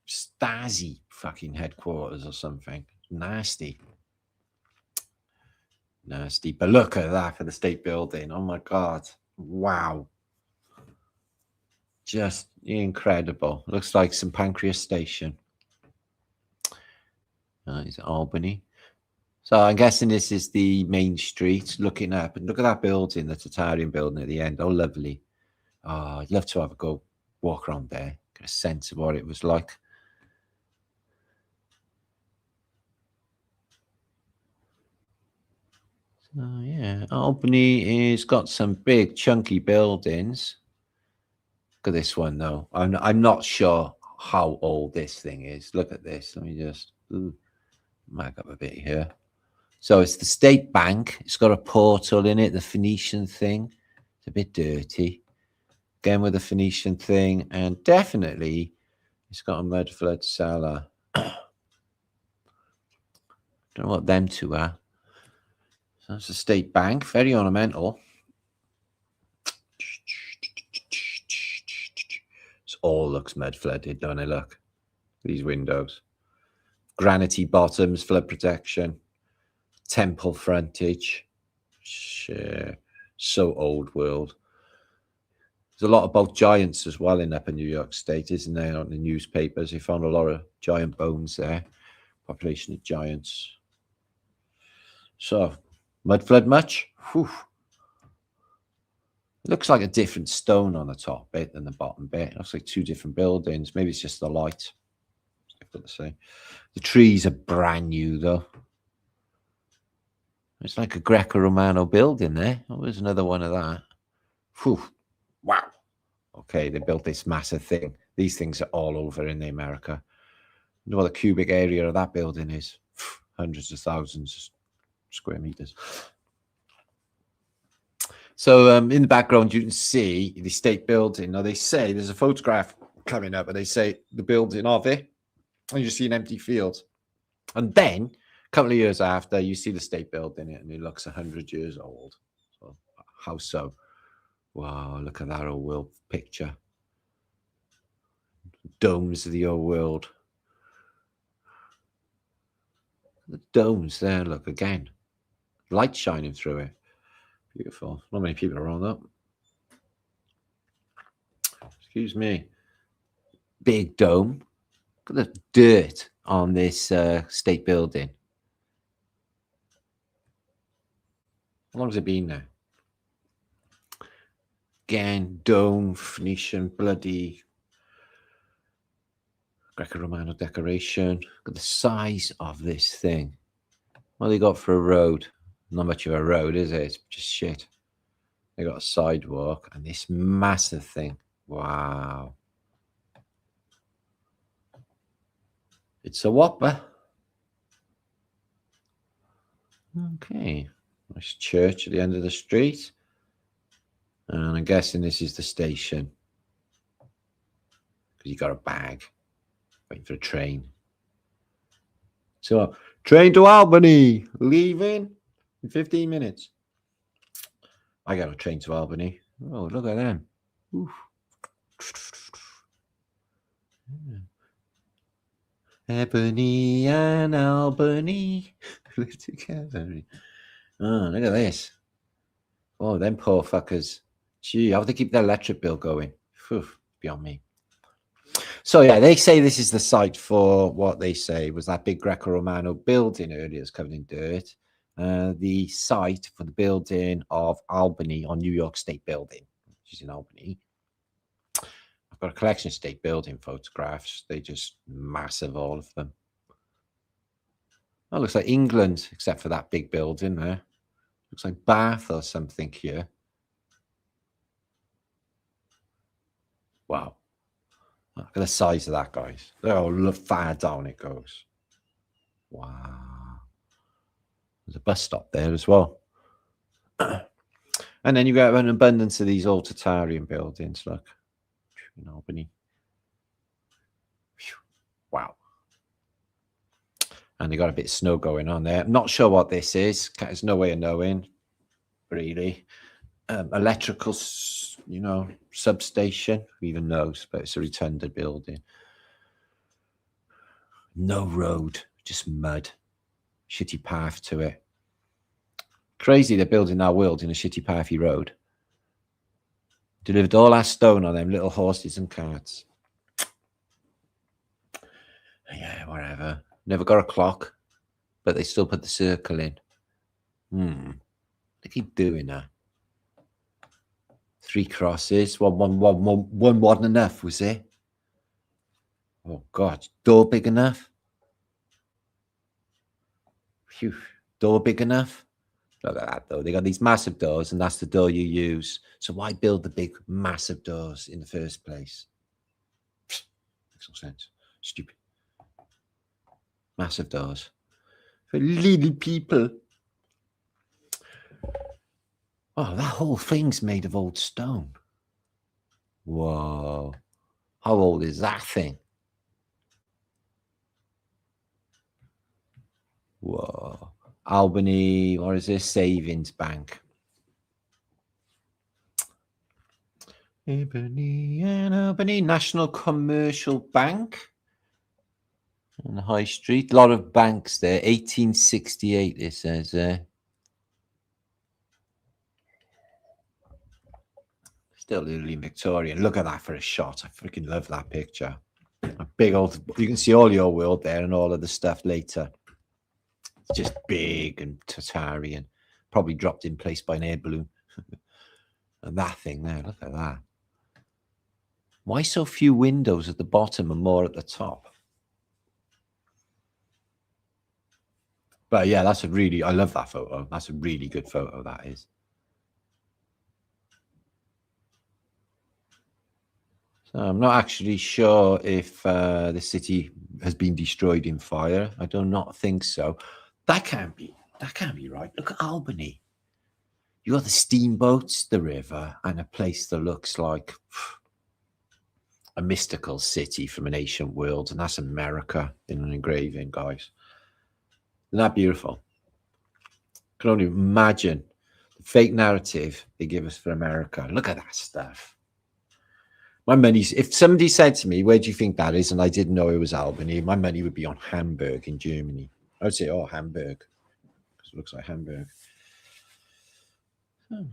Stasi fucking headquarters or something. Nasty. Nasty. But look at that for the state building. Oh my God. Wow. Just incredible. Looks like St. Pancras Station. It's Albany. So I'm guessing this is the main street looking up. And look at that building, the Tartarian building at the end. Oh, lovely. Oh, I'd love to have a go walk around there. Get a sense of what it was like. So, yeah, Albany has got some big chunky buildings. Look at this one, though. I'm not sure how old this thing is. Look at this. Let me just mark up a bit here. So it's the State Bank. It's got a portal in it, the Phoenician thing. It's a bit dirty. Again with the Phoenician thing. And definitely it's got a mud flood cellar. Don't know what them two are. So that's the State Bank. Very ornamental. It all looks mud flooded, don't it? Look. These windows. Granity bottoms, flood protection. Temple frontage. Sure. So old world. There's a lot about giants as well in Upper New York State, isn't there? On the newspapers, they found a lot of giant bones there. Population of giants. So, mud flood much? Whew. It looks like a different stone on the top bit than the bottom bit. It looks like two different buildings. Maybe it's just the light. It's difficult to say. The trees are brand new, though. It's like a Greco-Romano building there. Oh, there's another one of that. Whew. Wow. Okay, they built this massive thing. These things are all over in America. You know what the cubic area of that building is? Hundreds of thousands of square meters. So in the background, you can see the state building. Now, they say there's a photograph coming up, and they say the building of it, and you see an empty field. And then a couple of years after, you see the state building, and it looks 100 years old. So, how so? Wow, look at that old world picture. Domes of the old world. The domes there, look again. Light shining through it. Beautiful. Not many people are on that. Excuse me. Big dome. Look at the dirt on this state building. How long has it been there? Again, dome, Phoenician, bloody Greco-Romano decoration. Look at the size of this thing. What they got for a road? Not much of a road, is it? It's just shit. They got a sidewalk and this massive thing. Wow. It's a whopper. Okay, nice church at the end of the street. And I'm guessing this is the station. Because you got a bag. Waiting for a train. So, train to Albany. Leaving in 15 minutes. I got a train to Albany. Oh, look at them. Oof. Ebony and Albany live together. Oh, look at this. Oh, them poor fuckers. Gee, how do they keep their electric bill going? Phew, beyond me. So, yeah, they say this is the site for what they say was that big Greco-Romano building earlier that's covered in dirt. The site for the building of Albany on New York State Building, which is in Albany. I've got a collection of state building photographs. They're just massive, all of them. Oh, looks like England, except for that big building there. Looks like Bath or something here. Wow. Look at the size of that, guys. Look how far down it goes. Wow. There's a bus stop there as well. And then you got an abundance of these old Tartarian buildings, look, in Albany. Wow. And they got a bit of snow going on there. I'm not sure what this is. There's no way of knowing, really. Electrical, substation. Who even knows? But it's a rotunda building. No road, just mud. Shitty path to it. Crazy they're building our world in a shitty pathy road. Delivered all our stone on them little horses and carts. Yeah, whatever. Never got a clock, but they still put the circle in. They keep doing that. 3 crosses. One wasn't enough, was it? Oh, God. Door big enough? Phew. Door big enough? Look at that, though. They got these massive doors, and that's the door you use. So why build the big, massive doors in the first place? Makes no sense. Stupid. Massive doors. For little people. Oh, that whole thing's made of old stone. Whoa. How old is that thing? Whoa. Albany, what is this? Savings Bank. Ebony and Albany, National Commercial Bank. On the High Street. A lot of banks there. 1868, it says there. Still early Victorian. Look at that for a shot. I freaking love that picture. A big old, you can see all your world there and all of the stuff later. It's just big and Tartarian. Probably dropped in place by an air balloon. And that thing there, look at that. Why so few windows at the bottom and more at the top? But yeah, that's I love that photo. That's a really good photo, that is. So I'm not actually sure if the city has been destroyed in fire. I do not think so. That can't be right. Look at Albany. You got the steamboats, the river, and a place that looks like a mystical city from an ancient world, and that's America in an engraving, guys. Isn't that beautiful? I can only imagine the fake narrative they give us for America. Look at that stuff. My money's, if somebody said to me, where do you think that is? And I didn't know it was Albany, my money would be on Hamburg in Germany. I would say, oh, Hamburg. Because it looks like Hamburg. Oh.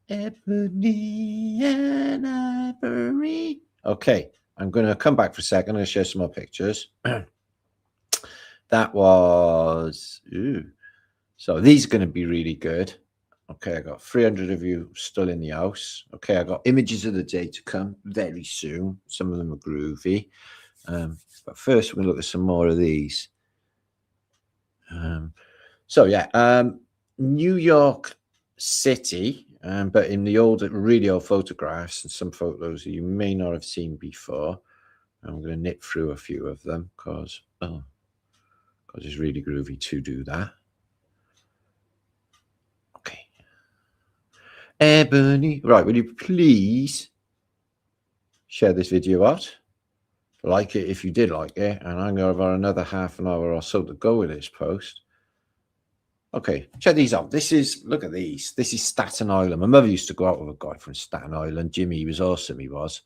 Ebony and Ivory. Okay, I'm going to come back for a second. I'm going to share some more pictures. That was, so these are going to be really good. Okay, I got 300 of you still in the house. Okay, I got images of the day to come very soon. Some of them are groovy. But first, we're going to look at some more of these. So, yeah, New York City, but in the old, really old photographs and some photos that you may not have seen before. I'm going to nip through a few of them because, got because it's really groovy to do that. Okay. Ebony. Right, will you please share this video out? Like it if you did like it. And I'm going to have another half an hour or so to go with this post. Okay, check these out. This is, look at these. This is Staten Island. My mother used to go out with a guy from Staten Island. Jimmy, he was awesome, he was.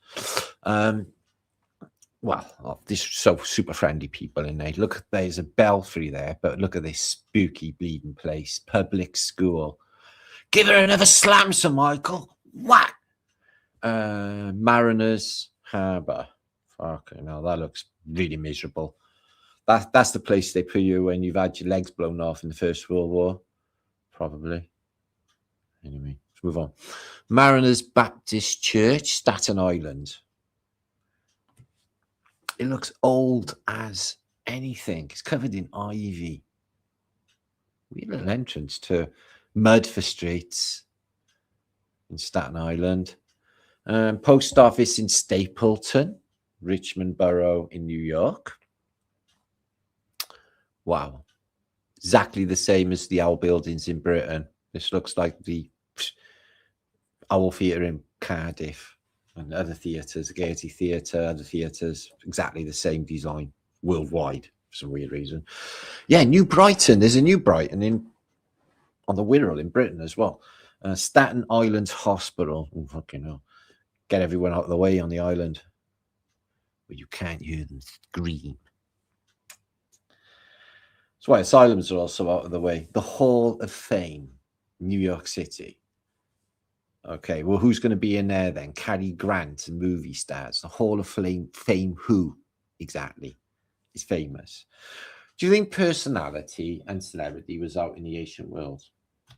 Well, this so super friendly people in there. Look, there's a belfry there, but look at this spooky bleeding place. Public school. Give her another slam, Sir Michael. What? Mariners Harbour. Fucking hell, that looks really miserable. That's the place they put you when you've had your legs blown off in the First World War. Probably. Anyway, let's move on. Mariners Baptist Church, Staten Island. It looks old as anything. It's covered in ivy. Weird little entrance to mud for streets in Staten Island. Post office in Stapleton, Richmond Borough in New York. Wow. Exactly the same as the Owl buildings in Britain. This looks like the Owl Theatre in Cardiff and other theatres, the Gaiety Theatre, other theatres, exactly the same design worldwide for some weird reason. Yeah, New Brighton. There's a New Brighton on the Wirral in Britain as well. Staten Island Hospital. Oh, fucking hell. Get everyone out of the way on the island where you can't hear them scream. That's why asylums are also out of the way. The Hall of Fame, New York City. Okay, well, who's going to be in there then? Cary Grant and movie stars. The Hall of Fame who exactly is famous? Do you think personality and celebrity was out in the ancient world?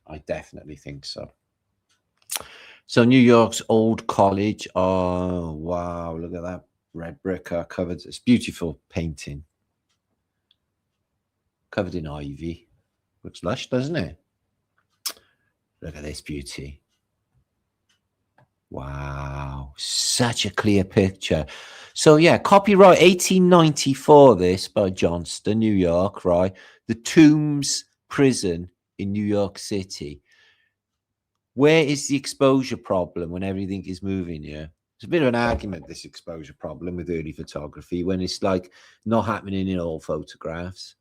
I definitely think so. So New York's Old College. Oh, wow. Look at that red brick covered. It's beautiful painting. Covered in ivy. Looks lush, doesn't it? Look at this beauty. Wow. Such a clear picture. So, yeah, copyright 1894, this by Johnston, New York, right? The Tombs Prison in New York City. Where is the exposure problem when everything is moving here? It's a bit of an argument, this exposure problem with early photography, when it's like not happening in all photographs.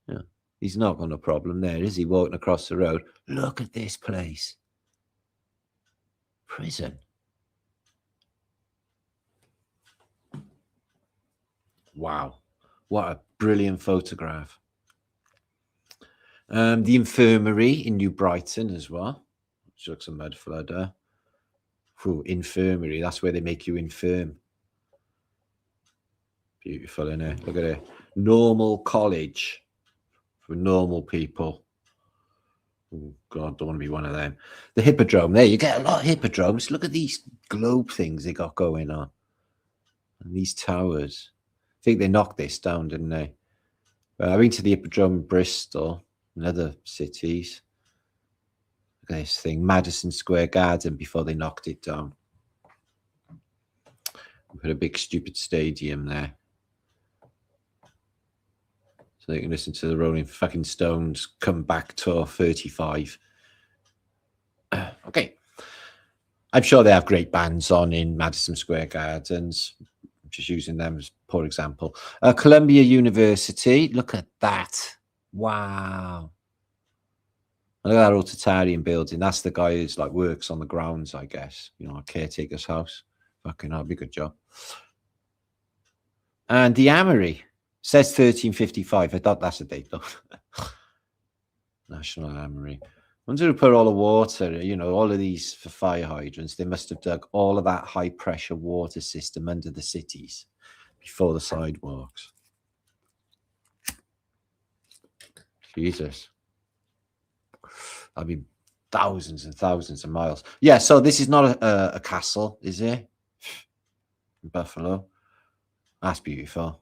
Yeah, he's not got a problem there, is he? Walking across the road. Look at this place. Prison. Wow. What a brilliant photograph. The infirmary in New Brighton as well. Which looks a mud flooder. Ooh, infirmary. That's where they make you infirm. Beautiful, isn't it? Look at it. Normal college. For normal people. Oh, God, don't want to be one of them. The Hippodrome. There, you get a lot of hippodromes. Look at these globe things they got going on. And these towers. I think they knocked this down, didn't they? I've been to the Hippodrome in Bristol and other cities. Look at this thing. Madison Square Garden before they knocked it down. Put a big stupid stadium there. So you can listen to the Rolling fucking Stones Come Back Tour 35. Okay. I'm sure they have great bands on in Madison Square Gardens. I'm just using them as a poor example. Columbia University. Look at that. Wow. Look at that Tartaria building. That's the guy who's like works on the grounds, I guess. You know, a caretaker's house. Fucking hell, be a good job. And the Armory. Says 1355. I thought that's a date, though. National Armory. I wonder who put all the water, you know, all of these for fire hydrants. They must have dug all of that high-pressure water system under the cities before the sidewalks. Jesus. I mean, thousands and thousands of miles. Yeah, so this is not a castle, is it? In Buffalo. That's beautiful.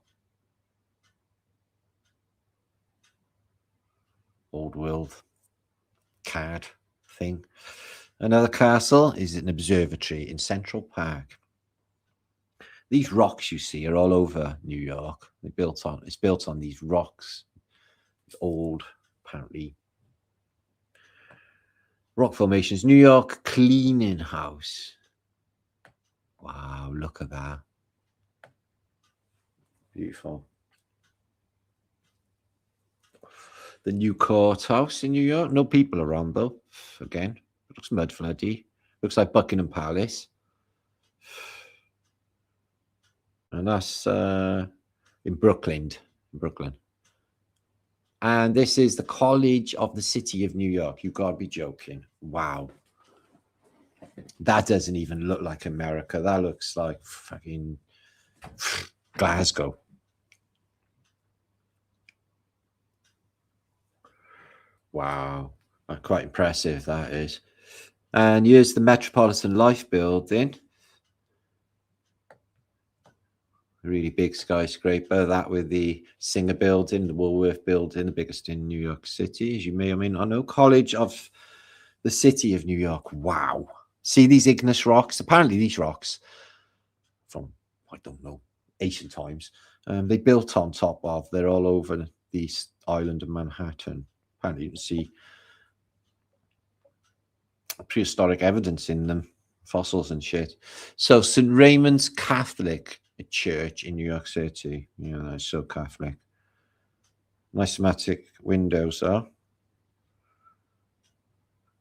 Old world card thing. Another castle is an observatory in Central Park. These rocks you see are all over New York. It's built on these rocks, old, apparently. Rock formations, New York cleaning house. Wow, look at that. Beautiful. The new courthouse in New York. No people around, though. Again, it looks mud floody. Looks like Buckingham Palace. And that's in Brooklyn. And this is the College of the City of New York. You got to be joking. Wow. That doesn't even look like America. That looks like fucking Glasgow. Wow. Quite impressive, that is. And here's the Metropolitan Life building. Really big skyscraper. That with the Singer building, the Woolworth building, the biggest in New York City, as you may or may not know. College of the City of New York. Wow. See these igneous rocks? Apparently these rocks from, I don't know, ancient times, they built on top of, they're all over the island of Manhattan. Apparently you can see prehistoric evidence in them, fossils and shit. So St. Raymond's Catholic Church in New York City. Yeah, that's so Catholic. Nice thematic windows though.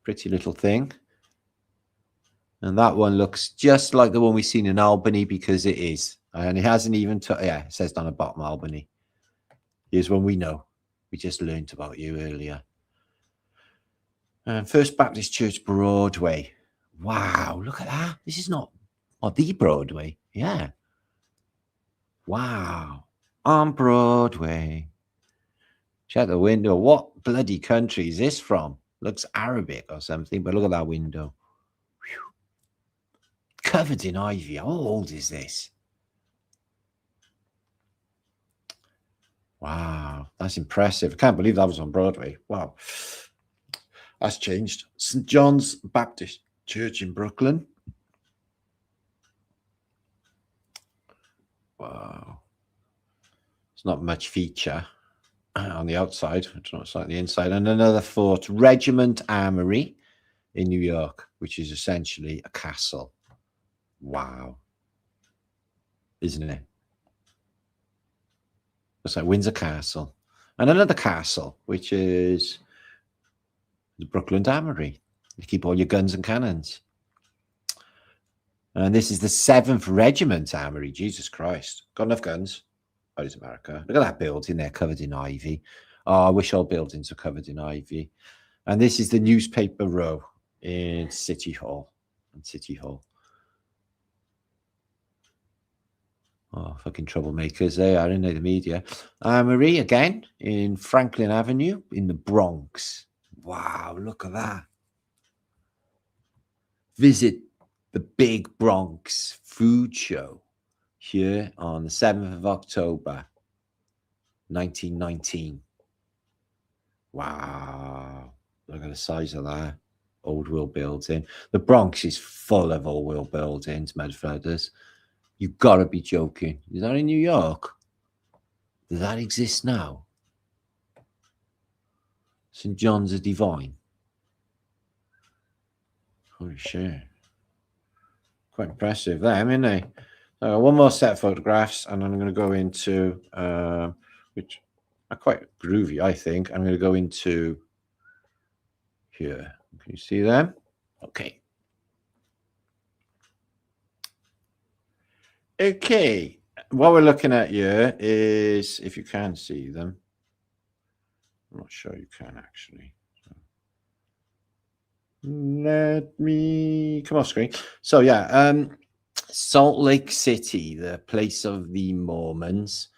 Pretty little thing. And that one looks just like the one we've seen in Albany, because it is. And it hasn't even, yeah, it says down the bottom Albany. Here's one we know. We just learned about you earlier. First Baptist Church, Broadway. Wow, look at that. This is not the Broadway. Yeah. Wow. On Broadway. Check the window. What bloody country is this from? Looks Arabic or something, but look at that window. Whew. Covered in ivy. How old is this? Wow, that's impressive. I can't believe that was on Broadway. Wow. That's changed. St. John's Baptist Church in Brooklyn. Wow. It's not much feature on the outside. It's not like the inside. And another fort, Regiment Armory in New York, which is essentially a castle. Wow. Isn't it? It's like Windsor Castle. And another castle, which is the Brooklyn Armory. You keep all your guns and cannons. And this is the 7th Regiment Armory. Jesus Christ. Got enough guns. Oh, it's America. Look at that building there covered in ivy. Oh, I wish all buildings were covered in ivy. And this is the newspaper row in City Hall. Oh, fucking troublemakers. They are in the media. Armory again in Franklin Avenue in the Bronx. Wow, look at that. Visit the Big Bronx Food Show here on the 7th of October, 1919. Wow. Look at the size of that. Old world building. The Bronx is full of old world buildings, mud flooders. You've got to be joking. Is that in New York? Does that exist now? St. John's a Divine. Holy shit. Quite impressive there, isn't it? One more set of photographs, and I'm going to go into, which are quite groovy, I think. I'm going to go into here. Can you see them? Okay. Okay. What we're looking at here is, if you can see them, I'm not sure you can actually. Let me come off screen. So yeah, Salt Lake City, the place of the Mormons,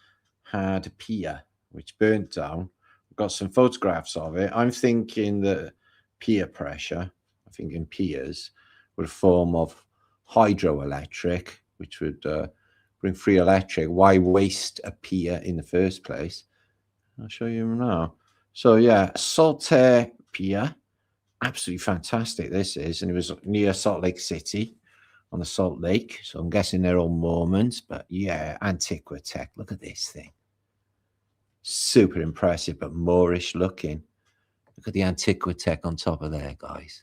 had a pier which burnt down. I've got some photographs of it. I'm thinking that pier pressure, I think in piers, were a form of hydroelectric, which would bring free electric. Why waste a pier in the first place? I'll show you now. So yeah, Saltaire Pier. Absolutely fantastic this is, and it was near Salt Lake City on the Salt Lake, so I'm guessing they're all Mormons, but yeah, Antiquitech. Look at this thing. Super impressive, but Moorish looking. Look at the Antiquitech on top of there, guys.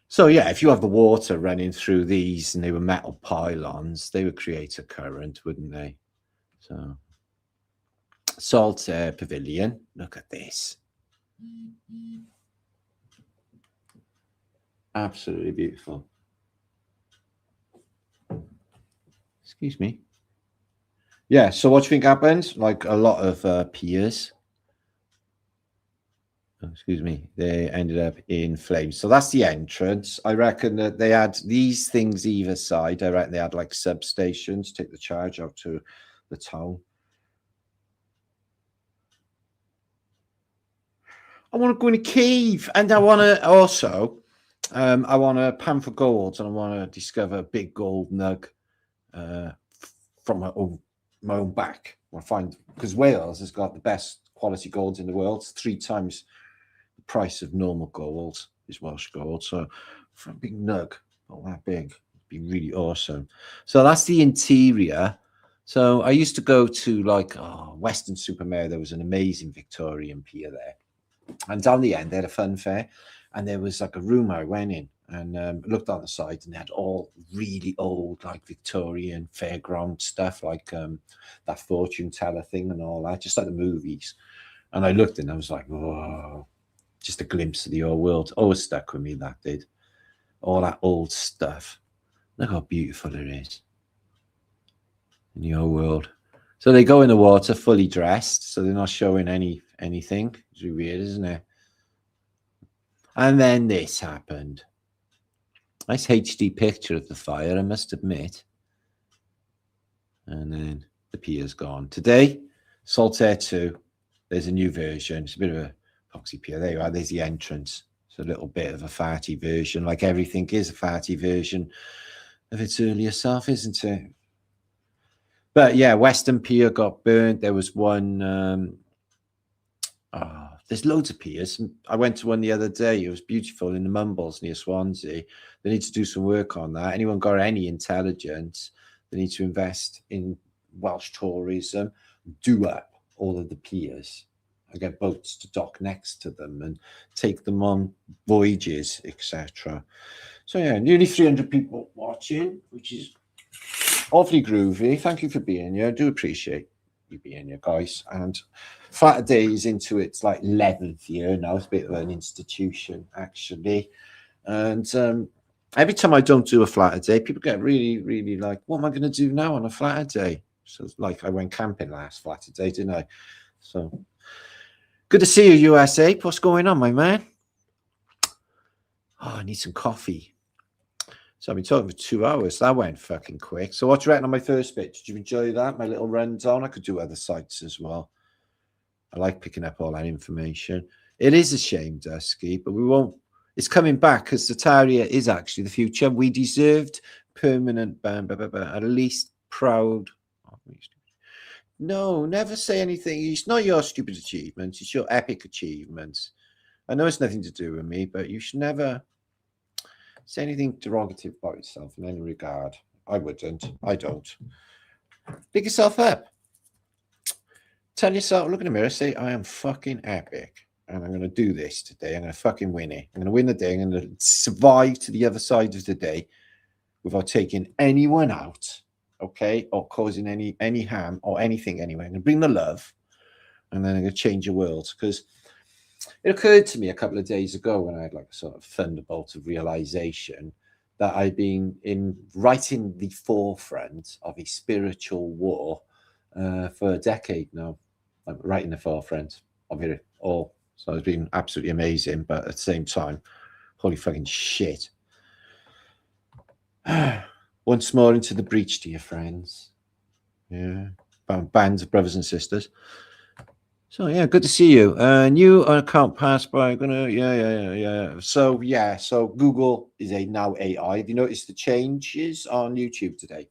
So yeah, if you have the water running through these and they were metal pylons, they would create a current, wouldn't they? So Salt Pavilion, look at this. Absolutely beautiful. Excuse me. Yeah, so what do you think happened? Like a lot of piers, excuse me, they ended up in flames. So that's the entrance. I reckon that they had these things either side. I reckon they had like substations, take the charge out to the town. I want to go in a cave, and I want to also, I want to pan for gold, and I want to discover a big gold nug from my own back. I want to find, because Wales has got the best quality gold in the world. It's 3 times the price of normal gold is Welsh gold. So for a big nug, not that big, it'd be really awesome. So that's the interior. So I used to go to like Weston-super-Mare. There was an amazing Victorian pier there. And down the end, they had a fun fair, and there was like a room I went in and looked on the side, and they had all really old, like Victorian fairground stuff, like that fortune teller thing and all that, just like the movies. And I looked and I was like, whoa, just a glimpse of the old world. Always stuck with me, that did. All that old stuff. Look how beautiful it is in the old world. So they go in the water fully dressed, so they're not showing anything. It's really weird, isn't it? And then this happened. Nice HD picture of the fire, I must admit. And then the pier's gone. Today, Saltaire 2, there's a new version. It's a bit of a epoxy pier. There you are. There's the entrance. It's a little bit of a farty version, like everything is a farty version of its earlier self, isn't it? But yeah, Western Pier got burnt. There was one. There's loads of piers. I went to one the other day. It was beautiful in the Mumbles near Swansea. They need to do some work on that. Anyone got any intelligence? They need to invest in Welsh tourism, do up all of the piers and get boats to dock next to them and take them on voyages, etc. So yeah, nearly 300 people watching, which is awfully groovy. Thank you for being here. I do appreciate you being here, guys. And Flaterday is into its like 11th year now. It's a bit of an institution, actually. And every time I don't do a Flaterday, people get really, really like, what am I going to do now on a Flaterday? So like I went camping last Flaterday, didn't I? So good to see you, USA. What's going on, my man? Oh, I need some coffee. So I've been talking for 2 hours. That went fucking quick. So what do you reckon on my first bit? Did you enjoy that? My little rundown? I could do other sites as well. I like picking up all that information. It is a shame, Dusky, but we won't. It's coming back because Tartaria is actually the future. We deserved permanent ban, at least proud. No, never say anything. It's not your stupid achievements. It's your epic achievements. I know it's nothing to do with me, but you should never say anything derogative about yourself in any regard. I wouldn't. I don't. Pick yourself up. Tell yourself, look in the mirror, say, I am fucking epic. And I'm going to do this today. I'm going to fucking win it. I'm going to win the day. I'm going to survive to the other side of the day without taking anyone out, okay, or causing any harm or anything anyway. I'm going to bring the love, and then I'm going to change the world. Because it occurred to me a couple of days ago when I had like a sort of thunderbolt of realization that I've been right in the forefront of a spiritual war for a decade now. I'm right in the forefront of it all. So it's been absolutely amazing, but at the same time, holy fucking shit. Once more into the breach, dear friends. Yeah, bands of brothers and sisters. So yeah, good to see you. New account passed by. I'm gonna yeah. So yeah, so Google is now AI. Have you noticed the changes on YouTube today?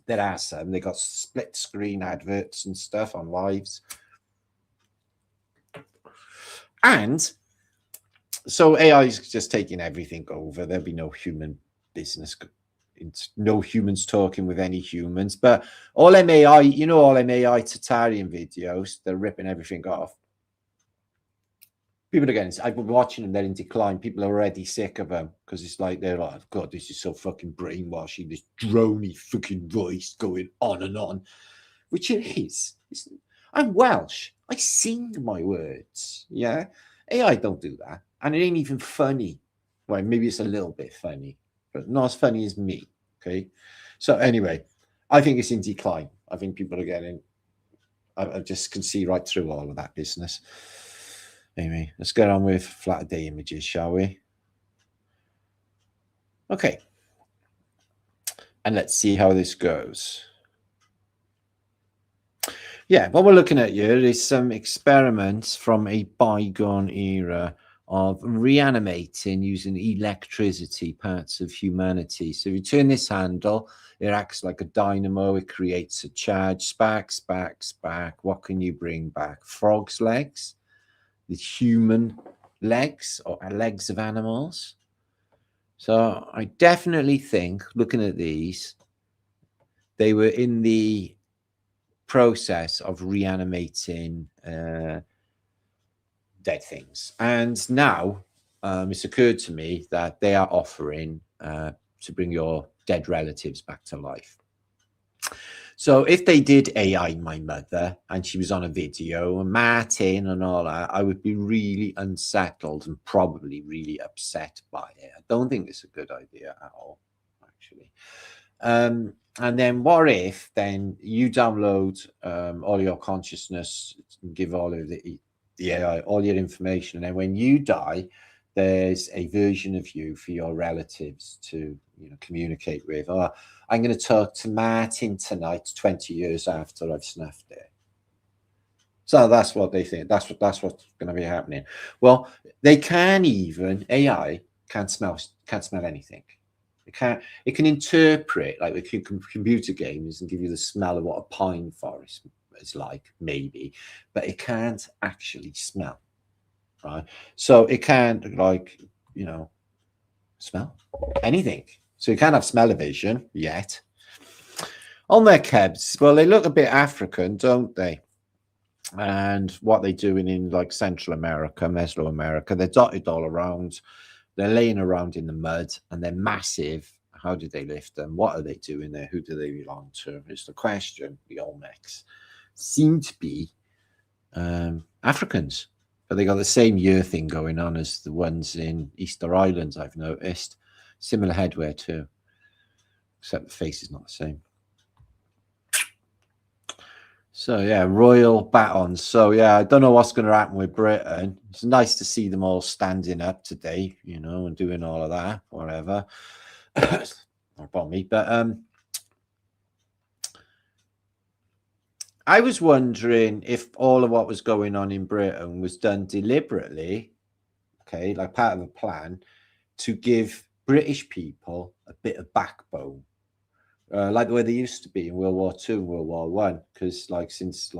There are some. They got split screen adverts and stuff on lives. And so AI is just taking everything over. There'll be no human business no humans talking with any humans. But all them AI, you know, all them AI Tartarian videos, they're ripping everything off. People are getting, I've been watching them, they're in decline. People are already sick of them because it's like, they're like, God, this is so fucking brainwashing, this drony fucking voice going on, which it is. I'm Welsh. I sing my words. Yeah. AI don't do that. And it ain't even funny. Well, maybe it's a little bit funny, but not as funny as me. Okay. So anyway, I think it's in decline. I think people are getting, I just can see right through all of that business. Anyway, let's get on with Flaterday images, shall we? Okay. And let's see how this goes. Yeah, what we're looking at here is some experiments from a bygone era of reanimating using electricity parts of humanity. So if you turn this handle, it acts like a dynamo. It creates a charge. Spark, spark, spark. What can you bring back? Frogs' legs? The human legs or legs of animals. So I definitely think, looking at these, they were in the process of reanimating dead things. And now it's occurred to me that they are offering to bring your dead relatives back to life. So if they did AI my mother and she was on a video and Martin and all that, I would be really unsettled and probably really upset by it. I don't think it's a good idea at all, actually. And then what if then you download all your consciousness, give all of the AI all your information, and then when you die, there's a version of you for your relatives to communicate with. Or I'm going to talk to Martin tonight, 20 years after I've snuffed it. So that's what they think. That's what's going to be happening. Well, they can even AI can't smell anything. It can interpret like with computer games and give you the smell of what a pine forest is like, maybe, but it can't actually smell. Right, so it can't smell anything. So you can't have smell-o-vision yet. On their kebs, well, they look a bit African, don't they? And what they're doing in like Central America, Mesoamerica, they're dotted all around. They're laying around in the mud, and they're massive. How do they lift them? What are they doing there? Who do they belong to? Is the question. The Olmecs seem to be Africans. But they got the same ear thing going on as the ones in Easter Islands, I've noticed. Similar headwear too, except the face is not the same. So yeah, royal batons. So yeah, I don't know what's going to happen with Britain. It's nice to see them all standing up today, and doing all of that, whatever. Not about me, but I was wondering if all of what was going on in Britain was done deliberately, okay, like part of a plan to give British people a bit of backbone, like the way they used to be in World War II and World War One. Because since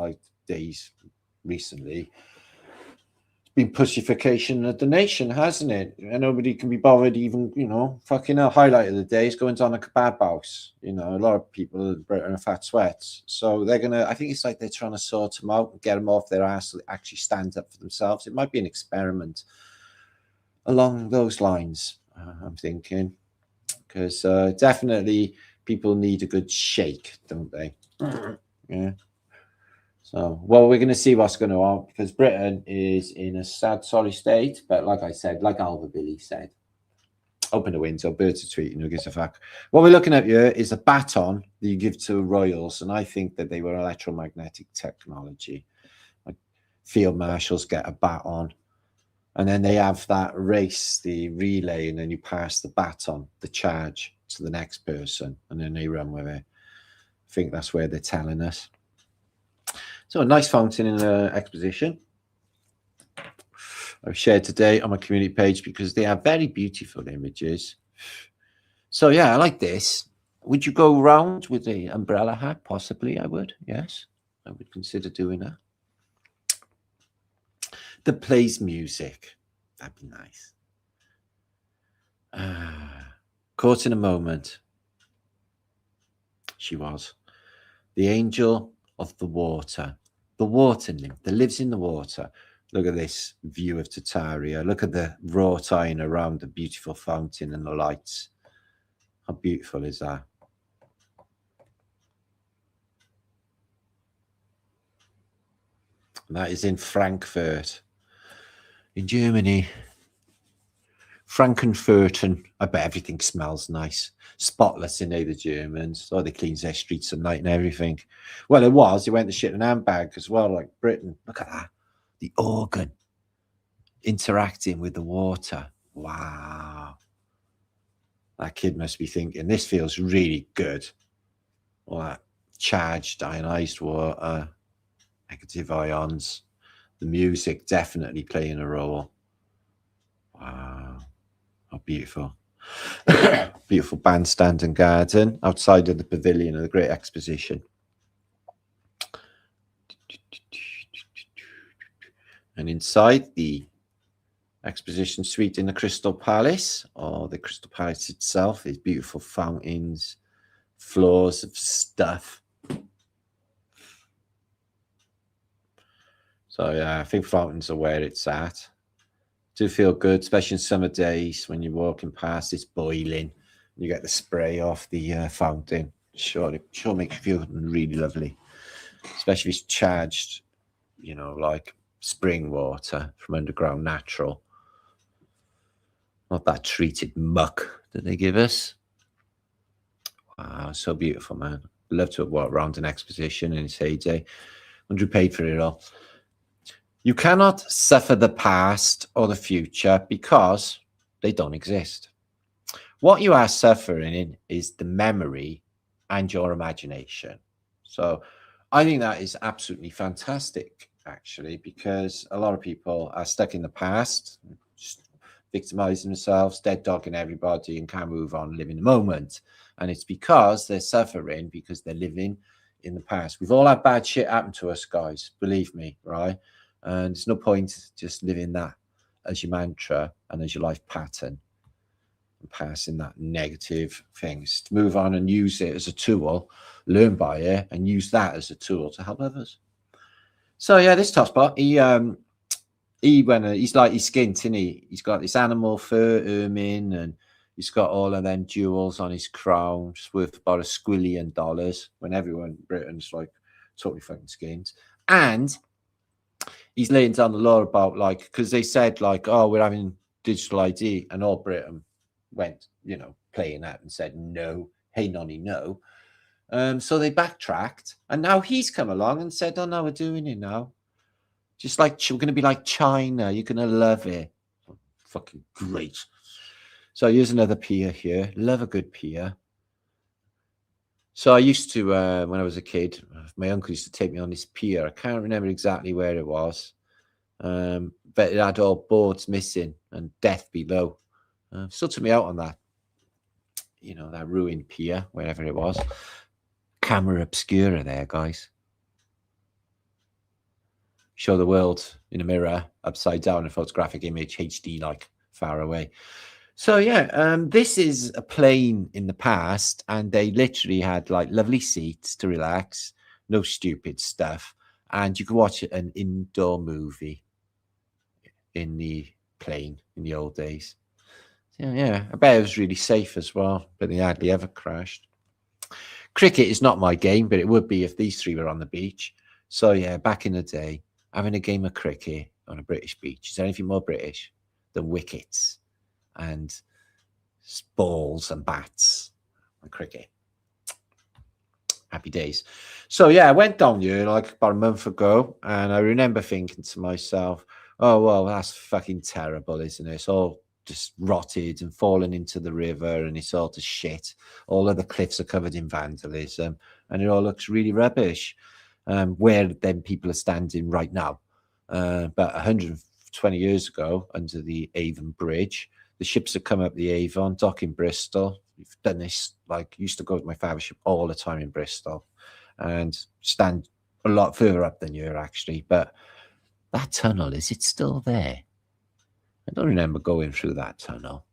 days recently, been pussification of the nation, hasn't it? And nobody can be bothered even, fucking hell, highlight of the day is going on a kebab house. A lot of people in Britain are fat sweats. So they're going to, I think it's like they're trying to sort them out and get them off their ass so they actually stand up for themselves. It might be an experiment along those lines, I'm thinking. Because definitely people need a good shake, don't they? Yeah. So, well, we're going to see what's going on because Britain is in a sad, sorry state. But like I said, like Alva Billy said, open the window, birds are tweeting, who gives a fuck. What we're looking at here is a baton that you give to royals. And I think that they were electromagnetic technology. Like field marshals get a baton. And then they have that race, the relay, and then you pass the baton, the charge to the next person. And then they run with it. I think that's where they're telling us. So a nice fountain in the exposition I've shared today on my community page because they are very beautiful images. So yeah, I like this. Would you go round with the umbrella hat? Possibly, I would. Yes, I would consider doing that. That plays music. That'd be nice. Caught in a moment. She was. The angel of the water nymph that lives in the water. Look at this view of Tartaria. Look at the wrought iron around the beautiful fountain and the lights. How beautiful is that? And that is in Frankfurt, in Germany. Frankenfurten. I bet everything smells nice. Spotless in the Germans. Oh, they clean their streets at night and everything. Well, it was. They went to shit in handbag as well, like Britain. Look at that. The organ interacting with the water. Wow. That kid must be thinking, this feels really good. All that charged ionized water, negative ions. The music definitely playing a role. Wow. How beautiful. Beautiful bandstand and garden outside of the pavilion of the Great Exposition. And inside the exposition suite in the Crystal Palace, or the Crystal Palace itself, these beautiful fountains, floors of stuff. So yeah, I think fountains are where it's at. Do feel good, especially in summer days when you're walking past, it's boiling. You get the spray off the fountain. Sure makes you feel really lovely, especially if it's charged, you know, like spring water from underground natural. Not that treated muck that they give us. Wow, so beautiful, man. Love to have walked around an exposition in its heyday. Wonder who paid for it all. You cannot suffer the past or the future because they don't exist. What you are suffering in is the memory and your imagination. So I think that is absolutely fantastic, actually, because a lot of people are stuck in the past, just victimizing themselves, dead dogging everybody, and can't move on, live in the moment. And it's because they're suffering because they're living in the past. We've all had bad shit happen to us, guys, believe me, right? And there's no point just living that as your mantra and as your life pattern and passing that negative things. To move on and use it as a tool, learn by it, and use that as a tool to help others. So yeah, this top spot, he's like he's skint, isn't he? He's got this animal fur ermine, and he's got all of them jewels on his crown, just worth about $1 squillion, when everyone in Britain's like totally fucking skint. And he's laying down the law about, like, because they said, like, oh, we're having digital ID, and all Britain went, you know, playing that and said, no, hey, nonny, no. So they backtracked, and now he's come along and said, oh, no, we're doing it now. Just like, we're going to be like China. You're going to love it. Fucking great. So here's another pier here. Love a good pier. So I used to, when I was a kid, my uncle used to take me on this pier. I can't remember exactly where it was, but it had all boards missing and death below. Still took me out on that, you know, that ruined pier, wherever it was. Camera obscura there, guys. Show the world in a mirror, upside down, a photographic image, HD, like far away. So yeah, this is a plane in the past, and they literally had like lovely seats to relax, no stupid stuff, and you could watch an indoor movie in the plane in the old days. So, yeah, I bet it was really safe as well, but they hardly ever crashed. Cricket is not my game, but it would be if these three were on the beach. So yeah, back in the day, having a game of cricket on a British beach. Is there anything more British than wickets and balls and bats and cricket? Happy days. So yeah, I went down here like about a month ago, and I remember thinking to myself, oh, well, that's fucking terrible, isn't it? It's all just rotted and fallen into the river, and it's all just shit. All of the cliffs are covered in vandalism, and it all looks really rubbish. Where then people are standing right now. But 120 years ago, under the Avon Bridge, the ships have come up the Avon, dock in Bristol. We've done this, like, used to go to my father's ship all the time in Bristol, and stand a lot further up than you actually. But that tunnel, is it still there? I don't remember going through that tunnel.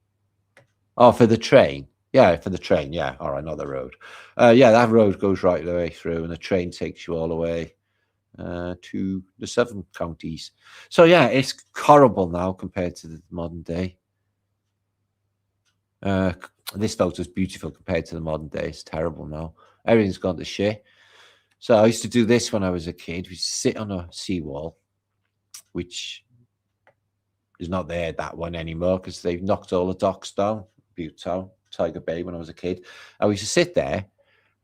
Oh, for the train. Yeah, for the train. Yeah, all right, not the road. Yeah, that road goes right the way through, and the train takes you all the way to the southern counties. So yeah, it's horrible now compared to the modern day. This photo is beautiful compared to the modern day. It's terrible now. Everything's gone to shit. So I used to do this when I was a kid. We used to sit on a seawall, which is not there, that one anymore, because they've knocked all the docks down. Butetown, Tiger Bay, when I was a kid. I used to sit there,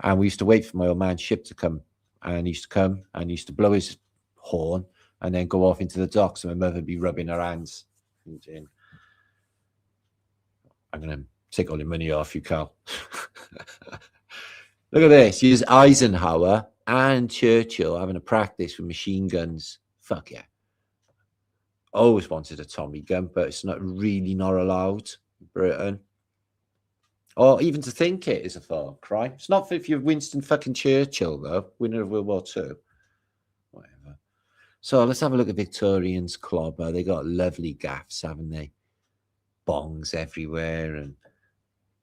and we used to wait for my old man's ship to come. And he used to come, and he used to blow his horn, and then go off into the docks, and my mother would be rubbing her hands. I'm going to take all the money off you, Carl. Look at this. Use Eisenhower and Churchill having a practice with machine guns. Fuck yeah. Always wanted a Tommy gun, but it's not allowed in Britain. Or even to think it is a far cry. It's not if you're Winston fucking Churchill, though, winner of World War II. Whatever. So let's have a look at Victorian's clobber. They got lovely gaffs, haven't they? Bongs everywhere and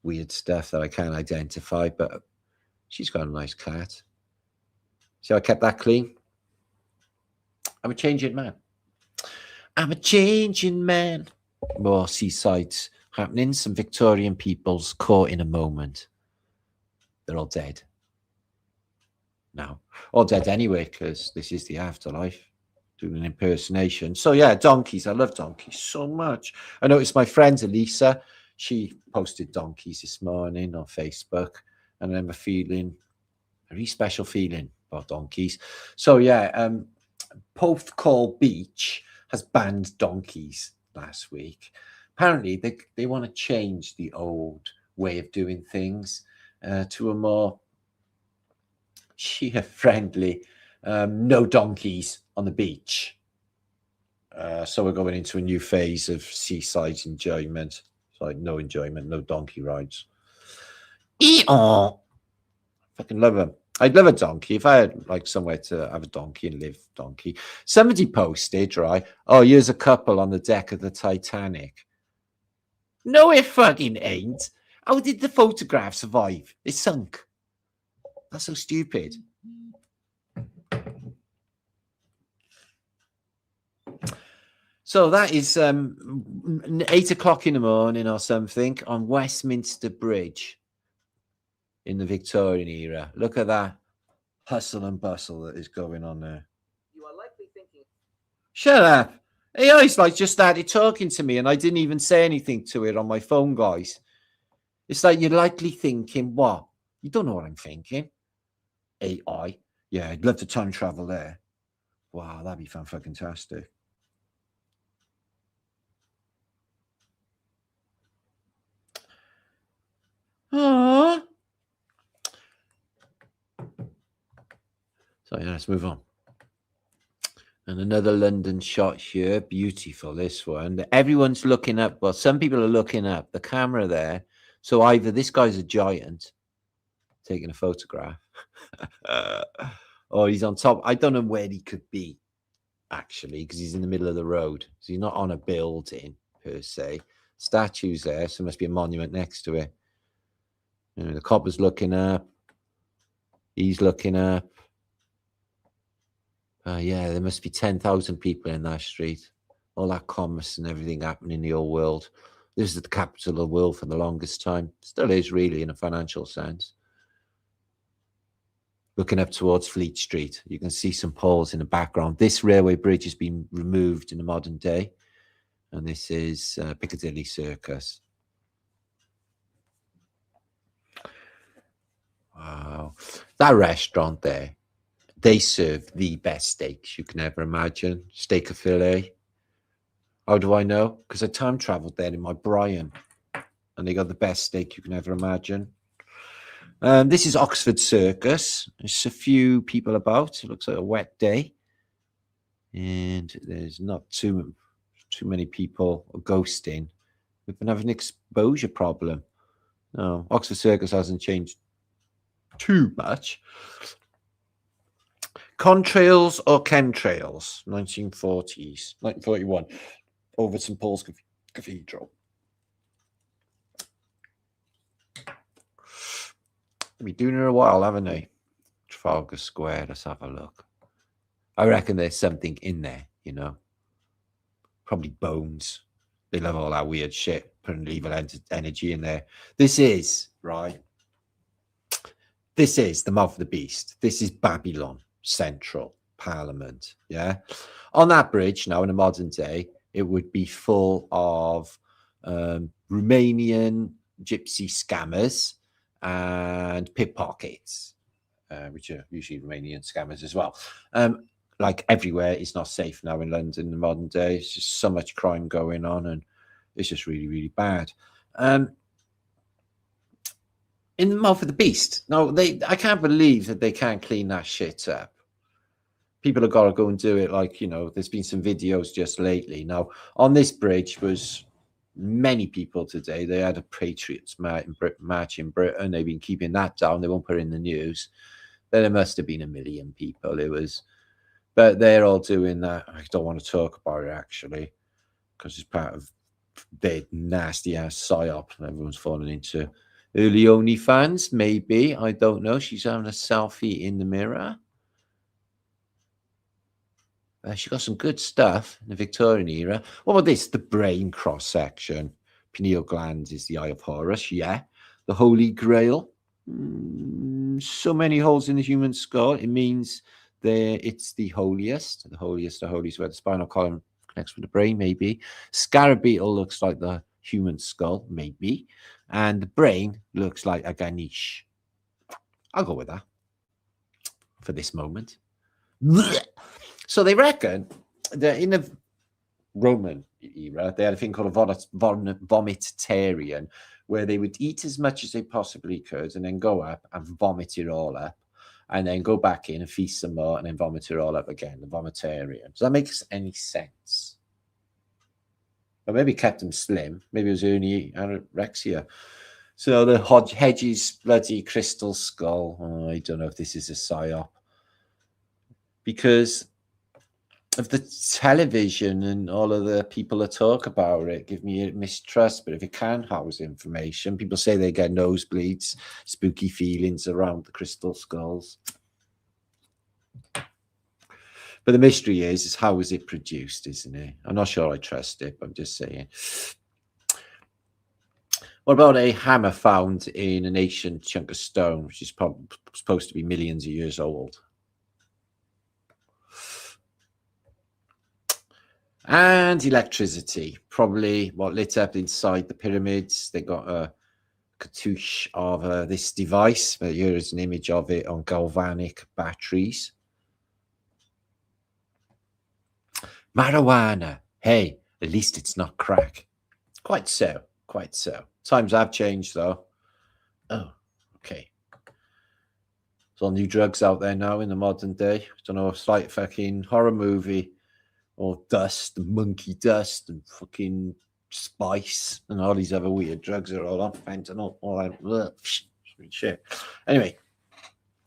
weird stuff that I can't identify, but she's got a nice cat. See how I kept that clean? I'm a changing man. I'm a changing man. More seasides happening. Some Victorian peoples caught in a moment. They're all dead. Now, all dead anyway, because this is the afterlife. Doing an impersonation. So yeah, donkeys. I love donkeys so much. I noticed my friend Elisa, she posted donkeys this morning on Facebook, and I remember feeling a very special feeling about donkeys. So yeah, Porthcawl Beach has banned donkeys last week. Apparently, they want to change the old way of doing things to a more friendly, no donkeys on the beach. So we're going into a new phase of seaside enjoyment. So like no enjoyment, no donkey rides. Fucking love them. I'd love a donkey if I had like somewhere to have a donkey and live donkey. Somebody posted, right? Oh, here's a couple on the deck of the Titanic. No, it fucking ain't. How did the photograph survive? It sunk. That's so stupid. So that is 8 o'clock in the morning or something on Westminster Bridge in the Victorian era. Look at that hustle and bustle that is going on there. You are likely thinking. Shut up. AI's like just started talking to me and I didn't even say anything to it on my phone, guys. It's like you're likely thinking, what? You don't know what I'm thinking. AI. Yeah, I'd love to time travel there. Wow, that'd be fantastic. Aww. So yeah, let's move on. And another London shot here. Beautiful, this one. Everyone's looking up. Well, some people are looking up. The camera there. So either this guy's a giant taking a photograph or he's on top. I don't know where he could be, actually, because he's in the middle of the road. So he's not on a building, per se. Statues there, so there must be a monument next to it. You know, the copper's looking up. He's looking up. Yeah, there must be 10,000 people in that street. All that commerce and everything happening in the old world. This is the capital of the world for the longest time. Still is, really, in a financial sense. Looking up towards Fleet Street, you can see some poles in the background. This railway bridge has been removed in the modern day. And this is Piccadilly Circus. Wow. That restaurant there, they serve the best steaks you can ever imagine. Steak a filet. How do I know? Because I time traveled there in my Brian, and they got the best steak you can ever imagine. This is Oxford Circus. There's a few people about. It looks like a wet day, and there's not too many people ghosting. We've been having an exposure problem. No, Oxford Circus hasn't changed too much. Contrails or chemtrails, 1940s, 1941, over St. Paul's Cathedral. Been doing it a while, haven't they? Trafalgar Square. Let's have a look. I reckon there's something in there, you know. Probably bones. They love all that weird shit, putting evil energy in there. This is, right? This is the mouth of the beast. This is Babylon Central Parliament, yeah? On that bridge, now in a modern day, it would be full of Romanian gypsy scammers and pickpockets, which are usually Romanian scammers as well. Like everywhere is not safe now in London in the modern day. It's just so much crime going on, and it's just really, really bad. In the mouth of the beast. No, I can't believe that they can't clean that shit up. People have got to go and do it. Like, you know, there's been some videos just lately. Now, on this bridge was many people today. They had a Patriots march in Britain. They've been keeping that down. They won't put it in the news. But there must have been 1 million people. It was, but they're all doing that. I don't want to talk about it, actually, because it's part of their nasty-ass psyop and everyone's falling into. Early OnlyFans, maybe. I don't know. She's having a selfie in the mirror. She got some good stuff in the Victorian era. What about this? The brain cross-section. Pineal gland is the eye of Horus. Yeah. The Holy Grail. So many holes in the human skull. It means it's the holiest. The holiest of holies, where the spinal column connects with the brain, maybe. Scarab beetle looks like the human skull, maybe. And the brain looks like a Ganesh. I'll go with that for this moment. So they reckon that in the Roman era, they had a thing called a vomitarian, where they would eat as much as they possibly could and then go up and vomit it all up, and then go back in and feast some more and then vomit it all up again, the vomitarian. Does that make any sense? Or maybe kept them slim. Maybe it was only anorexia. So the Hedges bloody crystal skull. Oh, I don't know if this is a psyop. Because of the television and all of the people that talk about it, give me a mistrust. But if it can house information, people say they get nosebleeds, spooky feelings around the crystal skulls. But the mystery is how was it produced, isn't it? I'm not sure I trust it, but I'm just saying. What about a hammer found in an ancient chunk of stone, which is probably supposed to be millions of years old? And electricity, probably what lit up inside the pyramids. They got a cartouche of this device. Here is an image of it on galvanic batteries. Marijuana. Hey, at least it's not crack. Quite so. Quite so. Times have changed, though. Oh, okay. There's all new drugs out there now in the modern day. I don't know, it's like fucking horror movie or dust, monkey dust, and fucking spice, and all these other weird drugs are all on fentanyl, all that shit. Anyway,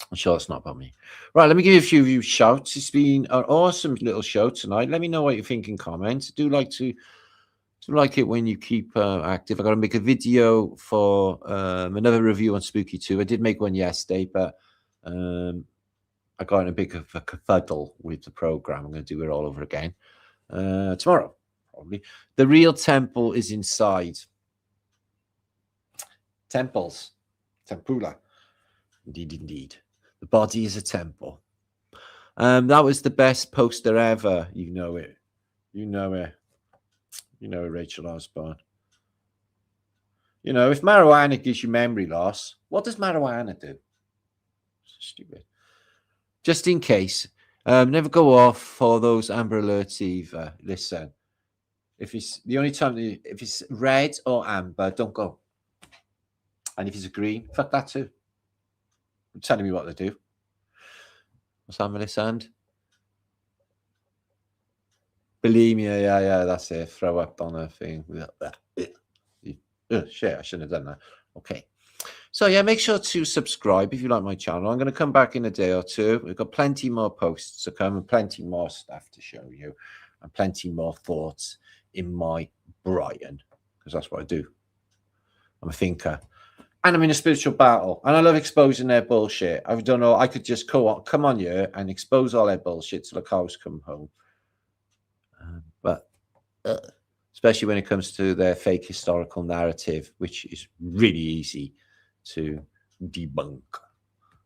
I'm sure it's not about me. Right, let me give you a few of you shouts. It's been an awesome little show tonight. Let me know what you think in comments. Do like it when you keep active. I got to make a video for another review on Spooky 2. I did make one yesterday, but I got in a bit of a kerfuddle with the program. I'm going to do it all over again tomorrow, probably. The real temple is inside. Temples. Tempula. Indeed, indeed. The body is a temple. That was the best poster ever. You know it. You know it. You know, Rachel Osborne. You know, if marijuana gives you memory loss, what does marijuana do? Stupid. Just in case, never go off for those Amber Alerts either. Listen, if it's the only time, if it's red or amber, don't go. And if it's a green, fuck that too. I'm telling me what they do. What's that, Melisande? Bulimia, yeah, that's it. Throw up on a thing. Shit, I shouldn't have done that. Okay. So, yeah, make sure to subscribe if you like my channel. I'm going to come back in a day or two. We've got plenty more posts to come and plenty more stuff to show you and plenty more thoughts in my Brian, because that's what I do. I'm a thinker. And I'm in a spiritual battle, and I love exposing their bullshit. I don't know. I could just come on here and expose all their bullshit till the cows come home. But especially when it comes to their fake historical narrative, which is really easy to debunk.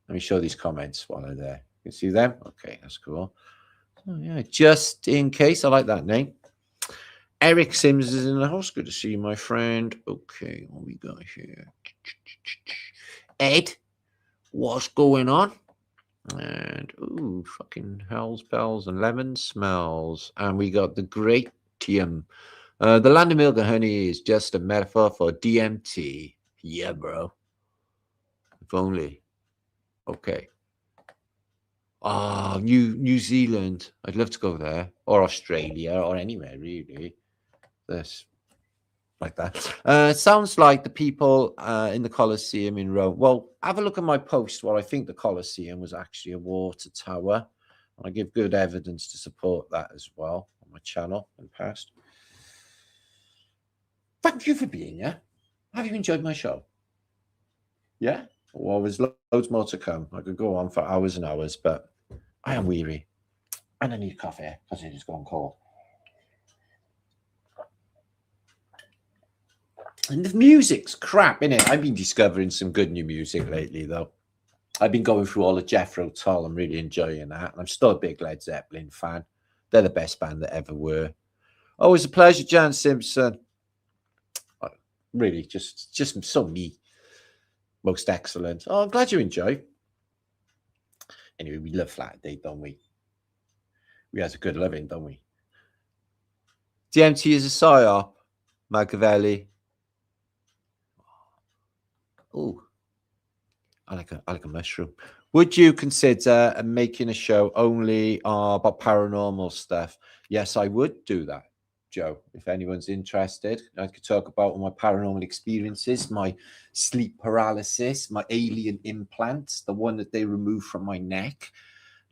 Let me show these comments while they're there. You can see them? Okay, that's cool. Oh, yeah, just in case. I like that name. Eric Sims is in the house. Good to see you, my friend. Okay, what we got here? Ed, what's going on? And ooh, fucking hells, bells, and lemon smells. And we got the Gratium. The land of milk and honey is just a metaphor for DMT. Yeah, bro. If only. Okay. Ah, New Zealand. I'd love to go there, or Australia, or anywhere really. This like that. Sounds like the people in the Colosseum in Rome. Well, have a look at my post. Well, I think the Colosseum was actually a water tower. I give good evidence to support that as well on my channel in the past. Thank you for being here. Have you enjoyed my show? Yeah? Well, there's loads more to come. I could go on for hours and hours, but I am weary. And I need coffee because it is gone cold. And the music's crap, innit? I've been discovering some good new music lately, though. I've been going through all the Jethro Tull. I'm really enjoying that. I'm still a big Led Zeppelin fan. They're the best band that ever were. Always a pleasure, Jan Simpson. Really, just so me. Most excellent. Oh, I'm glad you enjoy. Anyway, we love Flaterday, don't we? We have a good living, don't we? DMT is a psyop, Machiavelli. Oh, I like a mushroom. Would you consider making a show only about paranormal stuff? Yes, I would do that, Joe. If anyone's interested, I could talk about all my paranormal experiences, my sleep paralysis, my alien implants, the one that they removed from my neck,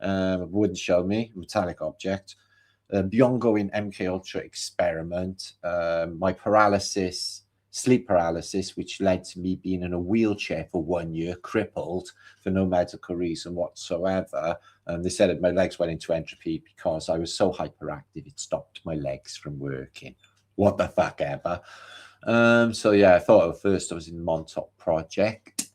wouldn't show me, metallic object, the ongoing MK Ultra experiment, my paralysis, sleep paralysis, which led to me being in a wheelchair for 1 year, crippled for no medical reason whatsoever. They said that my legs went into entropy because I was so hyperactive, it stopped my legs from working. What the fuck ever. So yeah, I thought at first I was in the Montauk Project.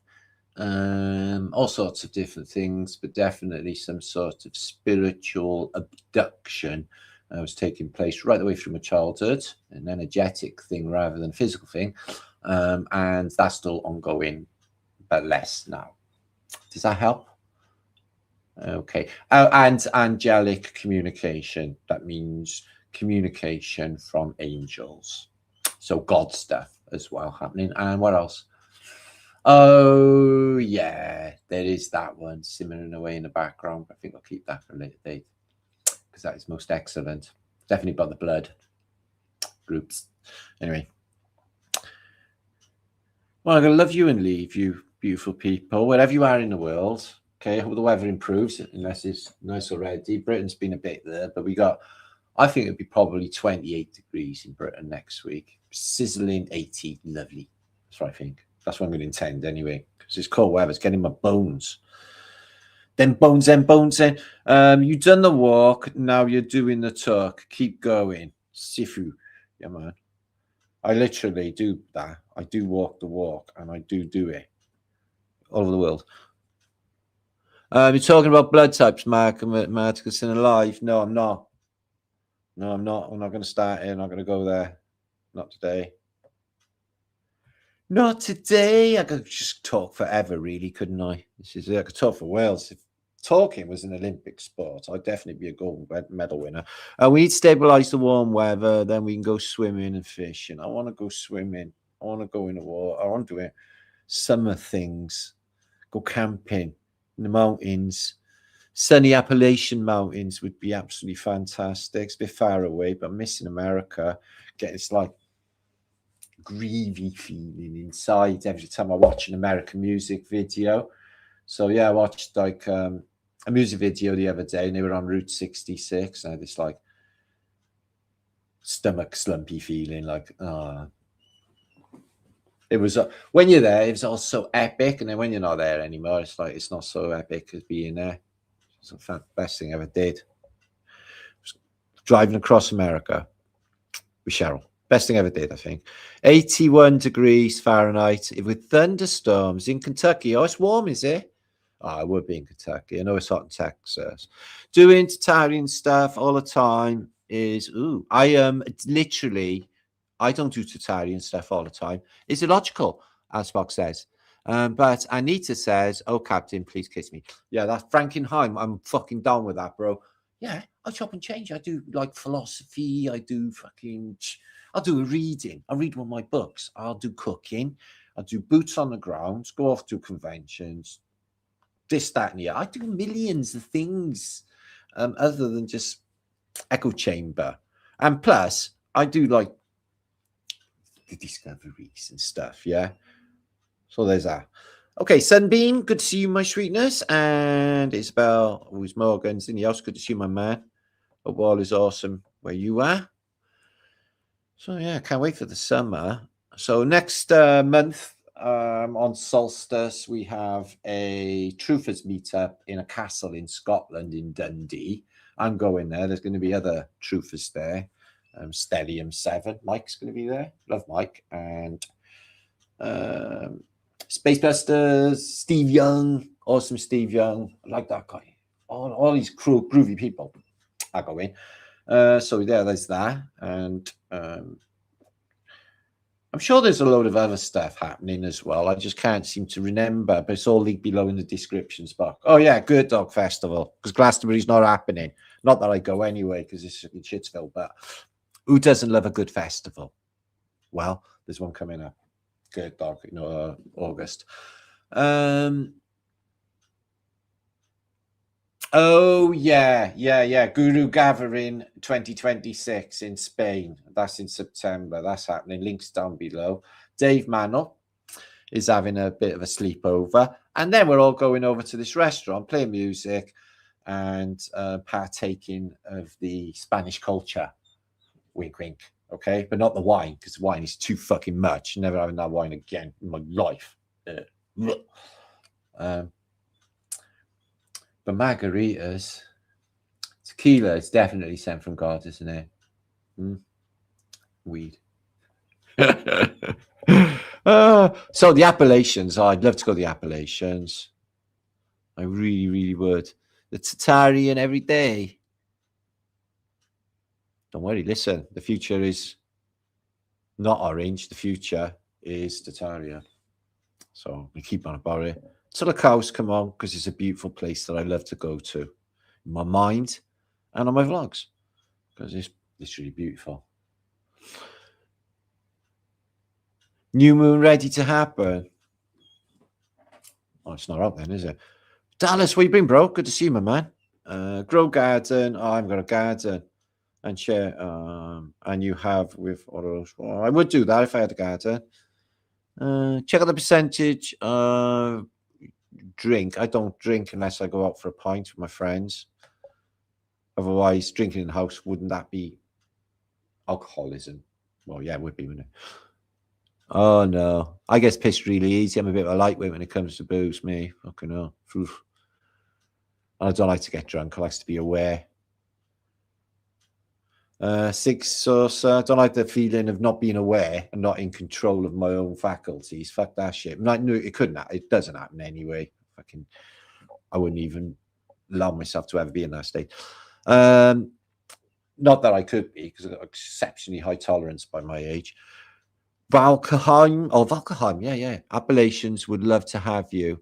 All sorts of different things, but definitely some sort of spiritual abduction was taking place right away from my childhood, an energetic thing rather than a physical thing, and that's still ongoing, but less now. Does that help? Okay. And angelic communication. That means communication from angels. So God stuff as well happening. And what else? Oh, yeah, there is that one simmering away in the background. I think I'll keep that for a later date because that is most excellent. Definitely about the blood groups. Anyway. Well, I'm going to love you and leave you, beautiful people, wherever you are in the world. Okay, I hope the weather improves, unless it's nice already. Britain's been a bit there, but we got, I think it'd be probably 28 degrees in Britain next week. Sizzling 80, lovely. That's what I think. That's what I'm going to intend anyway, because it's cold weather. It's getting my bones. Then bones. You've done the walk. Now you're doing the talk. Keep going. Sifu. Yeah, man. I literally do that. I do walk the walk, and I do it all over the world. You're talking about blood types, Marticus in alive. No, I'm not. No, I'm not. I'm not going to start here. I'm not going to go there. Not today. Not today. I could just talk forever, really, couldn't I? This is it. I could talk for Wales. If talking was an Olympic sport, I'd definitely be a gold medal winner. We need to stabilize the warm weather. Then we can go swimming and fishing. I want to go swimming. I want to go in the water. I want to do it. Summer things. Go camping in the mountains. Sunny Appalachian Mountains would be absolutely fantastic. It's a bit far away, but I'm missing America. Get this like grievy feeling inside every time I watch an American music video. So yeah, I watched like a music video the other day, and they were on Route 66. And I had this like stomach slumpy feeling, like It was when you're there, it's all so epic, and then when you're not there anymore, it's like it's not so epic as being there. It's the best thing I ever did. Driving across America with Cheryl. Best thing I ever did, I think. 81 degrees Fahrenheit with thunderstorms in Kentucky. Oh, it's warm, is it? Oh, it would be in Kentucky. I know it's hot in Texas. Doing Tartarian stuff all the time is, I am literally, I don't do Tartarian stuff all the time. Is it logical, as Spock says? But Anita says, oh, Captain, please kiss me. Yeah, that's Frankenheim. I'm fucking down with that, bro. Yeah, I chop and change. I do like philosophy. I do I'll do a reading. I'll read one of my books. I'll do cooking. I'll do boots on the ground, go off to conventions, this, that, and the other. I do millions of things other than just echo chamber. And plus, I do like the discoveries and stuff, yeah? So there's that. Okay, Sunbeam, good to see you, my sweetness. And Isabel, who's Morgan's in the house, good to see you, my man. Hope all is awesome where you are. So, yeah, can't wait for the summer. So next month on Soulstice, we have a Truthers meetup in a castle in Scotland, in Dundee. I'm going there. There's going to be other Truthers there. Stellium 7. Mike's going to be there. Love Mike. And Space Busters, Steve Young. Awesome Steve Young. I like that guy. All these groovy people. I go in. So yeah, there's that. And I'm sure there's a load of other stuff happening as well. I just can't seem to remember, but it's all linked below in the description spot. Oh yeah, Girtdog Festival, because Glastonbury's not happening. Not that I go anyway, because it's in Shitsville, but who doesn't love a good festival? Well, there's one coming up. Girtdog, August. Oh, yeah. Guru Gathering 2026 in Spain. That's in September. That's happening. Links down below. Dave Mantle is having a bit of a sleepover. And then we're all going over to this restaurant, playing music and partaking of the Spanish culture. Wink, wink. Okay? But not the wine, because the wine is too fucking much. Never having that wine again in my life. But margaritas, tequila is definitely sent from God, isn't it? Weed. So the Appalachians, I'd love to go to the Appalachians. I really, really would. The Tartaria every day. Don't worry, listen, the future is not orange. The future is Tartaria. So we keep on about it. Till the cows come on, because it's a beautiful place that I love to go to in my mind and on my vlogs, because it's literally beautiful. New moon ready to happen. Oh, it's not out then, is it? Dallas, what you been, bro? Good to see you, my man. Grow garden. Oh, I've got a garden. And share. And you have with all those. Oh, I would do that if I had a garden. Check out the percentage of drink. I don't drink unless I go out for a pint with my friends. Otherwise, drinking in the house, wouldn't that be alcoholism? Well, yeah, it would be, wouldn't it? Oh no, I get pissed really easy. I'm a bit of a lightweight when it comes to booze. Me, fucking hell. I don't like to get drunk. I like to be aware. Six sauce. I don't like the feeling of not being aware and not in control of my own faculties. Fuck that shit. Like, no, it couldn't. It doesn't happen anyway. I wouldn't even allow myself to ever be in that state. Not that I could be, because I've got exceptionally high tolerance by my age. Valkenheim, yeah. Appalachians would love to have you.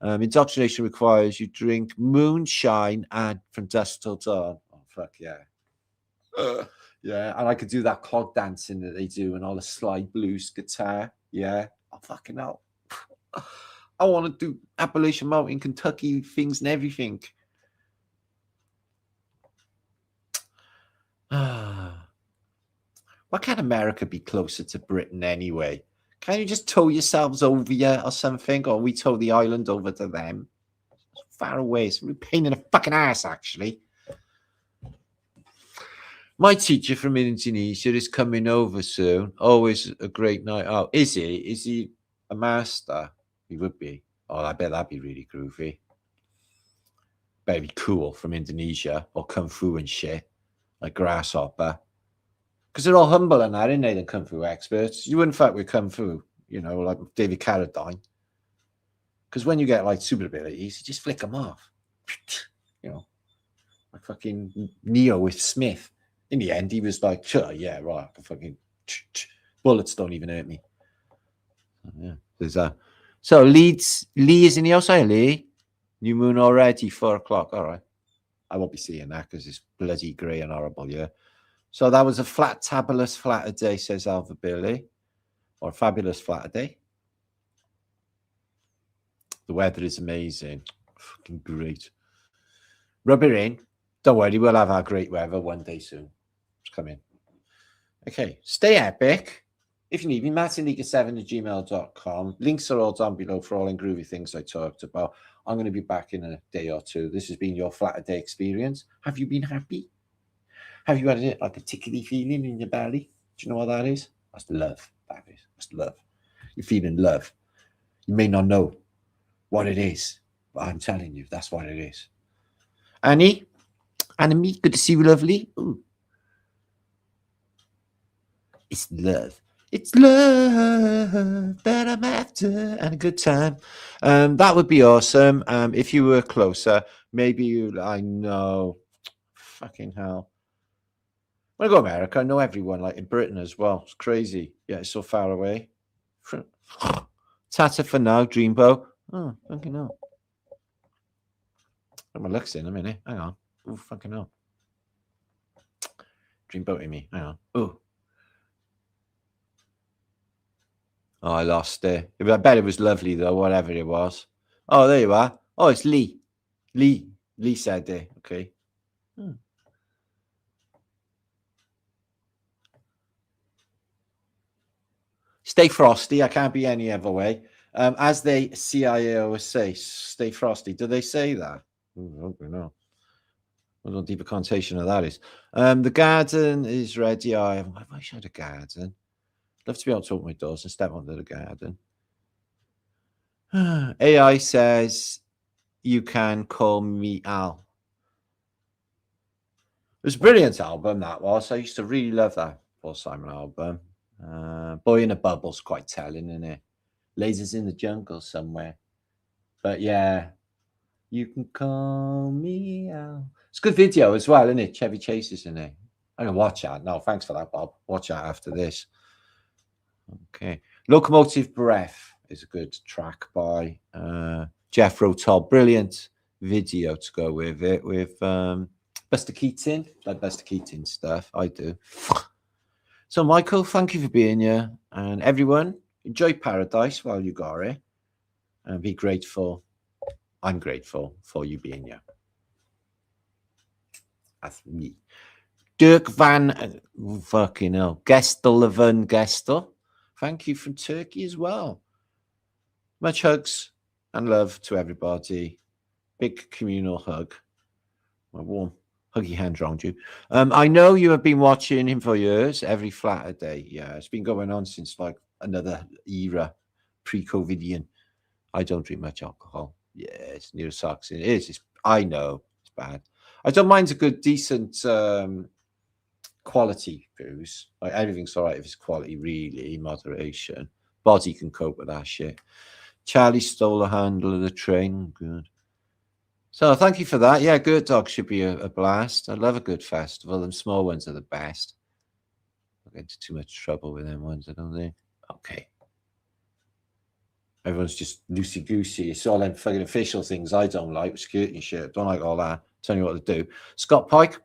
Indoctrination requires you drink moonshine and from dusk till dawn. Oh, fuck yeah. Yeah, and I could do that clog dancing that they do and all the slide blues guitar. Yeah, oh, fucking hell. I want to do Appalachian Mountain, Kentucky things and everything. Why can't America be closer to Britain anyway? Can't you just tow yourselves over here or something? Or we tow the island over to them? It's far away. It's a pain in the fucking ass, actually. My teacher from Indonesia is coming over soon. Always a great night out. Is he? Is he a master? He would be. Oh, I bet that'd be really groovy. Very cool from Indonesia or Kung Fu and shit, like Grasshopper. Because they're all humble and that, aren't they, the Kung Fu experts? You wouldn't fuck with Kung Fu, you know, like David Carradine. Because when you get like super abilities, you just flick them off. You know, like fucking Neo with Smith. In the end, he was like, sure, yeah, right, I can fucking bullets don't even hurt me. Yeah, there's a so Lee is in the outside, Lee. New moon already, 4 o'clock. All right. I won't be seeing that because it's bloody grey and horrible, yeah. So that was a flatabulous Flaterday, says Alva Billy. Or fabulous Flaterday. The weather is amazing. Fucking great. Rub it in. Don't worry, we'll have our great weather one day soon. It's coming. Okay, stay epic. If you need me, martinleaker7@gmail.com. Links are all down below for all the groovy things I talked about. I'm going to be back in a day or two. This has been your Flaterday experience. Have you been happy? Have you had it like a tickly feeling in your belly? Do you know what that is? That's love. That is. That's love. You're feeling love. You may not know what it is, but I'm telling you, that's what it is. Annie? Annie, good to see you, lovely. Ooh. It's love. It's love that I'm after and a good time. That would be awesome. If you were closer, maybe you, I know, fucking hell. When I go to America, I know everyone, like in Britain as well. It's crazy. Yeah, it's so far away. Tata for now, Dreamboat. Oh, fucking hell. Put my looks in a minute. Hang on. Oh, fucking hell. Dreamboating me. Hang on. Oh. Oh, I lost it. I bet it was lovely, though, whatever it was. Oh, there you are. Oh, it's Lee. Lee said it. Okay. Stay frosty. I can't be any other way. As they CIO say, stay frosty. Do they say that? I don't know. I don't know what deeper connotation of that is. The garden is ready. I wish I had a garden. Love to be able to open my doors and step onto the garden. AI says you can call me Al. It was a brilliant album, that was. I used to really love that Paul Simon album. Boy in a Bubble's quite telling, isn't it? Lasers in the Jungle somewhere. But yeah, you can call me Al. It's a good video as well, isn't it? Chevy Chase is in it. I'm going to watch that. No, thanks for that, Bob. Watch that after this. Okay. Locomotive Breath is a good track by Jeff Rotol. Brilliant video to go with it, with Buster Keaton. Like Buster Keaton stuff. I do. So, Michael, thank you for being here. And everyone, enjoy paradise while you got it. And be grateful. I'm grateful for you being here. That's me. Dirk van fucking hell. Gestel. Thank you from Turkey as well. Much hugs and love to everybody. Big communal hug. My warm, huggy hand around you. I know you have been watching him for years, every Flaterday. Yeah, it's been going on since like another era, pre-COVIDian. I don't drink much alcohol. Yeah, it's neurotoxin. It is. I know it's bad. I don't mind a good, decent quality booze. Like everything's all right if it's quality, really, moderation. Body can cope with that shit. Charlie stole the handle of the train. Good. So thank you for that. Yeah, Girtdog should be a blast. I love a good festival. Them small ones are the best. I'll get into too much trouble with them ones, I don't think. Okay. Everyone's just loosey-goosey. It's all them fucking official things I don't like. Security and shit. Don't like all that. Tell you what to do. Scott Pike.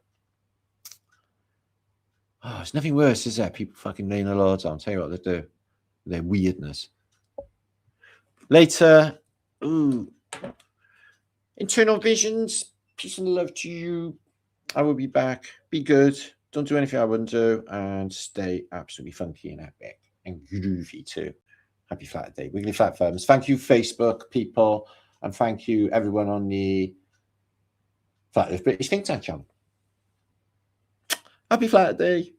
Oh, it's nothing worse, is there? People fucking laying the law down. I'll tell you what to do. Their weirdness. Later. Ooh. Internal visions. Peace and love to you. I will be back. Be good. Don't do anything I wouldn't do. And stay absolutely funky and epic. And groovy too. Happy Flaterday. Weekly Flat Firms. Thank you, Facebook people. And thank you, everyone on the Flat Earth British Think Tank channel. Happy Flaterday.